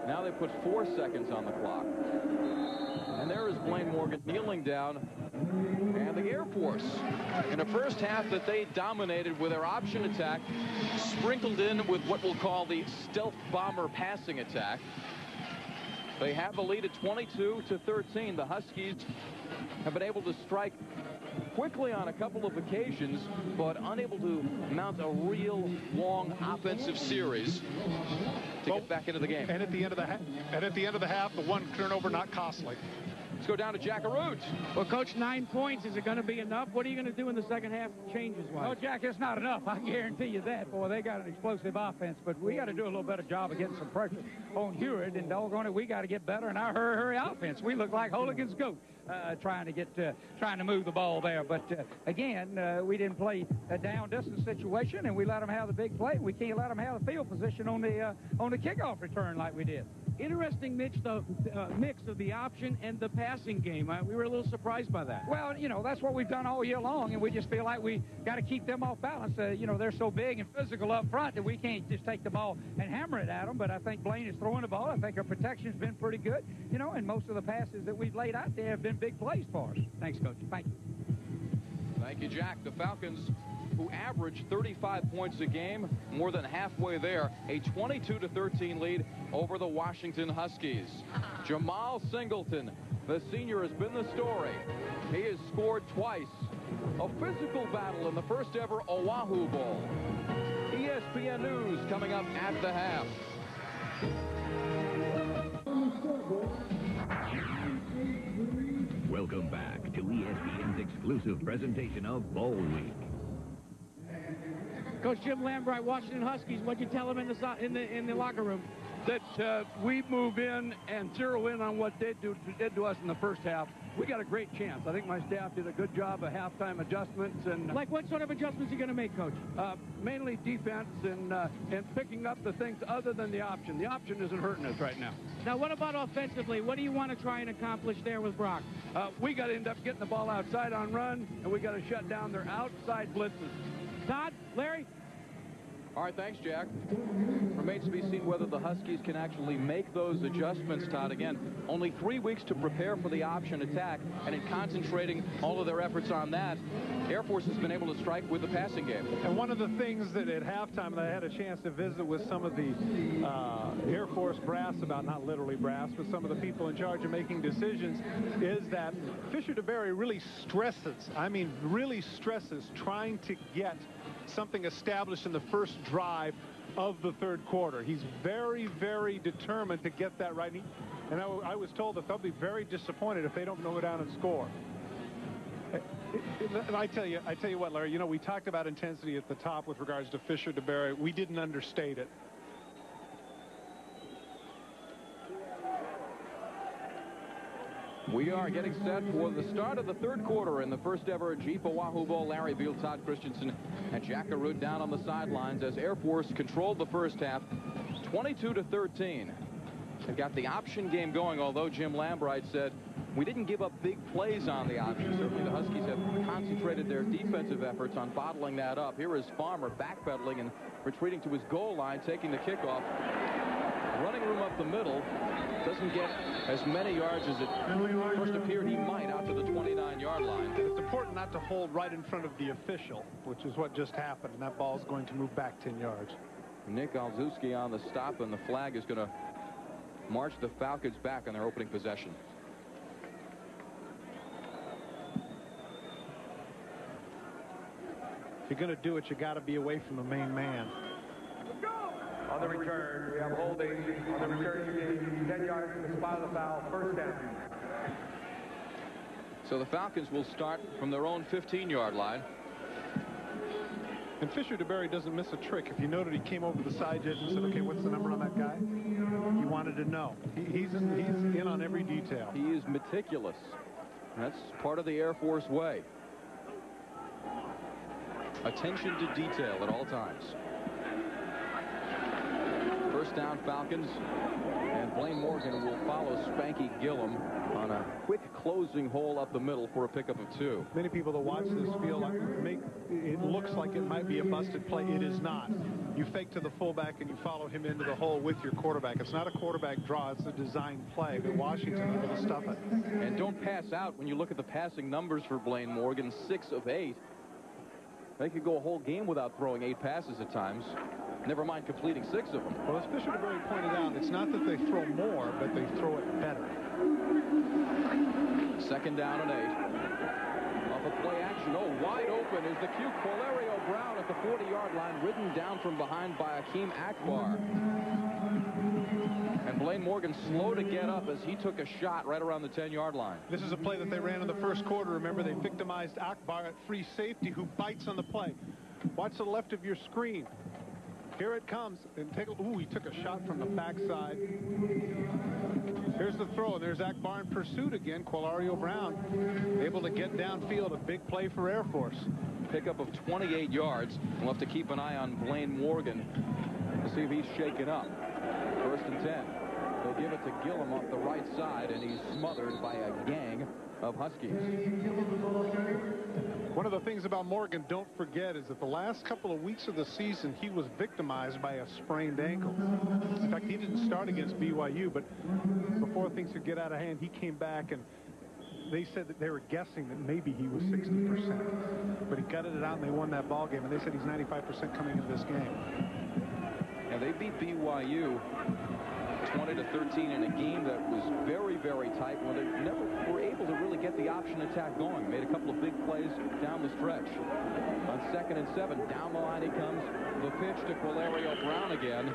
Now they put 4 seconds on the clock. And there is Blaine Morgan kneeling down. And the Air Force, in a first half that they dominated with their option attack, sprinkled in with what we'll call the stealth bomber passing attack. They have the lead at 22-13. The Huskies have been able to strike quickly on a couple of occasions, but unable to mount a real long offensive series to get back into the game. And at the end of the half, the one turnover not costly. Let's go down to Jack Arute. Well, Coach, 9 points. Is it going to be enough? What are you going to do in the second half changes-wise? Oh, Jack, it's not enough. I guarantee you that. Boy, they got an explosive offense, but we got to do a little better job of getting some pressure on Hewitt, and doggone it, we got to get better in our hurry offense. We look like Hooligan's goat trying to move the ball there. But again, we didn't play a down distance situation, and we let them have the big play. We can't let them have the field position on the kickoff return like we did. Interesting mix of the option and the passing game. We were a little surprised by that. Well, you know, that's what we've done all year long, and we just feel like we got to keep them off balance. You know, they're so big and physical up front that we can't just take the ball and hammer it at them. But I think Blaine is throwing the ball. I think our protection's been pretty good, you know, and most of the passes that we've laid out there have been big plays for us. Thanks, Coach. Thank you. Thank you, Jack. The Falcons, who averaged 35 points a game, more than halfway there, a 22-13 lead over the Washington Huskies. Jamal Singleton, the senior, has been the story. He has scored twice. A physical battle in the first ever Oahu Bowl. ESPN News coming up at the half. Welcome back to ESPN's exclusive presentation of Bowl Week. Coach Jim Lambright, Washington Huskies, what'd you tell him in the locker room? That we move in and zero in on what they did to us in the first half. We got a great chance. I think my staff did a good job of halftime adjustments. And like what sort of adjustments are you going to make, Coach? Mainly defense and picking up the things other than the option. The option isn't hurting us right now. Now, what about offensively? What do you want to try and accomplish there with Brock? We got to end up getting the ball outside on run, and we got to shut down their outside blitzes. Todd, Larry? All right, thanks, Jack. Remains to be seen whether the Huskies can actually make those adjustments, Todd. Again, only 3 weeks to prepare for the option attack, and in concentrating all of their efforts on that, Air Force has been able to strike with the passing game. And one of the things that at halftime that I had a chance to visit with some of the Air Force brass, about not literally brass, but some of the people in charge of making decisions, is that Fisher DeBerry really stresses, really stresses trying to get something established in the first drive of the third quarter. He's very, very determined to get that right. And I was told that they'll be very disappointed if they don't go down and score. And I tell you what, Larry, you know, we talked about intensity at the top with regards to Fisher DeBerry. We didn't understate it. We are getting set for the start of the third quarter in the first ever Jeep Oahu Bowl. Larry Beal, Todd Christensen, and Jack Arute down on the sidelines as Air Force controlled the first half 22-13. They've got the option game going, although Jim Lambright said we didn't give up big plays on the option. Certainly the Huskies have concentrated their defensive efforts on bottling that up. Here is Farmer backpedaling and retreating to his goal line, taking the kickoff. Running room up the middle. Doesn't get as many yards as it first appeared he might out to the 29-yard line. It's important not to hold right in front of the official, which is what just happened, and that ball is going to move back 10 yards. Nick Alzewski on the stop, and the flag is going to march the Falcons back on their opening possession. If you're going to do it, you got to be away from the main man. On the return, we have holding. On the return, 10 yards from the spot of the foul, first down. So the Falcons will start from their own 15-yard line. And Fisher DeBerry doesn't miss a trick. If you noted, he came over the side edge and said, okay, what's the number on that guy? He wanted to know. He's in on every detail. He is meticulous. That's part of the Air Force way. Attention to detail at all times. First down, Falcons. And And Blaine Morgan will follow Spanky Gillum on a quick closing hole up the middle for a pickup of 2. Many people that watch this feel like it looks like it might be a busted play. It is not. You fake to the fullback and you follow him into the hole with your quarterback. It's not a quarterback draw. It's a design play. But Washington able to stuff it. And don't pass out. When you look at the passing numbers for Blaine Morgan, 6 of 8. They could go a whole game without throwing 8 passes at times. Never mind completing 6 of them. Well, as Fisher DeBerry pointed out, it's not that they throw more, but they throw it better. 2nd down and 8. Off of play action. Oh, wide open is the cute Valerio Brown at the 40-yard line, ridden down from behind by Akeem Akbar. And Blaine Morgan slow to get up as he took a shot right around the 10-yard line. This is a play that they ran in the first quarter. Remember, they victimized Akbar at free safety, who bites on the play. Watch the left of your screen. Here it comes. And he took a shot from the backside. Here's the throw. There's Akbar in pursuit again. Qualario Brown able to get downfield. A big play for Air Force. Pickup of 28 yards. We'll have to keep an eye on Blaine Morgan to see if he's shaken up. 1st and 10. They'll give it to Gillum off the right side, and he's smothered by a gang of Huskies. One of the things about Morgan, don't forget, is that the last couple of weeks of the season, he was victimized by a sprained ankle. In fact, he didn't start against BYU, but before things could get out of hand, he came back, and they said that they were guessing that maybe he was 60%. But he gutted it out, and they won that ball game, and they said he's 95% coming into this game. And they beat BYU 20-13 in a game that was very, very tight, where they never were able to really get the option attack going. Made a couple of big plays down the stretch. On 2nd and 7, down the line he comes. The pitch to Qualario Brown again.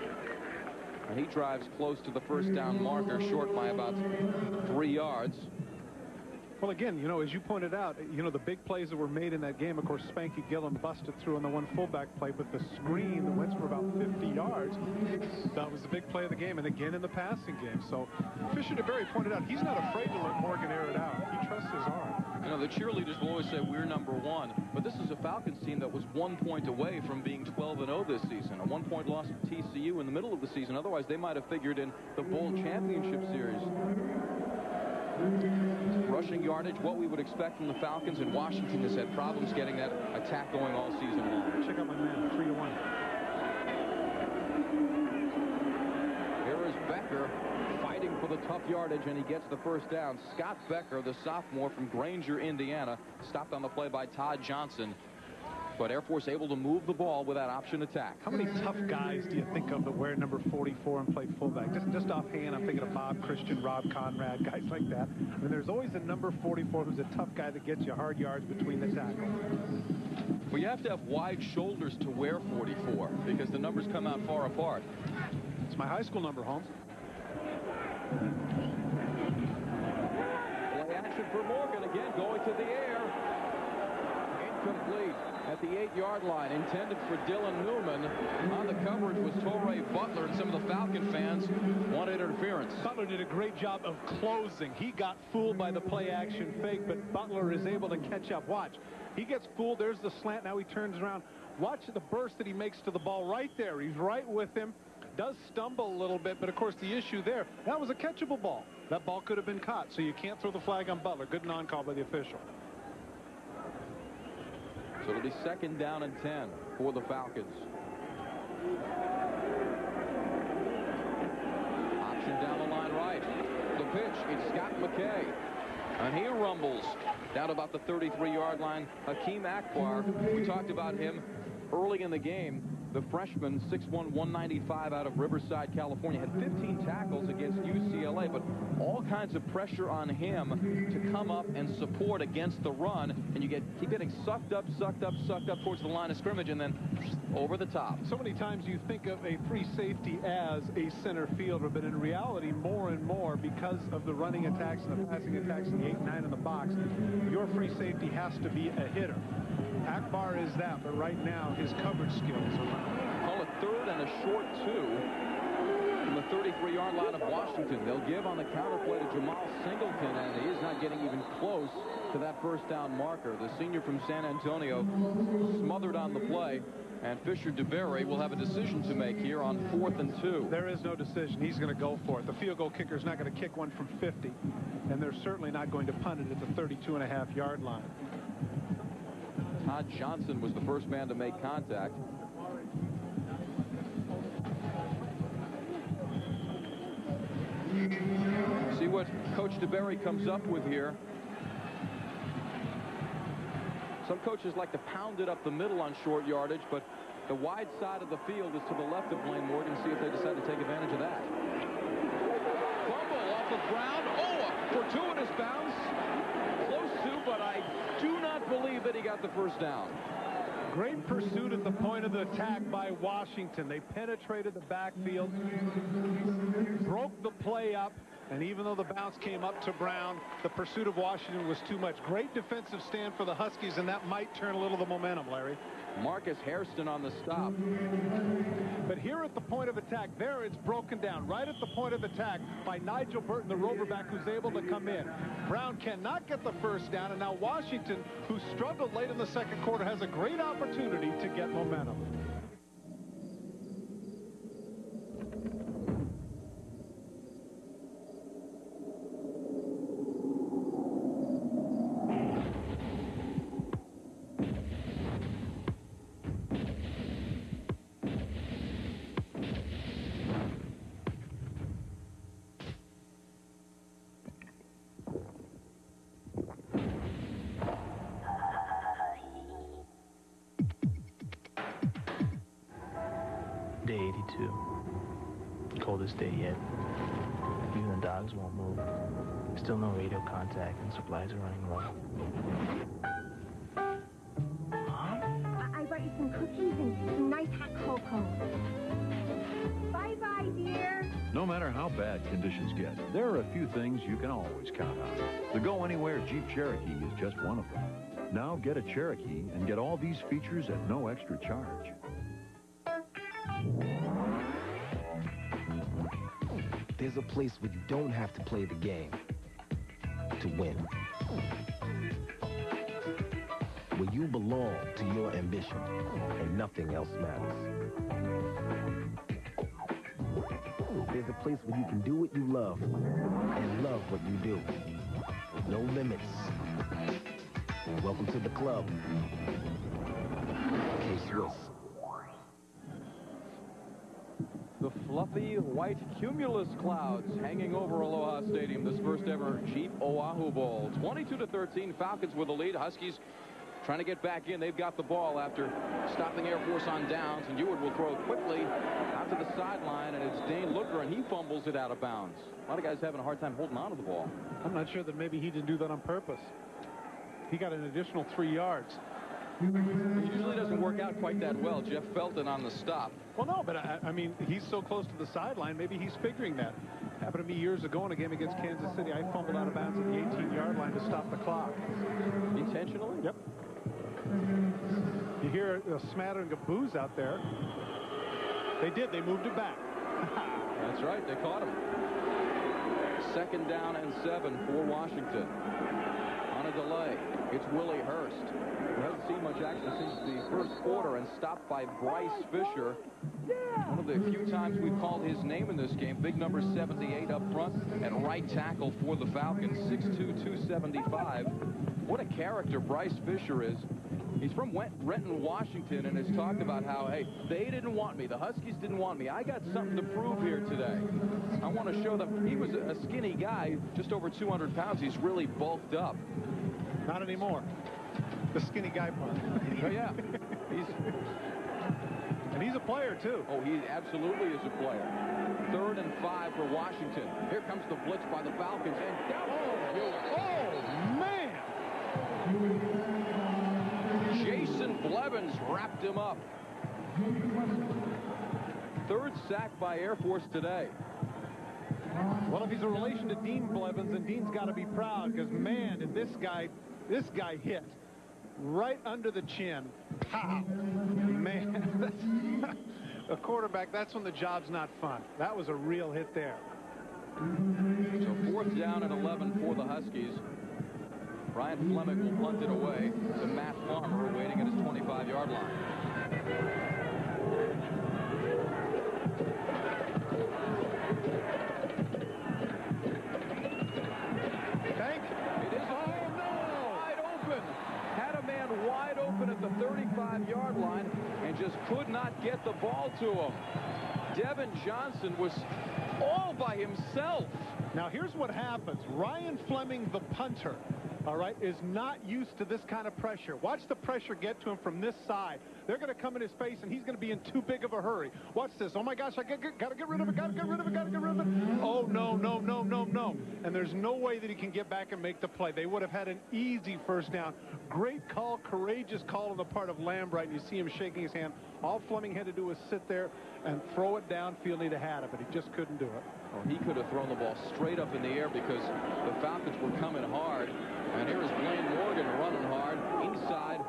And he drives close to the 1st down marker, short by about 3 yards. Well, again, you know, as you pointed out, you know, the big plays that were made in that game, of course, Spanky Gillum busted through on the one fullback play, but the screen that went for about 50 yards, that was the big play of the game, and again in the passing game. So Fisher DeBerry pointed out he's not afraid to let Morgan air it out. He trusts his arm. You know, the cheerleaders will always say we're number 1, but this is a Falcons team that was 1 point away from being 12-0 this season. A 1-point loss to TCU in the middle of the season. Otherwise, they might have figured in the bowl championship series. Rushing yardage, what we would expect from the Falcons, and Washington has had problems getting that attack going all season long. Check out my man, 3-1. Here is Becker fighting for the tough yardage, and he gets the 1st down. Scott Becker, the sophomore from Granger, Indiana, stopped on the play by Todd Johnson. But Air Force able to move the ball with that option attack. How many tough guys do you think of that wear number 44 and play fullback? Just offhand, I'm thinking of Bob Christian, Rob Conrad, guys like that. I mean, there's always a number 44 who's a tough guy that gets you hard yards between the tackles. Well, you have to have wide shoulders to wear 44 because the numbers come out far apart. It's my high school number, Holmes. Play action for Morgan again, going to the air. Incomplete at the 8-yard line, intended for Dylan Newman. On the coverage was Torrey Butler, and some of the Falcon fans wanted interference. Butler did a great job of closing. He got fooled by the play-action fake, but Butler is able to catch up. Watch. He gets fooled. There's the slant. Now he turns around. Watch the burst that he makes to the ball right there. He's right with him. Does stumble a little bit, but of course the issue there, that was a catchable ball. That ball could have been caught, so you can't throw the flag on Butler. Good non-call by the official. So it'll be 2nd down and 10 for the Falcons. Option down the line right. The pitch, it's Scott McKay. And he rumbles down about the 33-yard line. Akeem Akbar, we talked about him early in the game. The freshman, 6'1", 195 out of Riverside, California, had 15 tackles against UCLA, but all kinds of pressure on him to come up and support against the run, and you keep getting sucked up towards the line of scrimmage, and then over the top. So many times you think of a free safety as a center fielder, but in reality, more and more, because of the running attacks and the passing attacks and the 8-9 in the box, your free safety has to be a hitter. Akbar is that, but right now his coverage skills are not. Call it 3rd and a short 2 from the 33-yard line of Washington. They'll give on the counter play to Jamal Singleton, and he is not getting even close to that 1st down marker. The senior from San Antonio smothered on the play. And Fisher DeBerry will have a decision to make here on 4th and 2. There is no decision. He's going to go for it. The field goal kicker is not going to kick one from 50, and they're certainly not going to punt it at the 32.5-yard line. Todd Johnson was the first man to make contact. See what Coach DeBerry comes up with here. Some coaches like to pound it up the middle on short yardage, but the wide side of the field is to the left of Blaine Morgan. See if they decide to take advantage of that. Fumble off the ground. Oh, a fortuitous bounce. Close to, but I do not believe that he got the first down. Great pursuit at the point of the attack by Washington. They penetrated the backfield, broke the play up, and even though the bounce came up to Brown, the pursuit of Washington was too much. Great defensive stand for the Huskies, and that might turn a little of the momentum, Larry. Marcus Hairston on the stop. But here at the point of attack, there it's broken down right at the point of attack by Nigel Burton, the Roverback, who's able to come in. Brown cannot get the first down, and now Washington, who struggled late in the second quarter, has a great opportunity to get momentum. Day 82. Coldest day yet. Even the dogs won't move. Still no radio contact and supplies are running low. I brought you some cookies and some nice hot cocoa. Bye-bye, dear. No matter how bad conditions get, there are a few things you can always count on. The Go Anywhere Jeep Cherokee is just one of them. Now get a Cherokee and get all these features at no extra charge. There's a place where you don't have to play the game to win. Where you belong to your ambition and nothing else matters. There's a place where you can do what you love and love what you do. No limits. Welcome to the club. K-Swiss. The fluffy white cumulus clouds hanging over Aloha Stadium, this first ever Jeep Oahu Bowl. 22-13, Falcons with the lead. Huskies trying to get back in. They've got the ball after stopping Air Force on downs, and Ewart will throw it quickly out to the sideline, and it's Dane Looker, and he fumbles it out of bounds. A lot of guys having a hard time holding on to the ball. I'm not sure that maybe he didn't do that on purpose. He got an additional 3 yards. It usually doesn't work out quite that well. Jeff Felton on the stop. Well, no, but I mean, he's so close to the sideline, maybe he's figuring that. Happened to me years ago in a game against Kansas City. I fumbled out of bounds at the 18-yard line to stop the clock. Intentionally? Yep. You hear a smattering of boos out there. They did. They moved it back. That's right. They caught him. 2nd down and 7 for Washington. On a delay, it's Willie Hurst, who hasn't seen much action since the first quarter, and stopped by Bryce Fisher. One of the few times we've called his name in this game. Big number 78 up front at right tackle for the Falcons, 6'2", 275. What a character Bryce Fisher is. He's from Renton, Washington, and has talked about how, hey, they didn't want me. The Huskies didn't want me. I got something to prove here today. I want to show them. He was a skinny guy, just over 200 pounds. He's really bulked up. Not anymore. The skinny guy part. Oh, yeah. And he's a player, too. Oh, he absolutely is a player. 3rd and 5 for Washington. Here comes the blitz by the Falcons. And down. Oh, man. Jason Blevins wrapped him up. 3rd sack by Air Force today. Well, if he's a relation to Dean Blevins, then Dean's got to be proud, because, man, did this guy hit right under the chin. Pow! Man, a quarterback, that's when the job's not fun. That was a real hit there. So 4th down and 11 for the Huskies. Brian Fleming will punt it away to Matt Farmer, waiting at his 25-yard line. Wide open at the 35-yard line and just could not get the ball to him. Devin Johnson was all by himself. Now here's what happens. Ryan Fleming, the punter, all right, is not used to this kind of pressure. Watch the pressure get to him from this side. They're going to come in his face, and he's going to be in too big of a hurry. Watch this. Oh, my gosh, I got to get rid of it, got to get rid of it, got to get rid of it. Oh, no, no, no, no, no. And there's no way that he can get back and make the play. They would have had an easy first down. Great call, courageous call on the part of Lambright, and you see him shaking his hand. All Fleming had to do was sit there and throw it downfield. He'd have had it, but he just couldn't do it. Well, he could have thrown the ball straight up in the air because the Falcons were coming hard. And here is Blaine Morgan running hard inside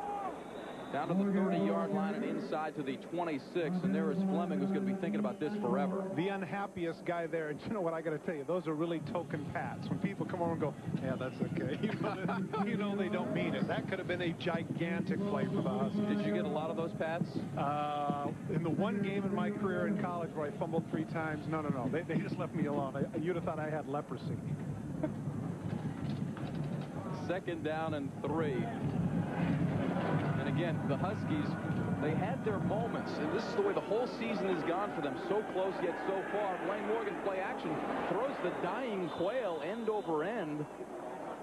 down to the 30-yard line and inside to the 26. And there is Fleming, who's going to be thinking about this forever. The unhappiest guy there. And you know what I got to tell you? Those are really token pats. When people come over and go, yeah, that's okay. You know they don't mean it. That could have been a gigantic play for the Huskies. Did you get a lot of those pats? In the one game in my career in college where I fumbled 3 times, no. They just left me alone. You'd have thought I had leprosy. 2nd down and 3. And again, the Huskies, they had their moments, and this is the way the whole season has gone for them. So close yet so far. Blaine Morgan play action, throws the dying quail end over end,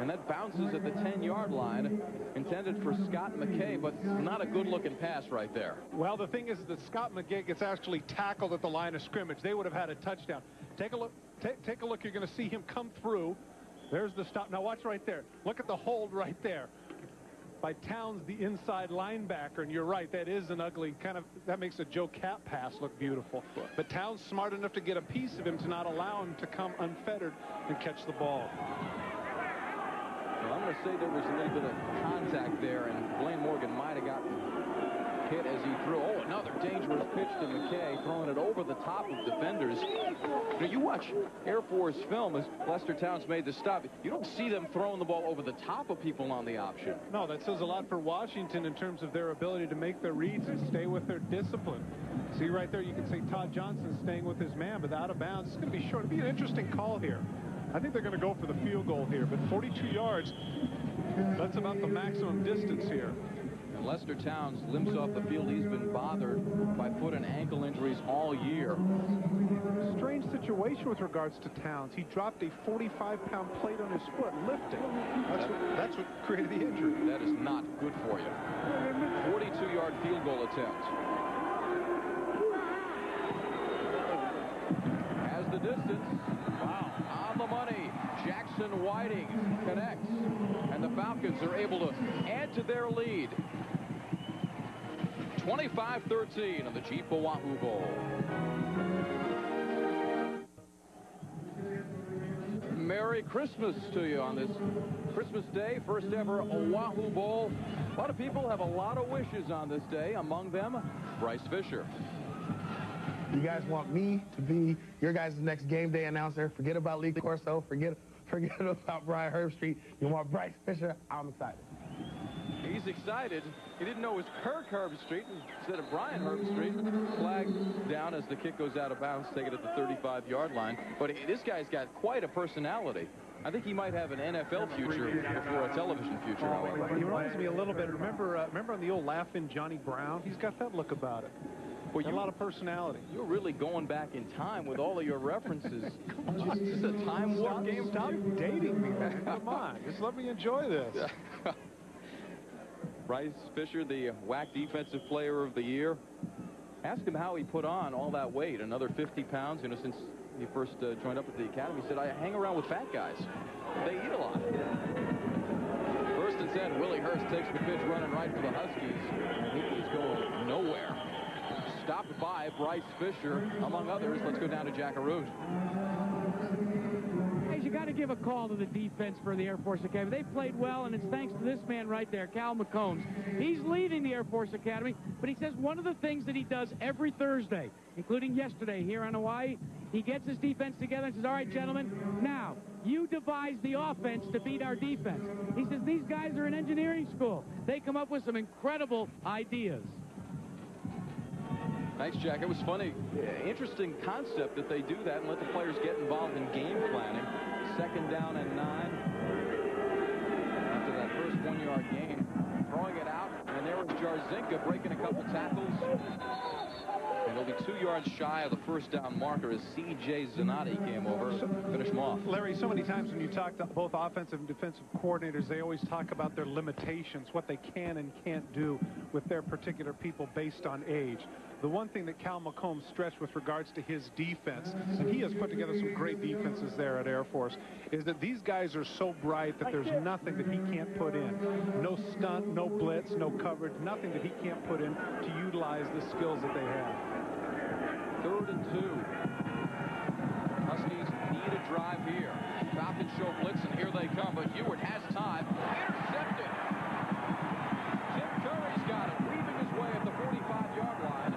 and that bounces at the 10-yard line, intended for Scott McKay, but not a good-looking pass right there. Well, the thing is that Scott McKay gets actually tackled at the line of scrimmage. They would have had a touchdown. Take a look. Take a look. You're going to see him come through. There's the stop. Now watch right there. Look at the hold right there by Towns, the inside linebacker. And you're right, that is an ugly kind of, that makes a Joe Cap pass look beautiful. But Towns smart enough to get a piece of him to not allow him to come unfettered and catch the ball. Well, I'm going to say there was a little bit of contact there, and Blaine Morgan might have gotten hit as he threw. Oh, another dangerous pitch to McKay, throwing it over the top of defenders. Now, you watch Air Force film as Lester Towns made the stop. You don't see them throwing the ball over the top of people on the option. No, that says a lot for Washington in terms of their ability to make their reads and stay with their discipline. See right there, you can say Todd Johnson staying with his man, but out of bounds. It's going to be short. It'll be an interesting call here. I think they're going to go for the field goal here, but 42 yards, that's about the maximum distance here. And Lester Towns limps off the field. He's been bothered by foot and ankle injuries all year. Strange situation with regards to Towns. He dropped a 45-pound plate on his foot lifting. That's what created the injury. That is not good for you. 42-yard field goal attempt. Has the distance. Wow. On the money. Jackson Whiting connects. And the Falcons are able to add to their lead. 25-13 on the Jeep Oahu Bowl. Merry Christmas to you on this Christmas Day, first ever Oahu Bowl. A lot of people have a lot of wishes on this day, among them Bryce Fisher. You guys want me to be your guys' next game day announcer. Forget about Lee Corso. Forget about Brian Herbstreit. You want Bryce Fisher? I'm excited. He's excited. He didn't know it was Kirk Herbstreit instead of Brian Herbstreit. Flagged down as the kick goes out of bounds, taken at the 35-yard line. But this guy's got quite a personality. I think he might have an NFL future before a television future, however. He reminds me a little bit. Remember on the old Laugh-In Johnny Brown? He's got that look about it. Well, a lot of personality. You're really going back in time with all of your references. Just a time warp game. Stop dating me, man. Come on. Just let me enjoy this. Bryce Fisher, the WAC Defensive Player of the Year. Ask him how he put on all that weight, another 50 pounds, since he first joined up at the academy. He said, I hang around with fat guys. They eat a lot. First and 10, Willie Hurst takes the pitch running right for the Huskies. I think he's going nowhere. Stopped by Bryce Fisher, among others. Let's go down to Jack Arute. You got to give a call to the defense for the Air Force Academy. They played well, and it's thanks to this man right there, Cal McCombs. He's leading the Air Force Academy, but he says one of the things that he does every Thursday, including yesterday here on Hawaii, he gets his defense together and says, all right, gentlemen, now, you devise the offense to beat our defense. He says these guys are in engineering school. They come up with some incredible ideas. Thanks, Jack. It was funny. Interesting concept that they do that and let the players get involved in game planning. 2nd down and 9. After that first 1-yard gain, throwing it out, and there was Jarzinka breaking a couple tackles. And he'll be 2 yards shy of the first down marker as C.J. Zanotti came over to finish him off. Larry, so many times when you talk to both offensive and defensive coordinators, they always talk about their limitations, what they can and can't do with their particular people based on age. The one thing that Cal McComb stressed with regards to his defense, and he has put together some great defenses there at Air Force, is that these guys are so bright that there's nothing that he can't put in. No stunt, no blitz, no coverage, nothing that he can't put in to utilize the skills that they have. 3rd and 2. Huskies need a drive here. Falcons show blitz, and here they come, but Ewart has time. Intercepted. Tim Curry's got it, weaving his way at the 45-yard line.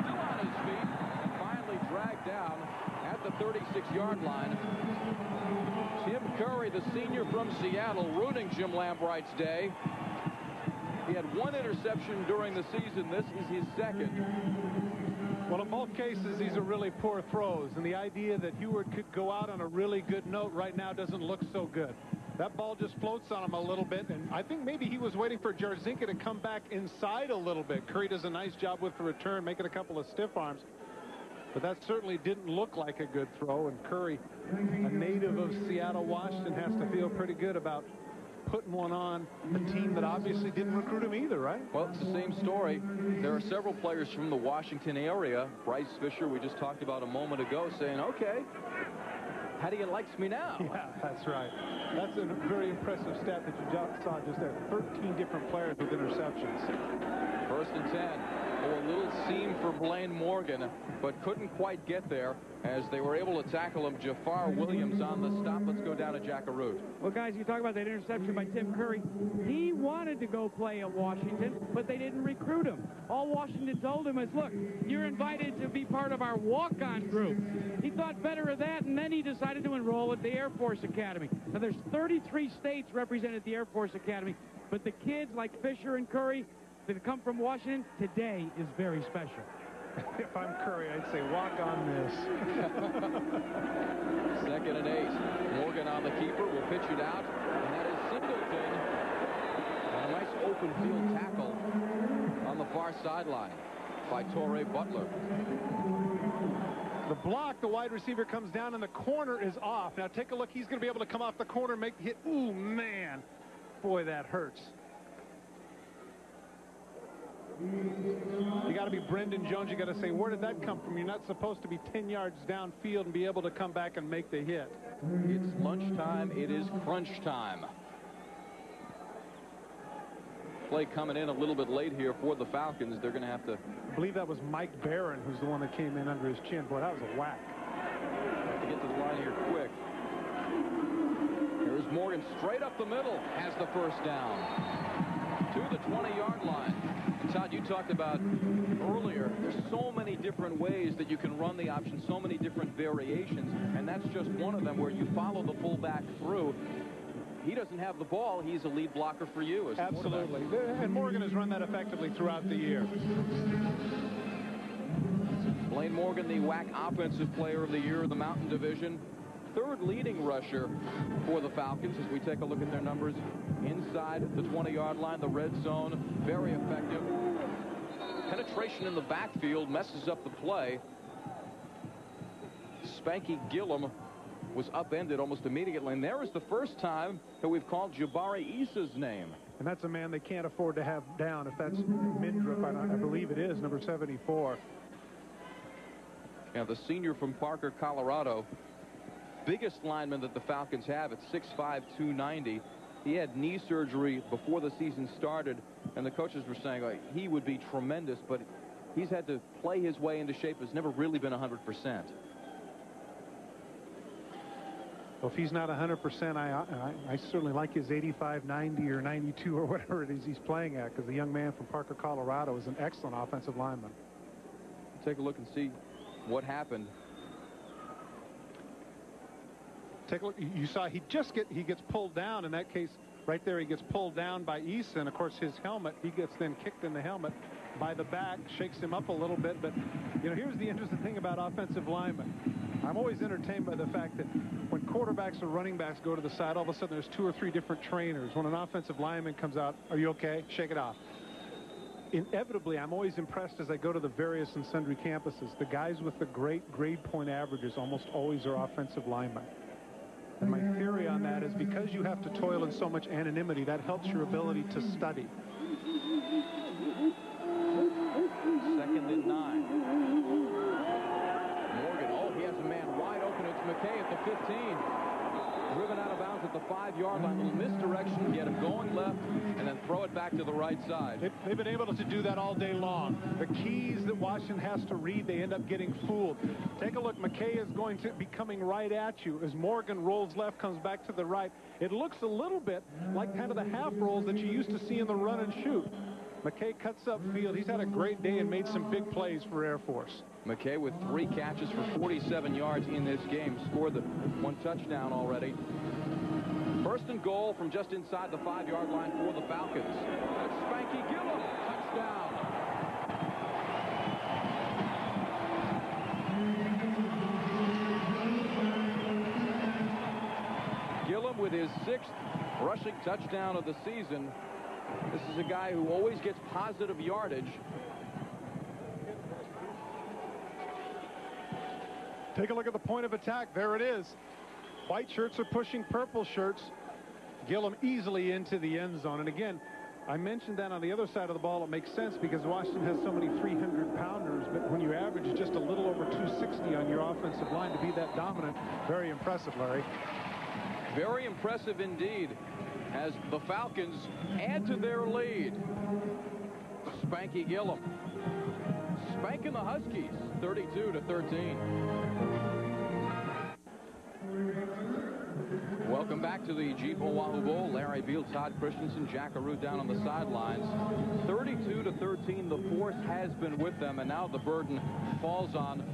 Still on his feet, and finally dragged down at the 36-yard line. Tim Curry, the senior from Seattle, ruining Jim Lambright's day. He had 1 interception during the season. This is his 2nd. Well, in both cases, these are really poor throws, and the idea that Ewart could go out on a really good note right now doesn't look so good. That ball just floats on him a little bit, and I think maybe he was waiting for Jarzinka to come back inside a little bit. Curry does a nice job with the return, making a couple of stiff arms, but that certainly didn't look like a good throw, and Curry, a native of Seattle, Washington, has to feel pretty good about putting one on a team that obviously didn't recruit him either, right? Well, it's the same story. There are several players from the Washington area. Bryce Fisher, we just talked about a moment ago, saying, okay, how do you like me now? Yeah, that's right. That's a very impressive stat that you saw just there. 13 different players with interceptions. 1st and 10. Oh, a little seam for Blaine Morgan, but couldn't quite get there as they were able to tackle him. Jafar Williams on the stop. Let's go down to Jackaroot. Well, guys, you talk about that interception by Tim Curry. He wanted to go play at Washington, but they didn't recruit him. All Washington told him is, look, you're invited to be part of our walk-on group. He thought better of that, and then he decided to enroll at the Air Force Academy. Now, there's 33 states represented at the Air Force Academy, but the kids like Fisher and Curry that come from Washington today is very special. If I'm Curry, I'd say walk on this. 2nd and 8. Morgan on the keeper will pitch it out, and that is Singleton. And a nice open field tackle on the far sideline by Torrey Butler. The block, the wide receiver comes down, and the corner is off. Now take a look. He's going to be able to come off the corner and make the hit. Ooh, man. Boy, that hurts. You got to be Brendan Jones. You got to say, where did that come from? You're not supposed to be 10 yards downfield and be able to come back and make the hit. It's lunchtime. It is crunch time. Play coming in a little bit late here for the Falcons. They're going to have to... I believe that was Mike Barron, who's the one that came in under his chin. Boy, that was a whack. Have to get to the line here quick. Here's Morgan straight up the middle. Has the first down. To the 20-yard line. Todd, you talked about earlier, there's so many different ways that you can run the option, so many different variations, and that's just one of them where you follow the fullback through. He doesn't have the ball. He's a lead blocker for you. As absolutely. And Morgan has run that effectively throughout the year. Blaine Morgan, the WAC Offensive Player of the Year of the Mountain Division. 3rd leading rusher for the Falcons as we take a look at their numbers inside the 20-yard line, the red zone. Very effective. Penetration in the backfield messes up the play. Spanky Gillum was upended almost immediately, and there is the first time that we've called Jabari Issa's name. And that's a man they can't afford to have down. If that's Mindrup, I believe it is, number 74. Yeah, the senior from Parker, Colorado. Biggest lineman that the Falcons have at 6'5", 290. He had knee surgery before the season started, and the coaches were saying he would be tremendous, but he's had to play his way into shape. Has never really been 100%. Well, if he's not 100%, I certainly like his 85, 90, or 92, or whatever it is he's playing at, because the young man from Parker, Colorado is an excellent offensive lineman. Take a look and see what happened. Take a look. You saw he gets pulled down. In that case, right there, he gets pulled down by Issa, and of course his helmet. He gets then kicked in the helmet. by the back, shakes him up a little bit. But, you know, here's the interesting thing about offensive linemen. I'm always entertained by the fact that when quarterbacks or running backs go to the side, all of a sudden there's 2 or 3 different trainers. When an offensive lineman comes out, are you okay? Shake it off. Inevitably, I'm always impressed as I go to the various and sundry campuses. The guys with the great grade point averages almost always are offensive linemen. And my theory on that is because you have to toil in so much anonymity, that helps your ability to study. 2nd and 9. Morgan, oh, he has a man wide open. It's McKay at the 15. Driven out of bounds at the 5-yard line. A little misdirection, get him going left, and then throw it back to the right side. They've been able to do that all day long. The keys that Washington has to read, they end up getting fooled. Take a look. McKay is going to be coming right at you. As Morgan rolls left, comes back to the right. It looks a little bit like kind of the half rolls that you used to see in the run and shoot. McKay cuts upfield. He's had a great day and made some big plays for Air Force. McKay with 3 catches for 47 yards in this game. Scored the 1 touchdown already. 1st and goal from just inside the 5-yard line for the Falcons. That's Spanky Gillum. Touchdown. Gillum with his 6th rushing touchdown of the season. This is a guy who always gets positive yardage. Take a look at the point of attack. There it is. White shirts are pushing purple shirts. Gillum easily into the end zone. And again, I mentioned that on the other side of the ball, it makes sense because Washington has so many 300-pounders. But when you average just a little over 260 on your offensive line to be that dominant, very impressive, Larry. Very impressive indeed, as the Falcons add to their lead. Spanky Gillum spanking the Huskies 32-13. Welcome back to the Jeep Oahu Bowl. Larry Beal, Todd Christensen, Jack Arute down on the sidelines. 32-13. The force has been with them, and now the burden falls on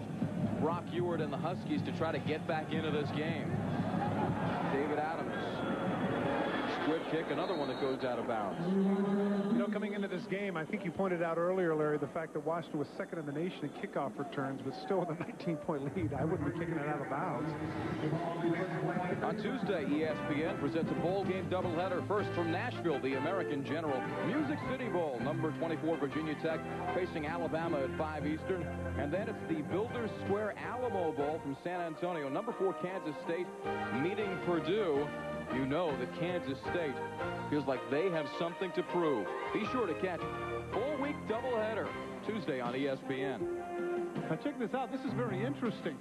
Brock Ewart and the Huskies to try to get back into this game. David Adams. Squib kick, another one that goes out of bounds. You know, coming into this game, I think you pointed out earlier, Larry, the fact that Washington was 2nd in the nation in kickoff returns, but still with a 19-point lead. I wouldn't be kicking it out of bounds. On Tuesday, ESPN presents a bowl game doubleheader. First from Nashville, the American General Music City Bowl. Number 24, Virginia Tech, facing Alabama at 5 Eastern. And then it's the Builders Square Alamo Bowl from San Antonio. Number 4, Kansas State, meeting Purdue. You know that Kansas State feels like they have something to prove. Be sure to catch full week doubleheader Tuesday on ESPN. Now check this out. This is very interesting.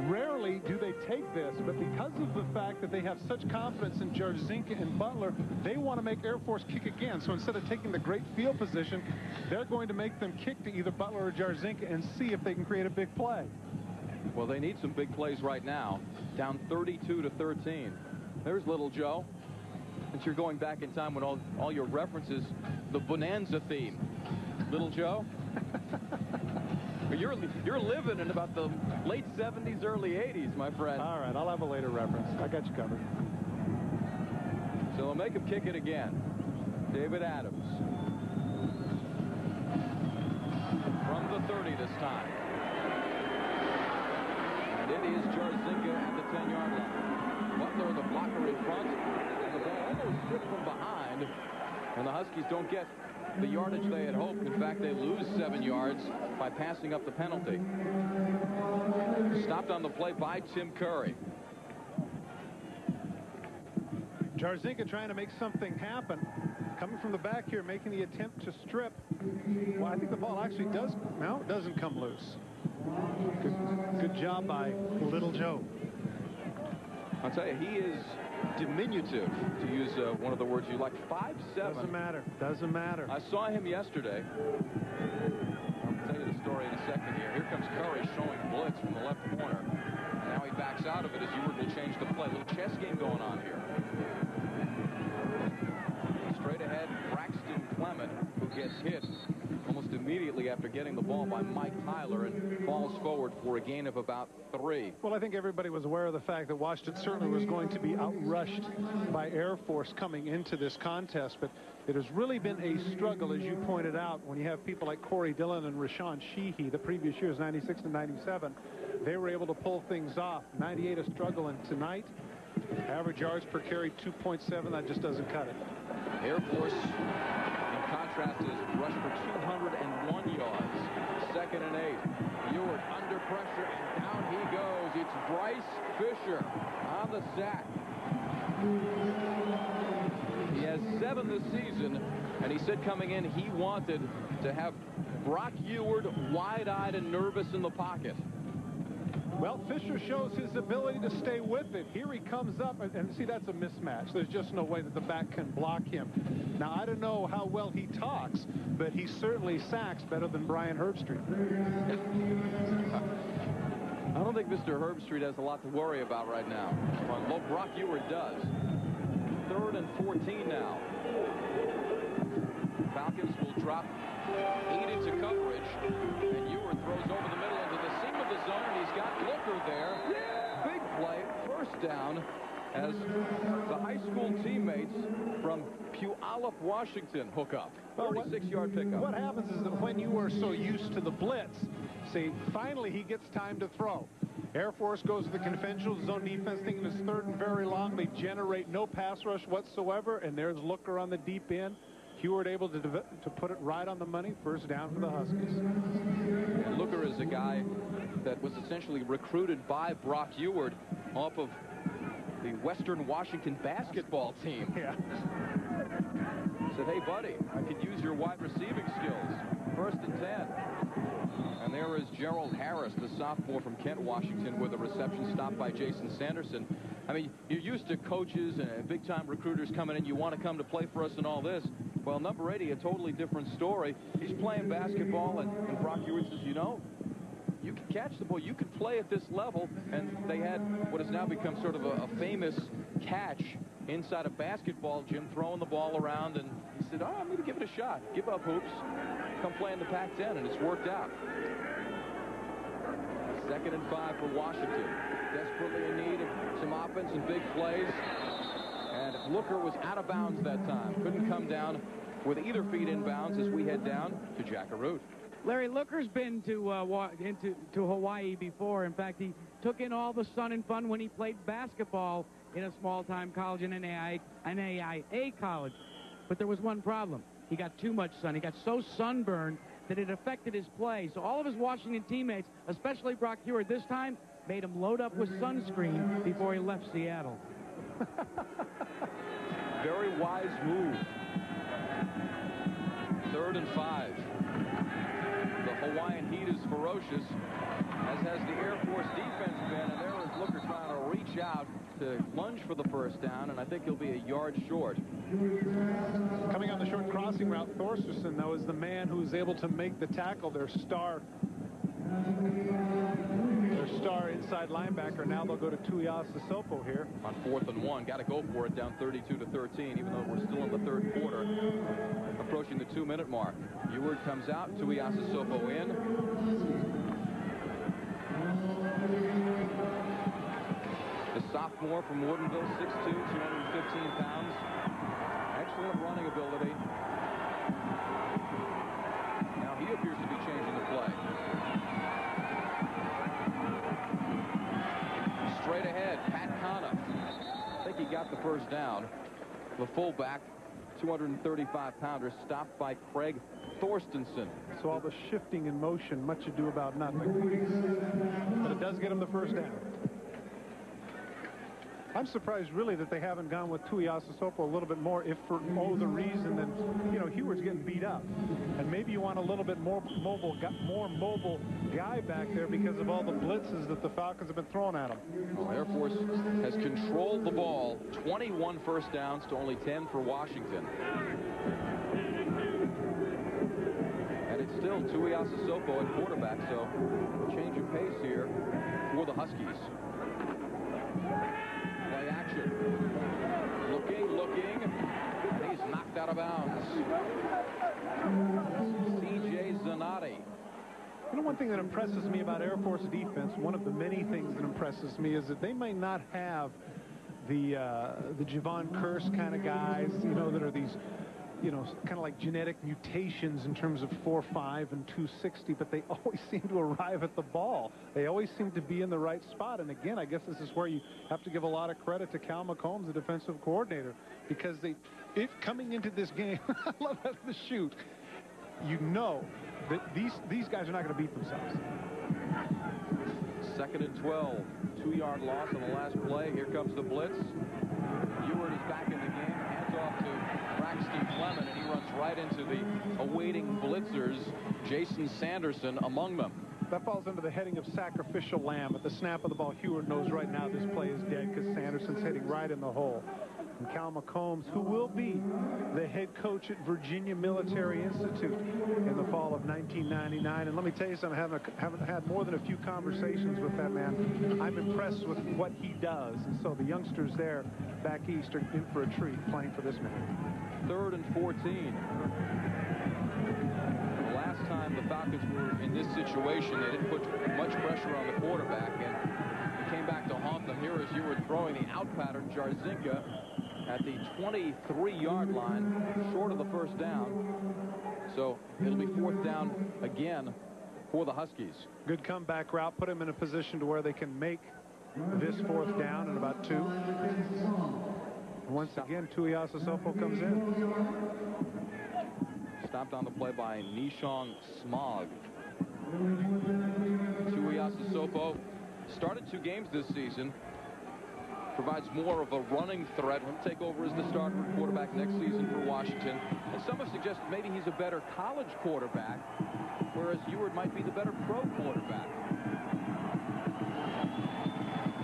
Rarely do they take this, but because of the fact that they have such confidence in Jarzinka and Butler, they want to make Air Force kick again. So instead of taking the great field position, they're going to make them kick to either Butler or Jarzinka and see if they can create a big play. Well, they need some big plays right now. Down 32-13. There's Little Joe. Since you're going back in time when all your references, the Bonanza theme. Little Joe? You're living in about the late 70s, early 80s, my friend. All right, I'll have a later reference. I got you covered. So they'll make him kick it again. David Adams. From the 30 this time. And it is Jarzinka at the 10-yard line. Butler, the blocker in front, and the ball almost stripped from behind, and the Huskies don't get the yardage they had hoped. In fact, they lose 7 yards by passing up the penalty. Stopped on the play by Tim Curry. Jarzinka trying to make something happen. Coming from the back here, making the attempt to strip. Well, I think the ball actually does, no, it doesn't come loose. Good job by Little Joe. I'll tell you, he is diminutive, to use one of the words you like. 5'7". Doesn't matter. Doesn't matter. I saw him yesterday. I'll tell you the story in a second here. Here comes Curry showing blitz from the left corner. And now he backs out of it as Ewart will change the play. A little chess game going on here. Straight ahead, Braxton Clement, who gets hit almost immediately after getting the ball by Mike Tyler and falls forward for a gain of about 3. Well, I think everybody was aware of the fact that Washington certainly was going to be outrushed by Air Force coming into this contest, but it has really been a struggle, as you pointed out, when you have people like Corey Dillon and Rashawn Sheehy, the previous years, 96 and 97. They were able to pull things off. 98 a struggle, and tonight, average yards per carry 2.7. That just doesn't cut it. Air Force, in contrast, is rushed for 201 yards. 2nd and 8. Ewart under pressure, and down he goes. It's Bryce Fisher on the sack. He has 7 this season, and he said coming in he wanted to have Brock Ewart wide-eyed and nervous in the pocket. Well, Fisher shows his ability to stay with it. Here he comes up, and see, that's a mismatch. There's just no way that the back can block him. Now, I don't know how well he talks, but he certainly sacks better than Brian Herbstreit. I don't think Mr. Herbstreit has a lot to worry about right now. Well, Brock Ewart does. 3rd and 14 now. Falcons will drop 8 into coverage, and Ewart throws over the middle into the seam of the zone, and he's got Looker there. Yeah! Big play, 1st down, as the high school teammates from Puyallup, Washington hook up. 46-yard pickup. What happens is that when you are so used to the blitz, see, finally he gets time to throw. Air Force goes to the conventional zone defense, thinking it's 3rd and very long. They generate no pass rush whatsoever, and there's Looker on the deep end. Ewart able to put it right on the money. 1st down for the Huskies. And Looker is a guy that was essentially recruited by Brock Ewart off of the Western Washington basketball team. Yeah. Said, hey, buddy, I could use your wide receiving skills. 1st and 10. And there is Gerald Harris, the sophomore from Kent, Washington, with a reception stop by Jason Sanderson. I mean, you're used to coaches and big-time recruiters coming in. You want to come to play for us and all this. Well, number 80, a totally different story. He's playing basketball, and Brock Ewart says, you know, you can catch the ball. You can play at this level. And they had what has now become sort of a famous catch inside of basketball. Jim throwing the ball around, and he said, oh, I'm going to give it a shot. Give up hoops. Come play in the Pac-10, and it's worked out. 2nd and 5 for Washington. Desperately in need of some offense and big plays. And Looker was out of bounds that time. Couldn't come down with either feet in bounds as we head down to Jackaroo. Larry, Looker's been to Hawaii before. In fact, he took in all the sun and fun when he played basketball in a small-time college, an NAIA college. But there was one problem. He got too much sun. He got so sunburned that it affected his play. So all of his Washington teammates, especially Brock Ewart this time, made him load up with sunscreen before he left Seattle. Very wise move. 3rd and 5. The Hawaiian heat is ferocious, as has the Air Force defense been, and there is Looker trying to reach out to lunge for the 1st down, and I think he'll be a yard short. Coming on the short crossing route, Thorsterson, though, is the man who is able to make the tackle. Their star inside linebacker. Now they'll go to Tuiasa Sopo here. On 4th and 1, got to go for it, down 32-13, even though we're still in the 3rd quarter, approaching the 2-minute mark. Ewart comes out, Tuiasa Sopo in. The sophomore from Woodinville, 6'2", 215 pounds. Excellent running ability. Now he appears to be changing the play. Straight ahead, Pat Conniff. I think he got the 1st down. The fullback, 235-pounder, stopped by Craig Thorstensen. So all the shifting in motion, much ado about nothing. But it does get him the 1st down. I'm surprised, really, that they haven't gone with Tuiasa Sopo a little bit more, if for no other reason than, you know, Hewart's getting beat up. And maybe you want a little bit more mobile guy back there because of all the blitzes that the Falcons have been throwing at him. Well, Air Force has controlled the ball. 21 1st downs to only 10 for Washington. And it's still Tuiasa Sopo at quarterback, so a change of pace here for the Huskies. Play action. Looking. He's knocked out of bounds. C.J. Zung. You know, one thing that impresses me about Air Force defense, one of the many things that impresses me, is that they may not have the Javon Curse kind of guys, you know, that are these, you know, kind of like genetic mutations in terms of 4'5" and 260, but they always seem to arrive at the ball. They always seem to be in the right spot. And again, I guess this is where you have to give a lot of credit to Cal McCombs, the defensive coordinator, because coming into this game, I love that the shoot. You know that these guys are not going to beat themselves. 2nd and 12. 2-yard loss on the last play. Here comes the blitz. Ewart is back in the game. Hands off to Braxton Clement, and he runs right into the awaiting blitzers, Jason Sanderson among them. That falls under the heading of sacrificial lamb. At the snap of the ball, Ewart knows right now this play is dead because Sanderson's hitting right in the hole. And Cal McCombs, who will be the head coach at Virginia Military Institute in the fall of 1999. And let me tell you something, I haven't had more than a few conversations with that man. I'm impressed with what he does. And so the youngsters there back east are in for a treat playing for this man. 3rd and 14. The last time the Falcons were in this situation, they didn't put much pressure on the quarterback, and it came back to haunt them. Here as you were throwing the out pattern, Jarzinka at the 23-yard line, short of the first down. So it'll be 4th down again for the Huskies. Good comeback route, put him in a position to where they can make this 4th down in about 2. Once again, Tuiasosopo comes in. Stopped on the play by Nishong Smog. Tuiasosopo started 2 games this season. Provides more of a running threat. He'll take over as the starter quarterback next season for Washington. And some have suggested maybe he's a better college quarterback, whereas Ewart might be the better pro quarterback.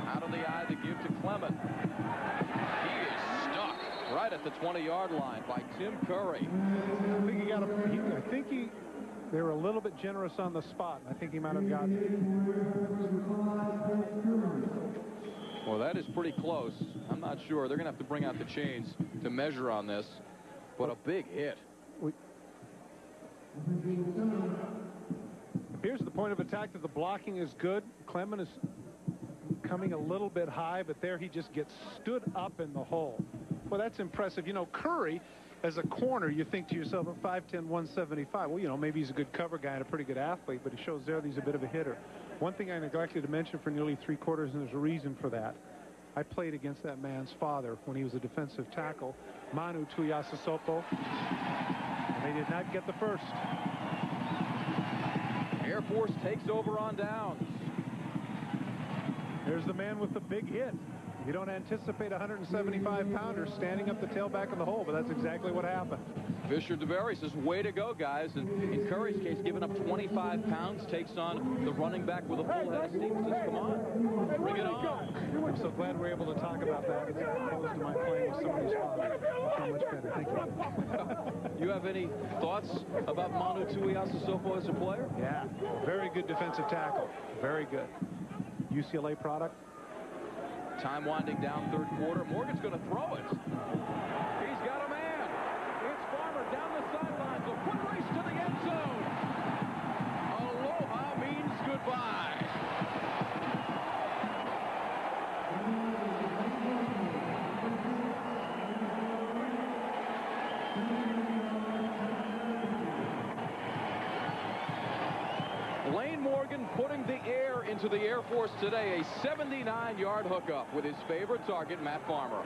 Out of the eye to give to Clement. He is stuck right at the 20-yard line by Tim Curry. I think they were a little bit generous on the spot. I think he might have gotten it. Well, that is pretty close. I'm not sure. They're going to have to bring out the chains to measure on this. But a big hit. Here's the point of attack that the blocking is good. Clement is coming a little bit high, but there he just gets stood up in the hole. Well, that's impressive. You know, Curry, as a corner, you think to yourself, at 5'10", 175, well, you know, maybe he's a good cover guy and a pretty good athlete, but he shows there that he's a bit of a hitter. One thing I neglected to mention for nearly 3 quarters, and there's a reason for that. I played against that man's father when he was a defensive tackle, Manu Tuiasosopo, and they did not get the first. Air Force takes over on downs. There's the man with the big hit. You don't anticipate a 175-pounder standing up the tailback of the hole, but that's exactly what happened. Fisher DeBerry says, way to go, guys. And in Curry's case, giving up 25 pounds, takes on the running back with a full head of steam. Says, come on, bring it on. I'm so glad we're able to talk about that. As opposed to my playing with somebody's father. So much better. Thank you. You have any thoughts about Manu Tuiasosopo as a player? Yeah, very good defensive tackle. Very good. UCLA product. Time winding down 3rd quarter. Morgan's going to throw it. He's got a man. It's Farmer down the sidelines. A foot race to the end zone. Aloha means goodbye. Blaine Morgan putting the air into the Air Force today. A 79-yard hookup with his favorite target, Matt Farmer.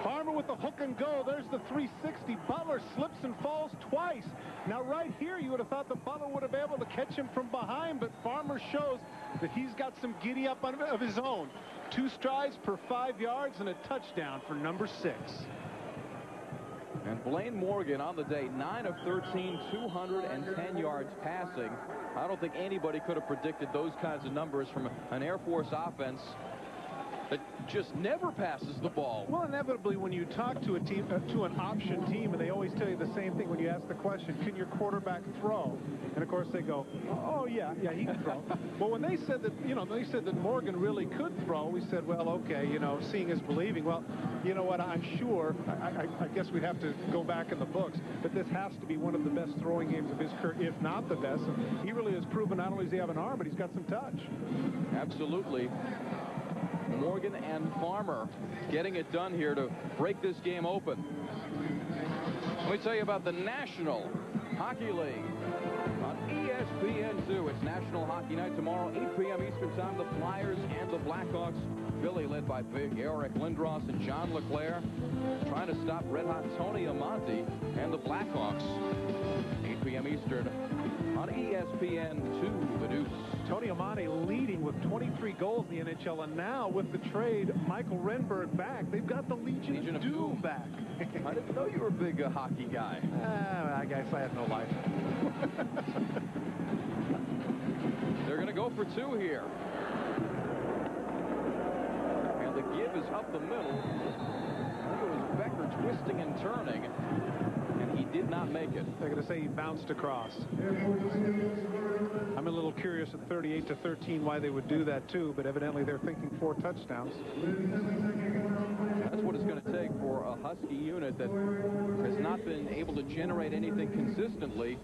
Farmer with the hook and go. There's the 360. Butler slips and falls twice. Now, right here, you would have thought the Butler would have been able to catch him from behind, but Farmer shows that he's got some giddy up of his own. 2 strides per 5 yards and a touchdown for number 6. And Blaine Morgan on the day, 9 of 13, 210 yards passing. I don't think anybody could have predicted those kinds of numbers from an Air Force offense that just never passes the ball. Well, inevitably, when you talk to a team, to an option team, and they always tell you the same thing when you ask the question, can your quarterback throw? And of course they go, oh yeah, he can throw. Well, when they said that, they said that Morgan really could throw, we said, well, okay, seeing is believing. Well, you know what? I'm sure. I guess we'd have to go back in the books, but this has to be one of the best throwing games of his career, if not the best. And he really has proven not only does he have an arm, but he's got some touch. Absolutely. Morgan and Farmer getting it done here to break this game open. Let me tell you about the National Hockey League on ESPN2. It's National Hockey Night tomorrow, 8 p.m. Eastern Time. The Flyers and the Blackhawks. Philly led by big Eric Lindros and John LeClaire, trying to stop red-hot Tony Amonte and the Blackhawks. 8 p.m. Eastern on ESPN2, the Deuce. Tony Amonte leading with 23 goals in the NHL, and now with the trade, Michael Renberg back. They've got the Legion of Doom back. I didn't know you were a big hockey guy. I guess I have no life. They're going to go for two here. And the give is up the middle. I think it was Becker twisting and turning, and he did not make it. They're going to say he bounced across. I'm a little curious at 38-13 why they would do that too, but evidently they're thinking 4 touchdowns. That's what it's going to take for a Husky unit that has not been able to generate anything consistently.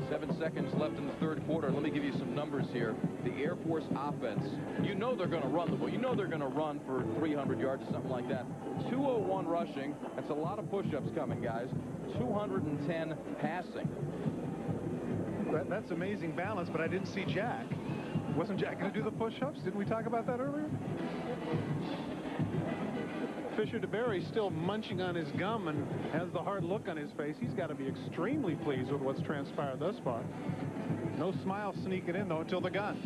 7 seconds left in the third quarter. Let me give you some numbers here. The Air Force offense, you know they're going to run the ball. You know they're going to run for 300 yards or something like that. 201 rushing. That's a lot of push-ups coming, guys. 210 passing. That's amazing balance, but I didn't see Jack. Wasn't Jack going to do the push-ups? Didn't we talk about that earlier? Fisher DeBerry still munching on his gum and has the hard look on his face. He's got to be extremely pleased with what's transpired thus far. No smile sneaking in, though, until the gun.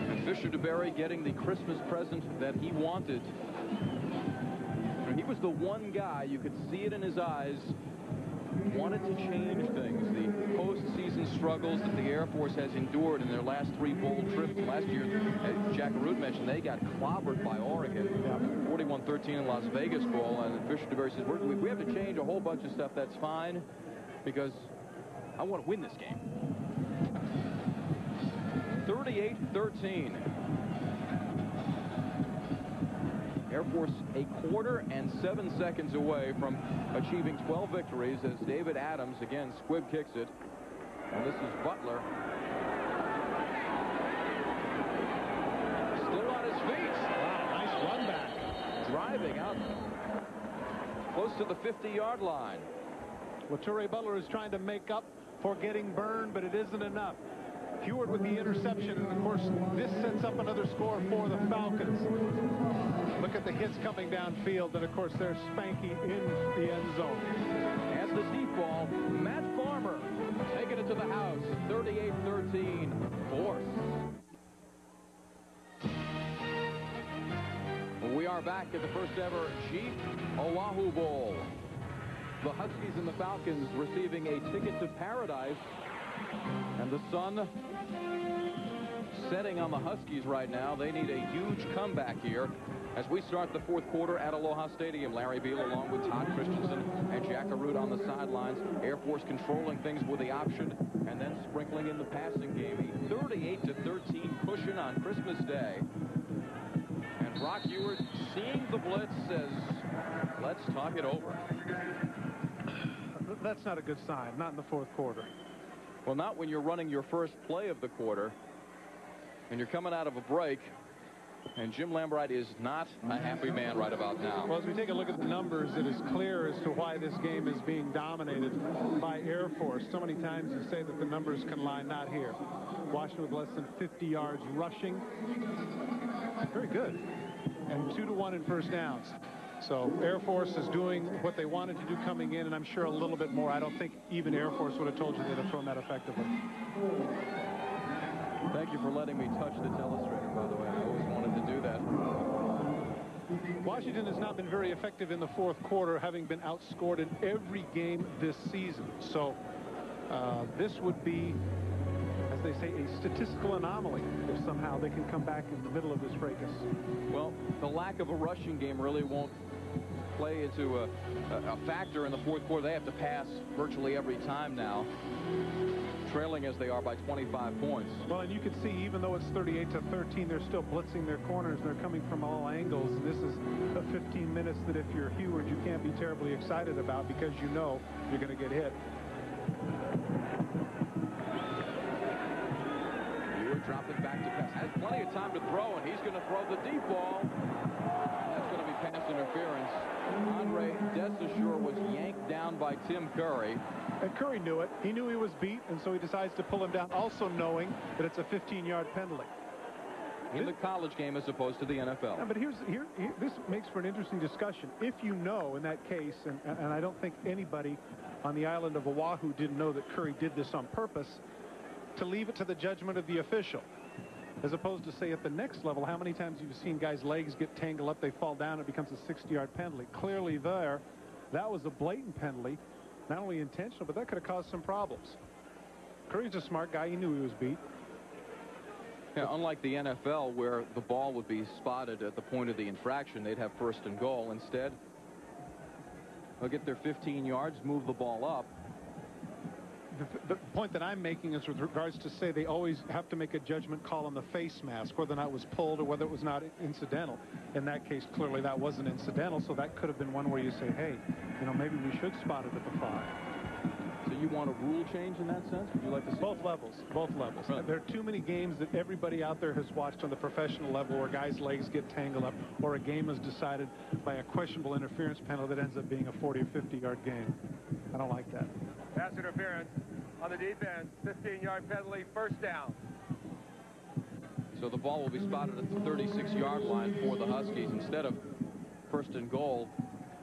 And Fisher DeBerry getting the Christmas present that he wanted. And he was the one guy, you could see it in his eyes, wanted to change things. The postseason struggles that the Air Force has endured in their last 3 bowl trips. Last year, as Jack Arute mentioned, they got clobbered by Oregon, 41-13 in Las Vegas Bowl. And Fisher DeBerry says, if we have to change a whole bunch of stuff, that's fine, because I want to win this game. 38-13. Air Force a quarter and 7 seconds away from achieving 12 victories as David Adams, again, squib kicks it. And this is Butler. Still on his feet. Wow, nice run back. Driving out close to the 50-yard line. Lature Butler is trying to make up for getting burned, but it isn't enough. Heward with the interception, and of course this sets up another score for the Falcons. Look at the hits coming downfield, and of course there's Spanky in the end zone. And the deep ball, Matt Farmer taking it to the house. 38-13 Force. We are back at the first ever Jeep Oahu Bowl. The Huskies and the Falcons receiving a ticket to paradise. And the sun setting on the Huskies right now. They need a huge comeback here as we start the fourth quarter at Aloha Stadium. Larry Beal along with Todd Christensen and Jack Arute on the sidelines. Air Force controlling things with the option and then sprinkling in the passing game. A 38-13 cushion on Christmas Day. And Brock Heward, seeing the blitz, says, let's talk it over. That's not a good sign, not in the fourth quarter. Well, not when you're running your first play of the quarter and you're coming out of a break, and Jim Lambright is not a happy man right about now. Well, as we take a look at the numbers, it is clear as to why this game is being dominated by Air Force. So many times you say that the numbers can lie, not here. Washington with less than 50 yards rushing. Very good. And 2-1 in first downs. So Air Force is doing what they wanted to do coming in, and I'm sure a little bit more. I don't think even Air Force would have told you they'd have thrown that effectively. Thank you for letting me touch the telestrator, by the way. I always wanted to do that. Washington has not been very effective in the fourth quarter, having been outscored in every game this season. So this would be, as they say, a statistical anomaly if somehow they can come back in the middle of this fracas. Well, the lack of a rushing game really won't play into a factor in the fourth quarter. They have to pass virtually every time now, trailing as they are by 25 points. Well, and you can see, even though it's 38-13, they're still blitzing their corners. They're coming from all angles. And this is a 15 minutes that if you're Heward, you can't be terribly excited about because you know you're going to get hit. Heward dropping back to pass. Has plenty of time to throw, and he's going to throw the deep ball. That's going to be pass interference. Andre Desaussure was yanked down by Tim Curry. And Curry knew it. He knew he was beat, and so he decides to pull him down, also knowing that it's a 15-yard penalty. In the college game as opposed to the NFL. Yeah, but this makes for an interesting discussion. If you know in that case, and I don't think anybody on the island of Oahu didn't know that Curry did this on purpose, to leave it to the judgment of the official. As opposed to, say, at the next level, how many times you've seen guys' legs get tangled up, they fall down, it becomes a 60-yard penalty. Clearly there, that was a blatant penalty, not only intentional, but that could have caused some problems. Curry's a smart guy. He knew he was beat. Yeah, unlike the NFL, where the ball would be spotted at the point of the infraction, they'd have first and goal. Instead, they'll get their 15 yards, move the ball up. The point that I'm making is with regards to, say, they always have to make a judgment call on the face mask, whether or not it was pulled or whether it was not incidental. In that case, clearly that wasn't incidental, so that could have been one where you say, hey, you know, maybe we should spot it at the 5. So you want a rule change in that sense? Would you like to see both levels? Both levels. Right. There are too many games that everybody out there has watched on the professional level where guys' legs get tangled up, or a game is decided by a questionable interference penalty that ends up being a 40 or 50-yard game. I don't like that. Pass interference on the defense. 15-yard penalty, first down. So the ball will be spotted at the 36-yard line for the Huskies instead of first and goal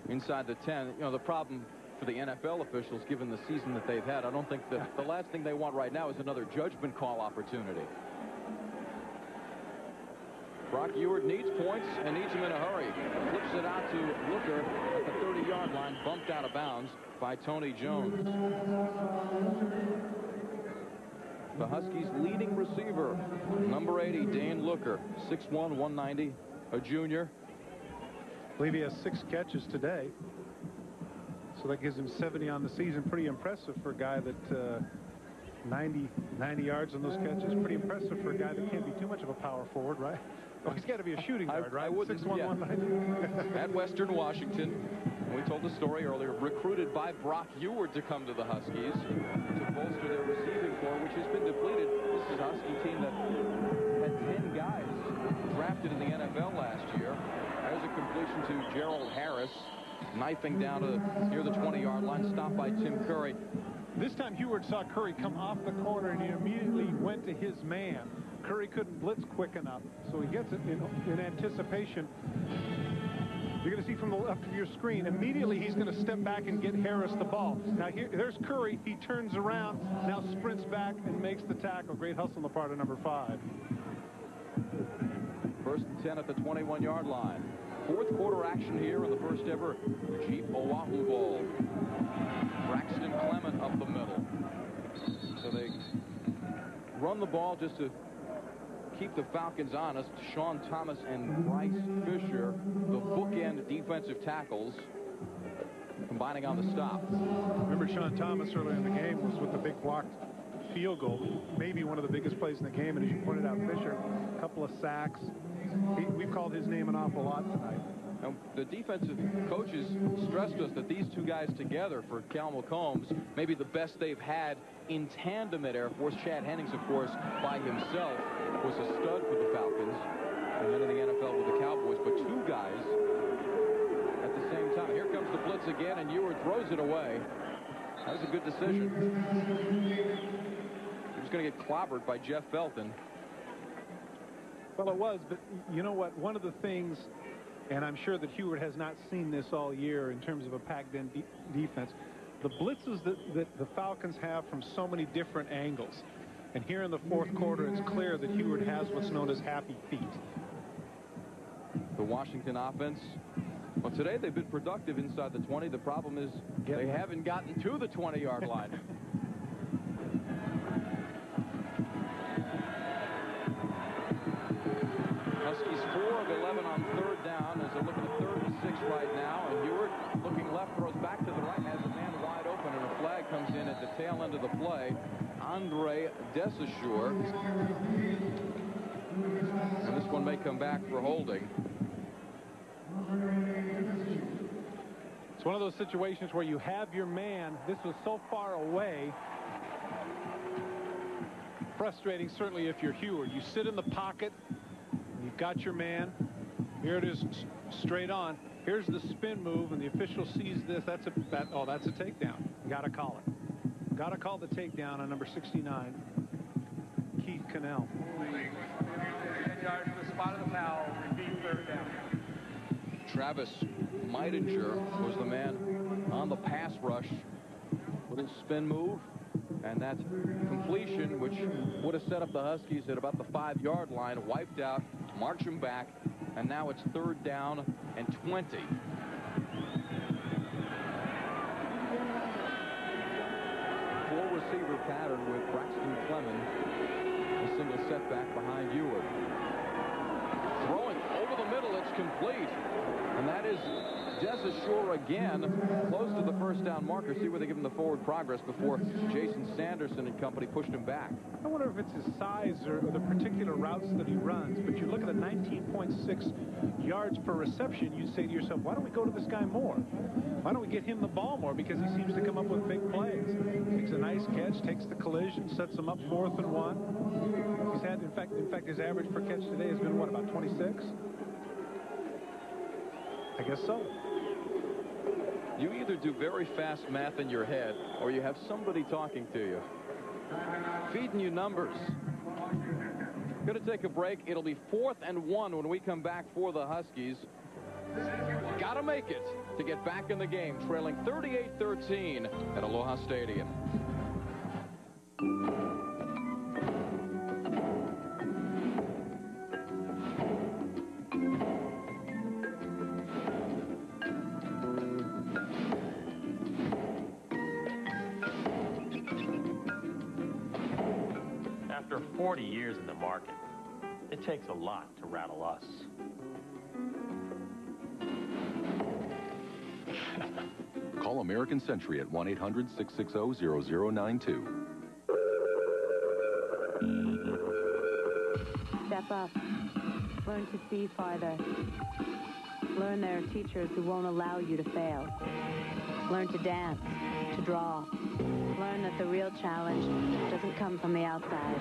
inside the 10. You know, the problem for the NFL officials, given the season that they've had, I don't think that the last thing they want right now is another judgment call opportunity. Brock Ewart needs points and needs them in a hurry. Flips it out to Looker at the 30-yard line, bumped out of bounds by Tony Jones. The Huskies' leading receiver, number 80, Dane Looker, 6'1", 190, a junior. I believe he has 6 catches today. So that gives him 70 on the season. Pretty impressive for a guy that 90 yards on those catches. Pretty impressive for a guy that can't be too much of a power forward, right? Well, he's got to be a shooting guard, right? 6'1", 190. At Western Washington, we told the story earlier, recruited by Brock Ewart to come to the Huskies to bolster their receiving corps, which has been depleted. This is a Husky team that had 10 guys drafted in the NFL last year. There's a completion to Gerald Harris, knifing down to near the 20-yard line, stopped by Tim Curry. This time Heward saw Curry come off the corner, and he immediately went to his man. Curry couldn't blitz quick enough, so he gets it in anticipation. You're going to see from the left of your screen, immediately he's going to step back and get Harris the ball. Now there's Curry. He turns around, now sprints back and makes the tackle. Great hustle on the part of number 5. First and 10 at the 21-yard line. Fourth quarter action here in the first ever Jeep Oahu Bowl. Braxton Clement up the middle. So they run the ball just to keep the Falcons honest. Sean Thomas and Bryce Fisher, the bookend defensive tackles, combining on the stop. Remember, Sean Thomas earlier in the game was with the big blocked field goal, maybe one of the biggest plays in the game, and as you pointed out, Fisher, a couple of sacks. We've called his name an awful lot tonight. Now, the defensive coaches stressed us that these two guys together for Cal McCombs may be the best they've had in tandem at Air Force. Chad Hennings, of course, by himself was a stud for the Falcons, and then in the NFL with the Cowboys, but 2 guys at the same time. Here comes the blitz again, and Ewart throws it away. That was a good decision. He was going to get clobbered by Jeff Felton. Well, it was, but you know what? One of the things, and I'm sure that Heward has not seen this all year in terms of a packed-in defense, the blitzes that the Falcons have from so many different angles. And here in the fourth quarter, it's clear that Heward has what's known as happy feet. The Washington offense, well, today they've been productive inside the 20. The problem is they haven't gotten to the 20-yard line. 4 of 11 on third down as they're looking at 3rd and 6 right now. And Ewart looking left, throws back to the right, has a man wide open, and a flag comes in at the tail end of the play. Andre Desaussure. And this one may come back for holding. It's one of those situations where you have your man. This was so far away. Frustrating, certainly, if you're Heward. You sit in the pocket. You've got your man. Here it is, straight on. Here's the spin move, and the official sees this. That's a takedown. Got to call it. Got to call the takedown on number 69, Keith Cannell. 10 yards to the spot of the foul. Repeat 3rd down. Travis Meidinger was the man on the pass rush with his spin move, and that completion, which would have set up the Huskies at about the 5-yard line, wiped out, march them back, and now it's 3rd down and 20. Four-receiver pattern with Braxton Clemens, a single setback behind Ewart. Throwing over the middle, it's complete. And that is Desaussure again, close to the 1st down marker. See where they give him the forward progress before Jason Sanderson and company pushed him back. I wonder if it's his size or the particular routes that he runs, but you look at the 19.6 yards per reception, you say to yourself, why don't we go to this guy more? Why don't we get him the ball more? Because he seems to come up with big plays. Makes a nice catch, takes the collision, sets him up 4th and 1. He's had, in fact, his average per catch today has been, what, about 26? I guess so. You either do very fast math in your head, or you have somebody talking to you, feeding you numbers. Going to take a break. It'll be 4th and 1 when we come back for the Huskies. Got to make it to get back in the game, trailing 38-13 at Aloha Stadium. After 40 years in the market, it takes a lot to rattle us. Call American Century at 1-800-660-0092. Step up. Learn to see farther. Learn there are teachers who won't allow you to fail. Learn to dance, to draw. Learn that the real challenge doesn't come from the outside,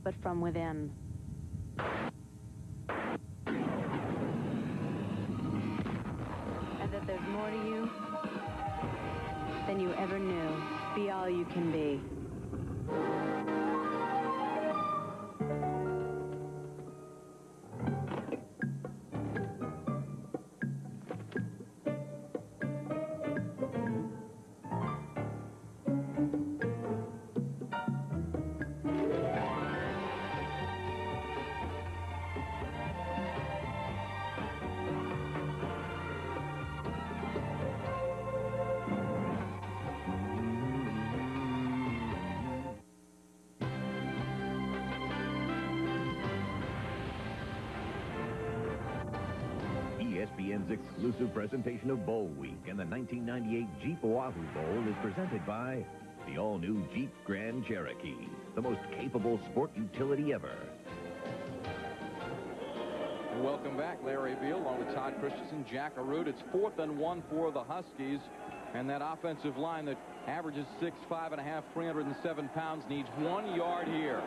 but from within. And that there's more to you than you ever knew. Be all you can be. ESPN's exclusive presentation of Bowl Week and the 1998 Jeep Oahu Bowl is presented by the all-new Jeep Grand Cherokee, the most capable sport utility ever. Welcome back, Larry Beal, along with Todd Christensen, Jack Arute. It's 4th and 1 for the Huskies, and that offensive line that averages 6'5½", 307 pounds needs 1 yard here.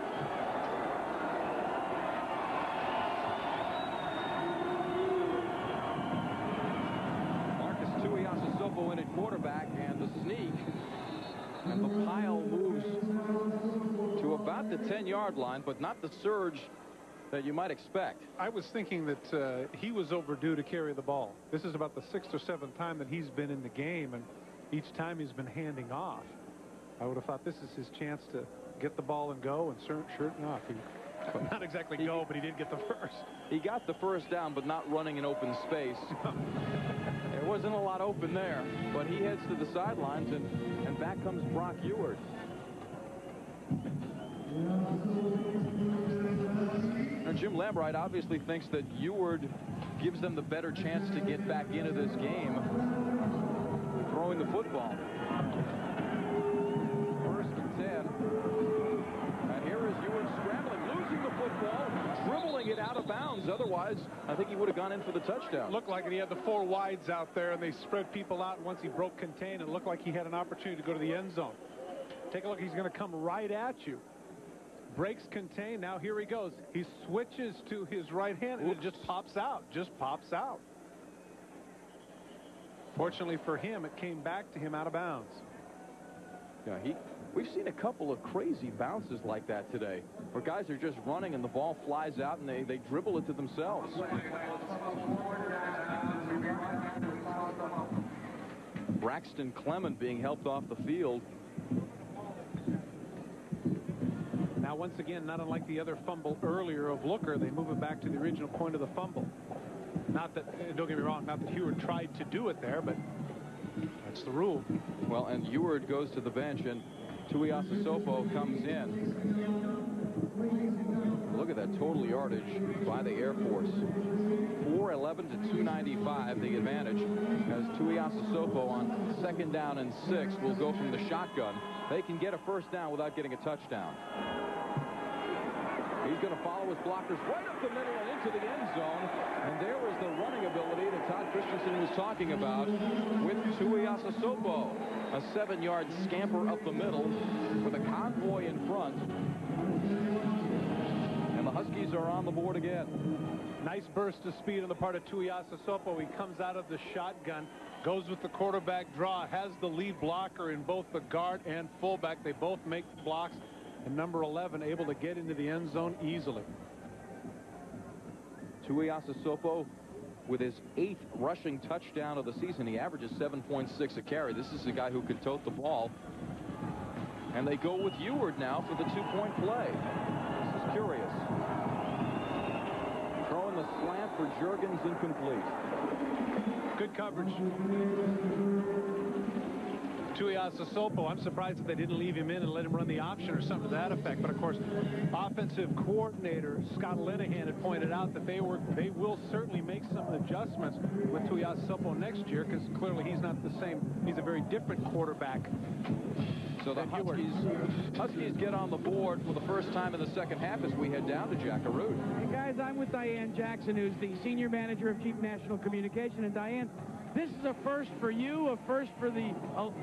In at quarterback, and the sneak, and the pile moves to about the 10-yard line, but not the surge that you might expect. I was thinking that he was overdue to carry the ball. This is about the 6th or 7th time that he's been in the game, and each time he's been handing off. I would have thought this is his chance to get the ball and go, and sure enough, not exactly go, but he did get the first. He got the first down, but not running in open space. There wasn't a lot open there, but he heads to the sidelines, and back comes Brock Ewart. Now, Jim Jim Lambright obviously thinks that Eward gives them the better chance to get back into this game throwing the football. 1st and 10. And here is Eward scrambling, losing the football, dribbling it out of bounds. Otherwise, I think he would have gone in for the touchdown. Looked like he had the 4 wides out there, and they spread people out. Once he broke contain, it looked like he had an opportunity to go to the end zone. Take a look. He's going to come right at you. Breaks contain. Now here he goes. He switches to his right hand, and it just pops out. Just pops out. Fortunately for him, it came back to him out of bounds. Yeah, we've seen a couple of crazy bounces like that today, where guys are just running and the ball flies out and they dribble it to themselves. Braxton Clement being helped off the field. Now, once again, not unlike the other fumble earlier of Looker, they move it back to the original point of the fumble. Not that, don't get me wrong, not that Eward tried to do it there, but that's the rule. Well, and Eward goes to the bench, and Tuiasosopo comes in. Look at that total yardage by the Air Force. 411 to 295, the advantage, as Tuiasosopo on 2nd down and 6 will go from the shotgun. They can get a 1st down without getting a touchdown. He's going to follow his blockers right up the middle and into the end zone. And there was the running ability that Todd Christensen was talking about with Tuiasosopo. A 7-yard scamper up the middle with a convoy in front. And the Huskies are on the board again. Nice burst of speed on the part of Tuiasosopo. He comes out of the shotgun, goes with the quarterback draw, has the lead blocker in both the guard and fullback. They both make blocks. And number 11 able to get into the end zone easily. Tuiasosopo with his 8th rushing touchdown of the season. He averages 7.6 a carry. This is a guy who can tote the ball. And they go with Eward now for the 2-point play. This is curious. Throwing the slant for Juergens, incomplete. Good coverage. Tuiasosopo, I'm surprised that they didn't leave him in and let him run the option or something to that effect. But of course, offensive coordinator Scott Linehan had pointed out that they will certainly make some adjustments with Tuiasosopo next year, because clearly he's not the same. He's a very different quarterback. So the Huskies get on the board for the first time in the 2nd half as we head down to Jackaroo. Hey guys, I'm with Diane Jackson, who's the senior manager of Jeep National Communication. And Diane, this is a first for you, a first for the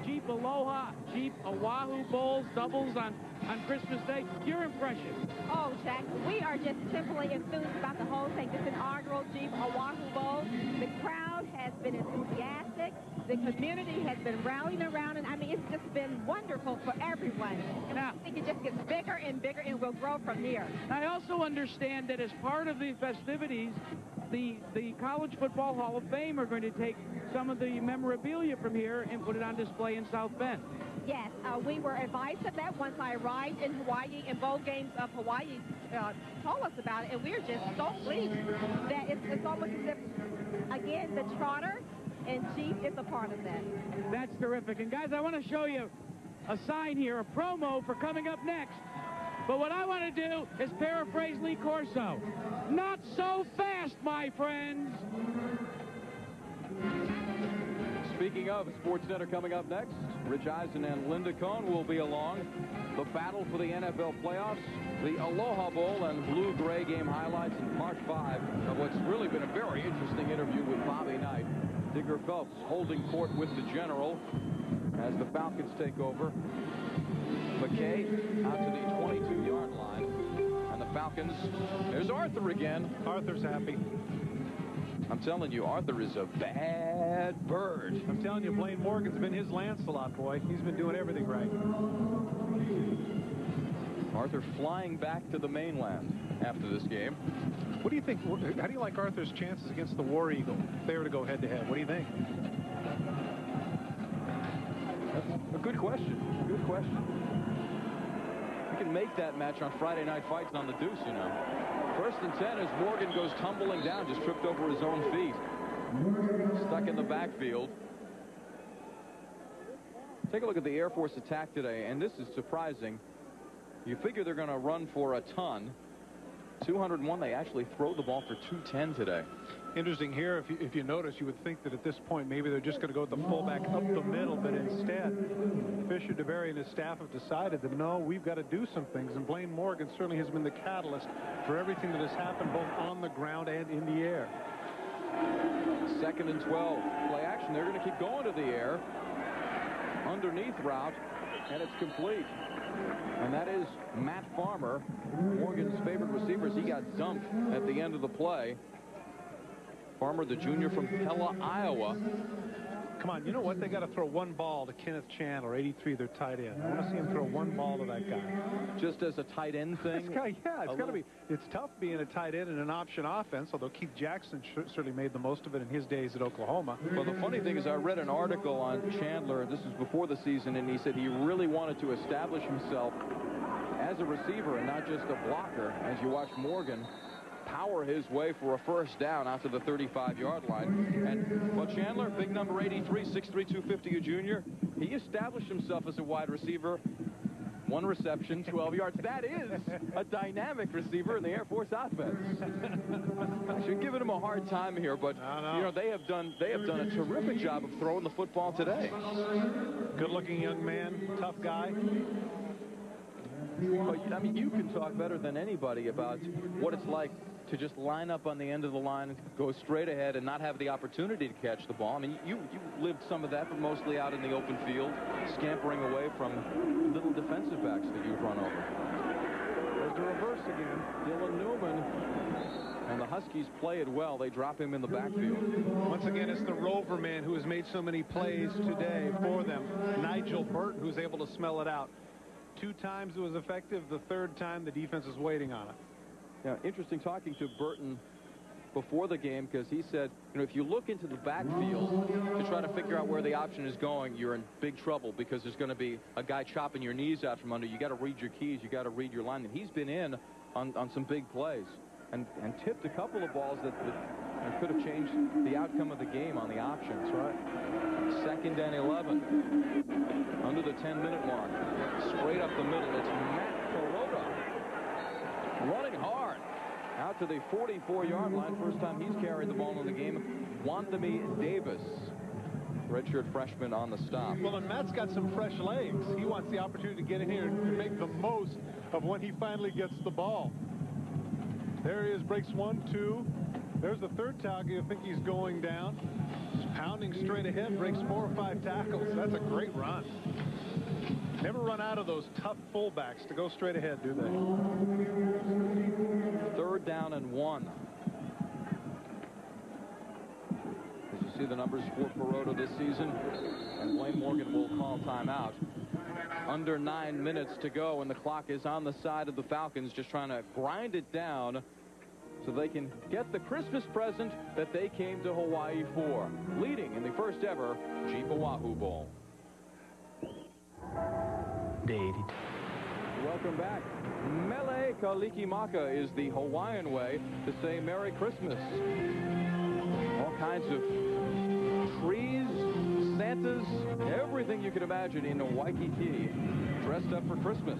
Jeep Aloha, Jeep Oahu Bowls, doubles on Christmas Day. Your impression? Oh, Jack, we are just simply enthused about the whole thing. This inaugural Jeep Oahu Bowl. The crowd has been enthusiastic. The community has been rallying around, and I mean, it's just been wonderful for everyone. And I think it just gets bigger and bigger and will grow from here. I also understand that as part of the festivities, the College Football Hall of Fame are going to take some of the memorabilia from here and put it on display in South Bend. Yes, we were advised of that once I arrived in Hawaii, and bowl games of Hawaii told us about it, and we're just so pleased that it's almost as if, again, the Trotter and Jeep is a part of that. That's terrific. And guys, I want to show you a sign here, a promo for coming up next. But what I want to do is paraphrase Lee Corso. Not so fast, my friends. Speaking of SportsCenter coming up next, Rich Eisen and Linda Cohn will be along. The battle for the NFL playoffs, the Aloha Bowl, and blue-gray game highlights in part 5 of what's really been a very interesting interview with Bobby Knight. Digger Phelps holding court with the General as the Falcons take over. McKay out to the 22-yard line. And the Falcons, there's Arthur again. Arthur's happy. I'm telling you, Arthur is a bad bird. I'm telling you, Blaine Morgan's been his Lancelot, boy. He's been doing everything right. Arthur flying back to the mainland after this game. What do you think? How do you like Arthur's chances against the War Eagle if they were to go head-to-head? What do you think? That's a good question. Good question. We can make that match on Friday Night Fights on the Deuce, you know. 1st and 10 as Morgan goes tumbling down, just tripped over his own feet. Stuck in the backfield. Take a look at the Air Force attack today, and this is surprising. You figure they're going to run for a ton. 201. They actually throw the ball for 210 today. Interesting here, if you notice, you would think that at this point maybe they're just going to go with the fullback up the middle, but instead Fisher DeBerry and his staff have decided that no, we've got to do some things, and Blaine Morgan certainly has been the catalyst for everything that has happened both on the ground and in the air. 2nd and 12. Play action. They're going to keep going to the air. Underneath route, and it's complete. And that is Matt Farmer, Morgan's favorite receivers. He got dumped at the end of the play. Farmer, the junior from Pella, Iowa. Come on, you know what? They got to throw one ball to Kenneth Chandler, 83, their tight end. I want to see him throw one ball to that guy. Just as a tight end thing? It's got to be. It's tough being a tight end in an option offense, although Keith Jackson certainly made the most of it in his days at Oklahoma. Well, the funny thing is I read an article on Chandler, this was before the season, and he said he really wanted to establish himself as a receiver and not just a blocker. As you watch Morgan power his way for a first down out to the 35-yard line. And well, Chandler, big number 83, 6'3", 250, a junior, he established himself as a wide receiver. 1 reception, 12 yards. That is a dynamic receiver in the Air Force offense. I should give him a hard time here, but you know they have done a terrific job of throwing the football today. Good-looking young man, tough guy. Well, I mean, you can talk better than anybody about what it's like to just line up on the end of the line, go straight ahead, and not have the opportunity to catch the ball. I mean, you lived some of that, but mostly out in the open field, scampering away from little defensive backs that you'd run over. There's the reverse again. Dylan Newman. And the Huskies play it well. They drop him in the backfield. Once again, it's the rover man who has made so many plays today for them. Nigel Burton, who's able to smell it out. 2 times it was effective. The 3rd time, the defense is waiting on it. Yeah, interesting talking to Burton before the game, because he said, you know, if you look into the backfield to try to figure out where the option is going, you're in big trouble because there's going to be a guy chopping your knees out from under. You got to read your keys. You got to read your line. And he's been in on some big plays and tipped a couple of balls that could have changed the outcome of the game on the options. Right. 2nd and 11. Under the 10-minute mark. Straight up the middle. It's Matt Perota running hard out to the 44-yard line. First time he's carried the ball in the game. Wandami Davis, redshirt freshman, on the stop. Well, and Matt's got some fresh legs. He wants the opportunity to get in here and make the most of when he finally gets the ball. There he is, breaks 1, 2. There's the 3rd tackle. You think he's going down. He's pounding straight ahead, breaks 4 or 5 tackles. That's a great run. Never run out of those tough fullbacks to go straight ahead, do they? 3rd down and 1. As you see the numbers for Perota this season, and Blaine Morgan will call timeout. Under 9 minutes to go, and the clock is on the side of the Falcons, just trying to grind it down so they can get the Christmas present that they came to Hawaii for, leading in the first ever Jeep Oahu Bowl. Day 82. Welcome back. Mele Kalikimaka is the Hawaiian way to say Merry Christmas. All kinds of trees, Santas, everything you can imagine in Waikiki, dressed up for Christmas.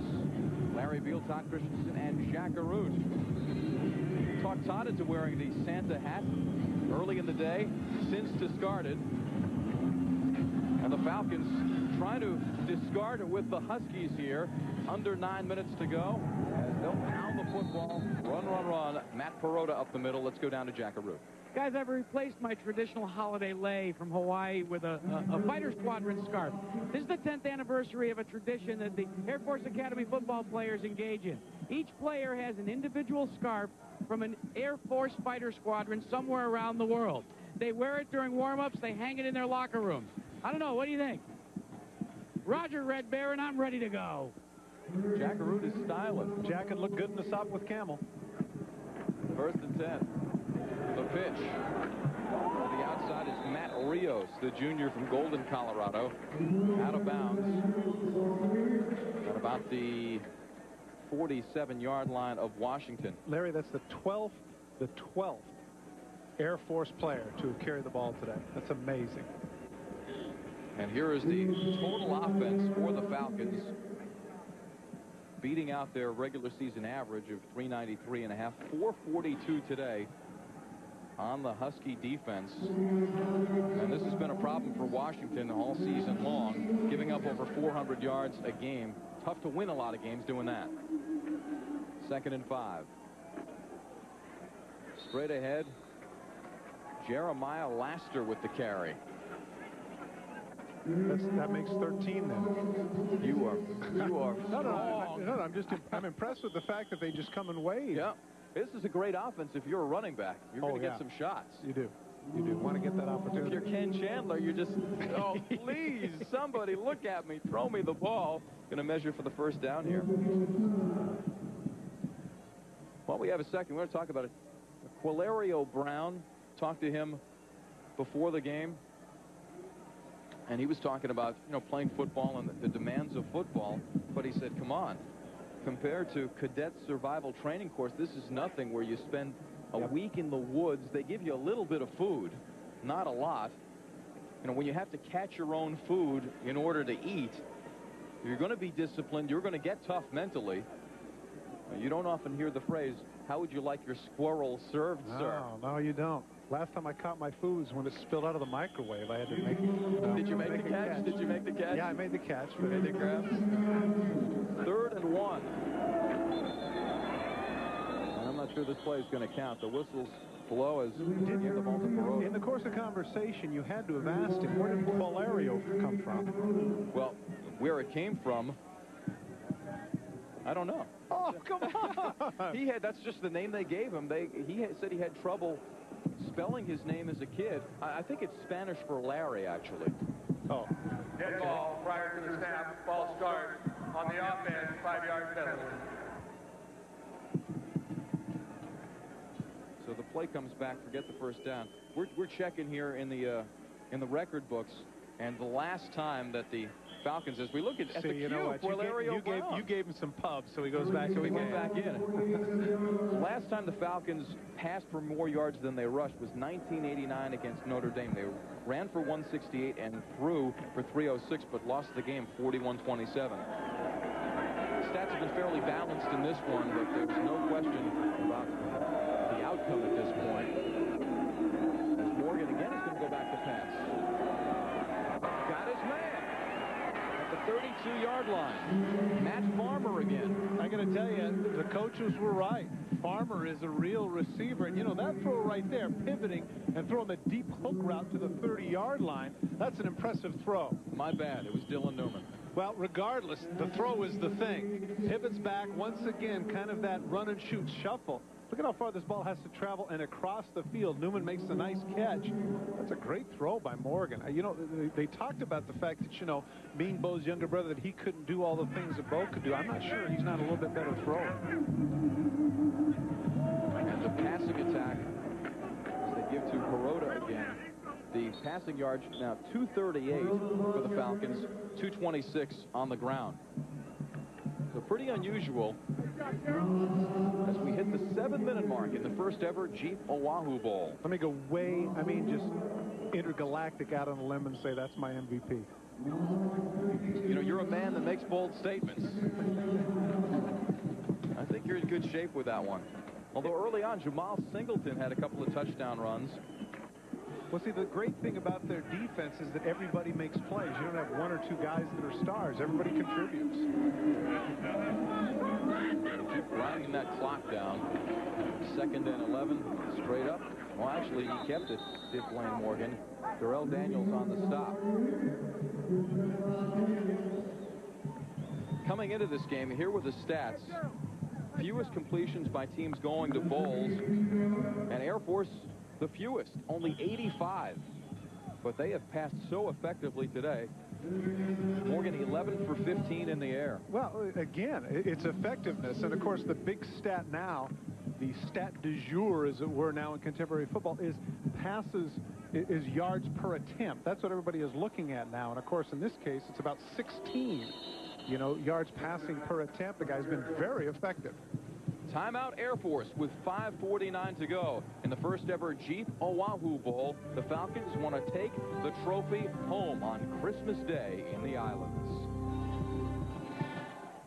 Larry Beal, Todd Christensen, and Jack Arute. Talked Todd into wearing the Santa hat early in the day, since discarded. And the Falcons trying to discard it with the Huskies here. Under 9 minutes to go. As they'll pound the football. Run. Matt Perota up the middle. Let's go down to Jack Arute. Guys, I've replaced my traditional holiday lei from Hawaii with a fighter squadron scarf. This is the 10th anniversary of a tradition that the Air Force Academy football players engage in. Each player has an individual scarf from an Air Force fighter squadron somewhere around the world. They wear it during warm-ups. They hang it in their locker rooms. I don't know. What do you think? Roger, Red Bear, and I'm ready to go. Jack Arute is styling. Jack could look good in the sock with camel. 1st and 10. The pitch. On the outside is Matt Rios, the junior from Golden, Colorado. Out of bounds. At about the 47-yard line of Washington. Larry, that's the 12th Air Force player to have carried the ball today. That's amazing. And here is the total offense for the Falcons. beating out their regular season average of 393.5, 442 today on the Husky defense. And this has been a problem for Washington all season long, giving up over 400 yards a game. Tough to win a lot of games doing that. 2nd and 5. Straight ahead, Jeremiah Laster with the carry. That makes 13 then. You are I'm impressed with the fact that they just come in waves. Yeah, this is a great offense. If you're a running back, you're going to get some shots. You do want to get that opportunity. If you're Ken Chandler, you're just, oh, please, somebody look at me, throw me the ball. Going to measure for the first down here. Well, we have a second. We're going to talk about it. Qualario Brown, talked to him before the game. And he was talking about, playing football and the demands of football. But he said, come on, compared to cadet survival training course, this is nothing where you spend a week in the woods. They give you a little bit of food, not a lot. When you have to catch your own food in order to eat, you're going to be disciplined. You're going to get tough mentally. You don't often hear the phrase, how would you like your squirrel served, sir? No, you don't. Last time I caught my food was when it spilled out of the microwave. I had to make it. Did you make the catch? Did you make the catch? Yeah, I made the catch. Made the grab. 3rd and 1. And I'm not sure this play is going to count. The whistles blow as the ball to Perot. In the course of conversation, you had to have asked him, where did Qualario come from? Well, where it came from, I don't know. Oh, come on! That's just the name they gave him. He said he had trouble spelling his name as a kid. I think it's Spanish for Larry, actually. Oh. Dead ball prior to the snap. Ball start on the offense. 5-yard penalty. So the play comes back. Forget the first down. We're checking here in the record books, and the last time that the Falcons, as we look at the cue, you gave him some pub, so he goes back. So he went back in. Last time the Falcons passed for more yards than they rushed was 1989 against Notre Dame. They ran for 168 and threw for 306, but lost the game 41-27. Stats have been fairly balanced in this one, but there's no question about the outcome at this point. As Morgan again is going to go back to pass. Got his man. 32-yard line. Matt Farmer again. I got to tell you, the coaches were right. Farmer is a real receiver. And, that throw right there, pivoting and throwing the deep hook route to the 30-yard line, that's an impressive throw. My bad. It was Dylan Newman. Well, regardless, the throw is the thing. Pivots back once again, kind of that run-and-shoot shuffle. Look at how far this ball has to travel and across the field. Newman makes a nice catch. That's a great throw by Morgan. They talked about the fact that, being Bo's younger brother, that he couldn't do all the things that Bo could do. I'm not sure he's not a little bit better thrower. And the passing attack, as they give to Perota again. The passing yards now 238 for the Falcons, 226 on the ground. So pretty unusual as we hit the 7-minute mark in the first ever Jeep Oahu Bowl. Let me go just intergalactic out on a limb and say that's my MVP. You're a man that makes bold statements. I think you're in good shape with that one. Although early on, Jamal Singleton had a couple of touchdown runs. Well, see, the great thing about their defense is that everybody makes plays. You don't have one or two guys that are stars. Everybody contributes. Keep grinding that clock down. 2nd and 11, straight up. Well, actually, he kept it, did Blaine Morgan. Darrell Daniels on the stop. Coming into this game, here were the stats. Fewest completions by teams going to bowls. And Air Force, the fewest, only 85. But they have passed so effectively today. Morgan 11 for 15 in the air. Well, again, it's effectiveness. And, of course, the big stat now, the stat du jour, as it were now in contemporary football, is passes, is yards per attempt. That's what everybody is looking at now. And, of course, in this case, it's about 16, yards passing per attempt. The guy's been very effective. Timeout Air Force with 5:49 to go in the first ever Jeep Oahu Bowl. The Falcons want to take the trophy home on Christmas Day in the islands.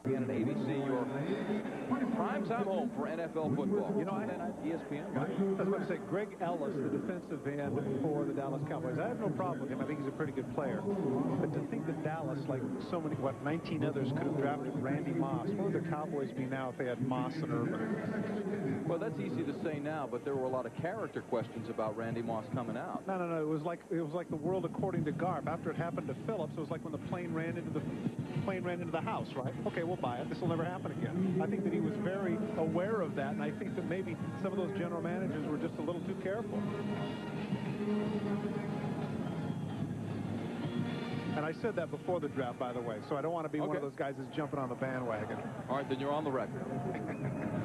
Again at ABC, your primetime home for NFL football. You know, ESPN. I was about to say, Greg Ellis, the defensive end for the Dallas Cowboys. I have no problem with him. I think he's a pretty good player. But to think that Dallas, like so many, 19 others could have drafted Randy Moss. What would the Cowboys be now if they had Moss and Urban? Well, that's easy to say now, but there were a lot of character questions about Randy Moss coming out. No. It was like the world according to Garp. After it happened to Phillips, it was like when the plane ran into the house, right? Okay, we'll buy it. This will never happen again. I think that he was very aware of that, and I think that maybe some of those general managers were just a little too careful. And I said that before the draft, by the way, so I don't want to be one of those guys that's jumping on the bandwagon. All right, then you're on the record.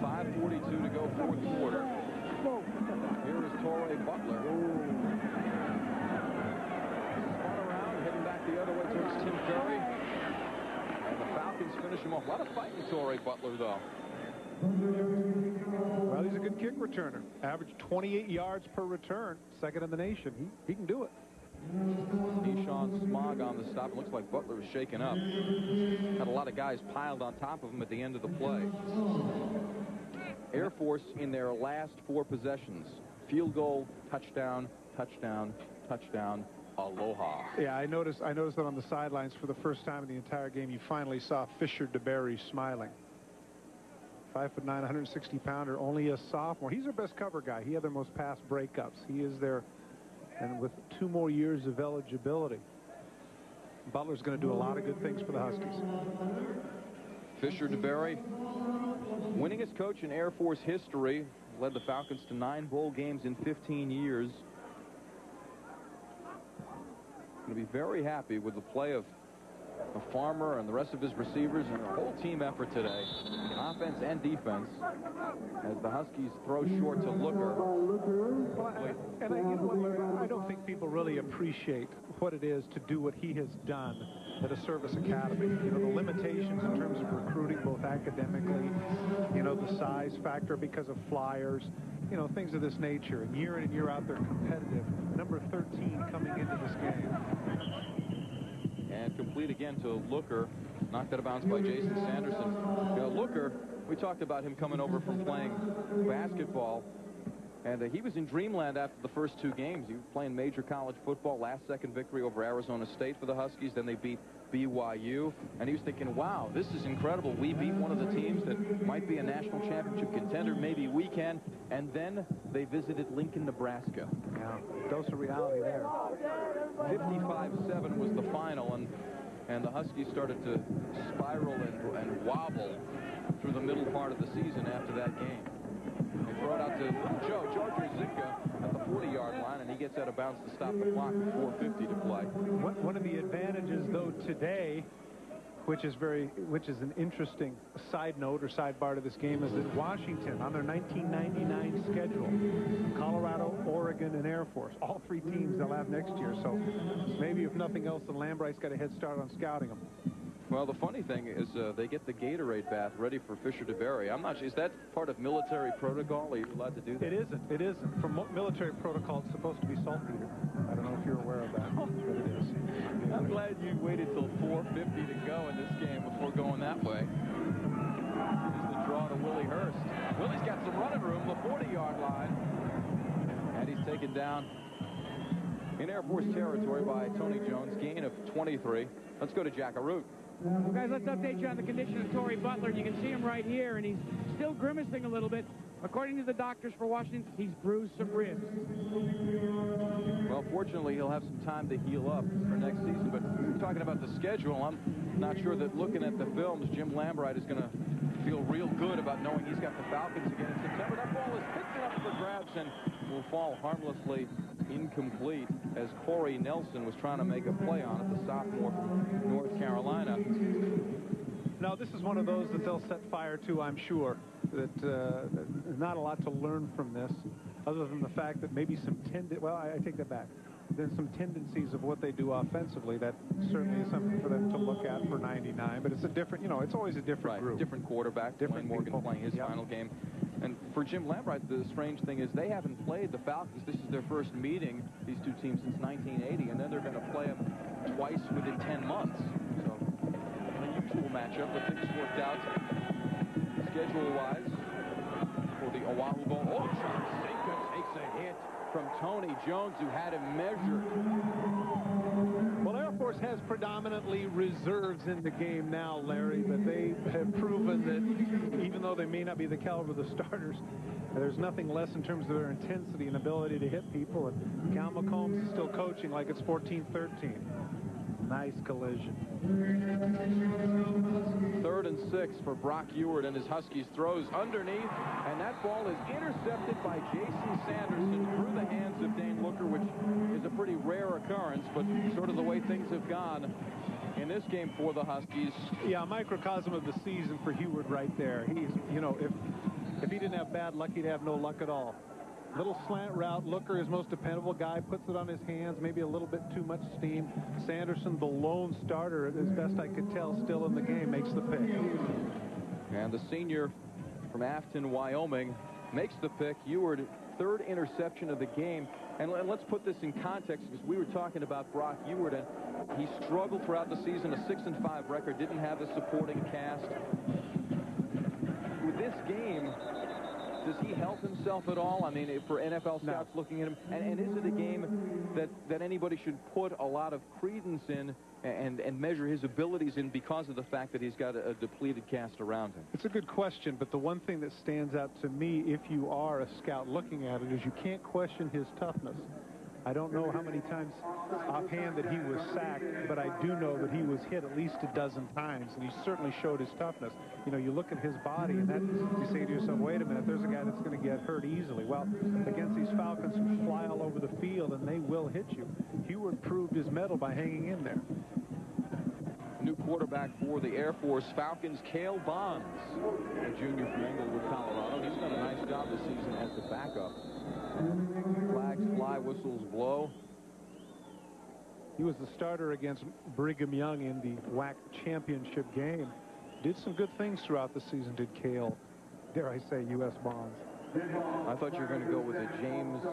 5:42 to go, fourth quarter. Here is Torrey Butler. Spun around, heading back the other way towards Tim Curry. And the Falcons finish him off. A lot of fighting Torrey Butler, though. Well, he's a good kick returner. Average 28 yards per return. Second in the nation. He can do it. Deshaun Smog on the stop. It looks like Butler was shaken up. Had a lot of guys piled on top of him at the end of the play. Air Force in their last 4 possessions. Field goal, touchdown, touchdown, touchdown, aloha. Yeah, I noticed that on the sidelines for the first time in the entire game, you finally saw Fisher DeBerry smiling. 5'9", 160-pounder, only a sophomore. He's their best cover guy. He had their most pass breakups. He is there, and with 2 more years of eligibility, Butler's going to do a lot of good things for the Huskies. Fisher DeBerry, winningest coach in Air Force history, led the Falcons to 9 bowl games in 15 years. Going to be very happy with the play of Farmer and the rest of his receivers and their whole team effort today, offense and defense, as the Huskies throw short to Looker. And you know what, Larry, I don't think people really appreciate what it is to do what he has done at a service academy. You know, the limitations in terms of recruiting, both academically, you know, the size factor because of flyers, you know, things of this nature. And year in and year out, they're competitive. Number 13 coming into this game. And complete again to Looker. Knocked out of bounds by Jason Sanderson. You know, Looker, we talked about him coming over from playing basketball. And he was in dreamland after the first 2 games. He was playing major college football. Last second victory over Arizona State for the Huskies. Then they beat BYU. And he was thinking, wow, this is incredible. We beat one of the teams that might be a national championship contender. Maybe we can. And then they visited Lincoln, Nebraska. Yeah, dose of reality there. 55-7 was the final. And the Huskies started to spiral and wobble through the middle part of the season after that game. They throw it out to George Zinka at the 40-yard line, and he gets out of bounds to stop the clock with 4:50 to play. One of the advantages, though, today, which is an interesting side note or sidebar to this game, is that Washington, on their 1999 schedule, Colorado, Oregon, and Air Force, all 3 teams they'll have next year. So maybe if nothing else, the Lambright's got a head start on scouting them. Well, the funny thing is they get the Gatorade bath ready for Fisher DeBerry. I'm not sure. Is that part of military protocol? Are you allowed to do that? It isn't. It isn't. From military protocol, it's supposed to be saltpeter. I don't know if you're aware of that, but it is. I'm glad you waited till 4:50 to go in this game before going that way. Here's the draw to Willie Hurst. Willie's got some running room, the 40-yard line. And he's taken down in Air Force territory by Tony Jones. Gain of 23. Let's go to Jack Arute. Well, guys, let's update you on the condition of Torrey Butler. You can see him right here, and he's still grimacing a little bit. According to the doctors for Washington, he's bruised some ribs. Well, fortunately, he'll have some time to heal up for next season. But talking about the schedule, I'm not sure that looking at the films, Jim Lambright is going to feel real good about knowing he's got the Falcons again in September. That ball is picked up for grabs and will fall harmlessly incomplete as Corey Nelson was trying to make a play on it, the sophomore from North Carolina. Now, this is one of those that they'll set fire to, I'm sure. That not a lot to learn from this, other than the fact that maybe some I take that back. There's some tendencies of what they do offensively that certainly is something for them to look at for 99. But it's a different, you know, it's always a different group. Different quarterback, different Morgan playing his final game. And for Jim Lambright, the strange thing is they haven't played the Falcons. This is their first meeting, these 2 teams, since 1980, and then they're going to play them twice within 10 months. So an unusual matchup, but things worked out schedule-wise for the Oahu Bowl. Oh, Chonsinka takes a hit from Tony Jones, who had him measured. Well, Air Force has predominantly reserves in the game now, Larry, but they have proven that even though they may not be the caliber of the starters, there's nothing less in terms of their intensity and ability to hit people. And Cal McCombs is still coaching like it's 14-13. Nice collision. 3rd and 6 for Brock Ewart, and his Huskies throws underneath, and that ball is intercepted by Jason Sanderson through the hands of Dane Looker, which is a pretty rare occurrence, but sort of the way things have gone in this game for the Huskies. Yeah, a microcosm of the season for Ewart right there. He's, you know, if he didn't have bad luck, he'd have no luck at all. Little slant route. Looker, his most dependable guy, puts it on his hands, maybe a little bit too much steam. Sanderson, the lone starter, as best I could tell, still in the game, makes the pick. And the senior from Afton, Wyoming, makes the pick. Ewart, 3rd interception of the game. And let's put this in context, because we were talking about Brock Ewart, and he struggled throughout the season, a 6-5 record, didn't have a supporting cast. With this game, does he help himself at all? I mean, for NFL scouts looking at him, and is it a game that anybody should put a lot of credence in and measure his abilities in because of the fact that he's got a depleted cast around him? It's a good question, but the one thing that stands out to me, if you are a scout looking at it, is you can't question his toughness. I don't know how many times offhand that he was sacked, but I do know that he was hit at least a dozen times, and he certainly showed his toughness. You know, you look at his body, and that you say to yourself, wait a minute, there's a guy that's going to get hurt easily. Well, against these Falcons who fly all over the field, and they will hit you, Ewart proved his mettle by hanging in there. New quarterback for the Air Force Falcons, Cale Bonds, a junior from Englewood, Colorado. He's done a nice job this season as the backup. Flags fly, whistles blow. He was the starter against Brigham Young in the WAC championship game. Did some good things throughout the season, did Cale. Dare I say, U.S. Bonds. I thought you were going to go with a James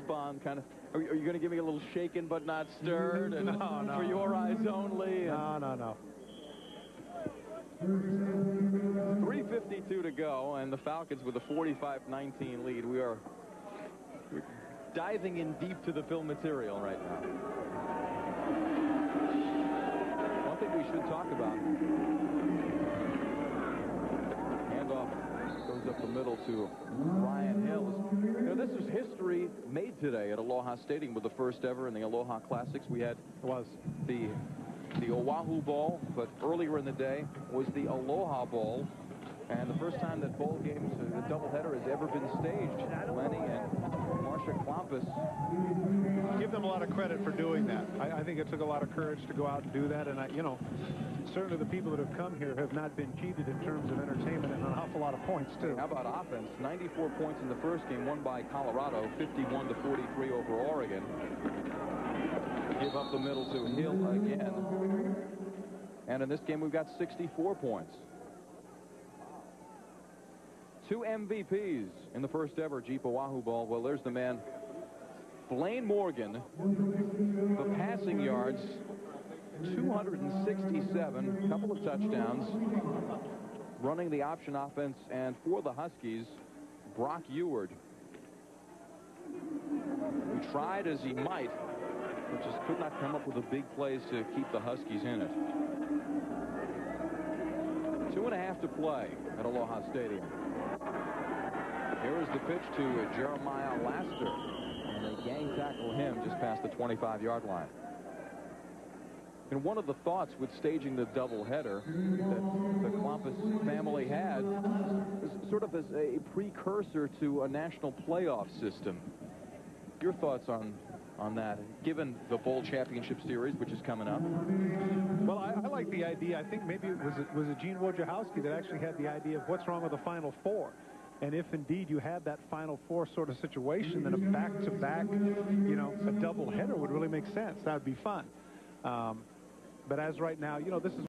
Bond kind of. Are you going to give me a little shaken but not stirred? And no. For your eyes only? No. 3:52 to go, and the Falcons with a 45-19 lead. We're diving in deep to the film material right now. One thing we should talk about. Handoff goes up the middle to Ryan Hill. You know, this was history made today at Aloha Stadium with the first ever in the Aloha Classics. We had the Oahu Bowl, but earlier in the day was the Aloha Bowl, and the first time that bowl games, a doubleheader, has ever been staged. Lenny and Marsha Klompus. Give them a lot of credit for doing that. I think it took a lot of courage to go out and do that, and you know, certainly the people that have come here have not been cheated in terms of entertainment and an awful lot of points, too. How about offense? 94 points in the first game, won by Colorado, 51-43 over Oregon. Give up the middle to Hill again. And in this game, we've got 64 points. 2 MVPs in the first ever Jeep Oahu Bowl. Well, there's the man, Blaine Morgan. The passing yards, 267, a couple of touchdowns. Running the option offense, and for the Huskies, Brock Ewart, who tried as he might, but just could not come up with the big plays to keep the Huskies in it. 2.5 to play at Aloha Stadium. Here is the pitch to Jeremiah Laster, and they gang tackle him just past the 25-yard line. And one of the thoughts with staging the doubleheader that the Klompus family had is sort of as a precursor to a national playoff system. Your thoughts on that, given the Bowl Championship Series, which is coming up? Well, I like the idea. I think maybe it was Gene Wojciechowski that actually had the idea of what's wrong with the Final Four. And if indeed you had that Final Four sort of situation, then a back-to-back, you know, a doubleheader would really make sense. That would be fun. But as right now, you know, this is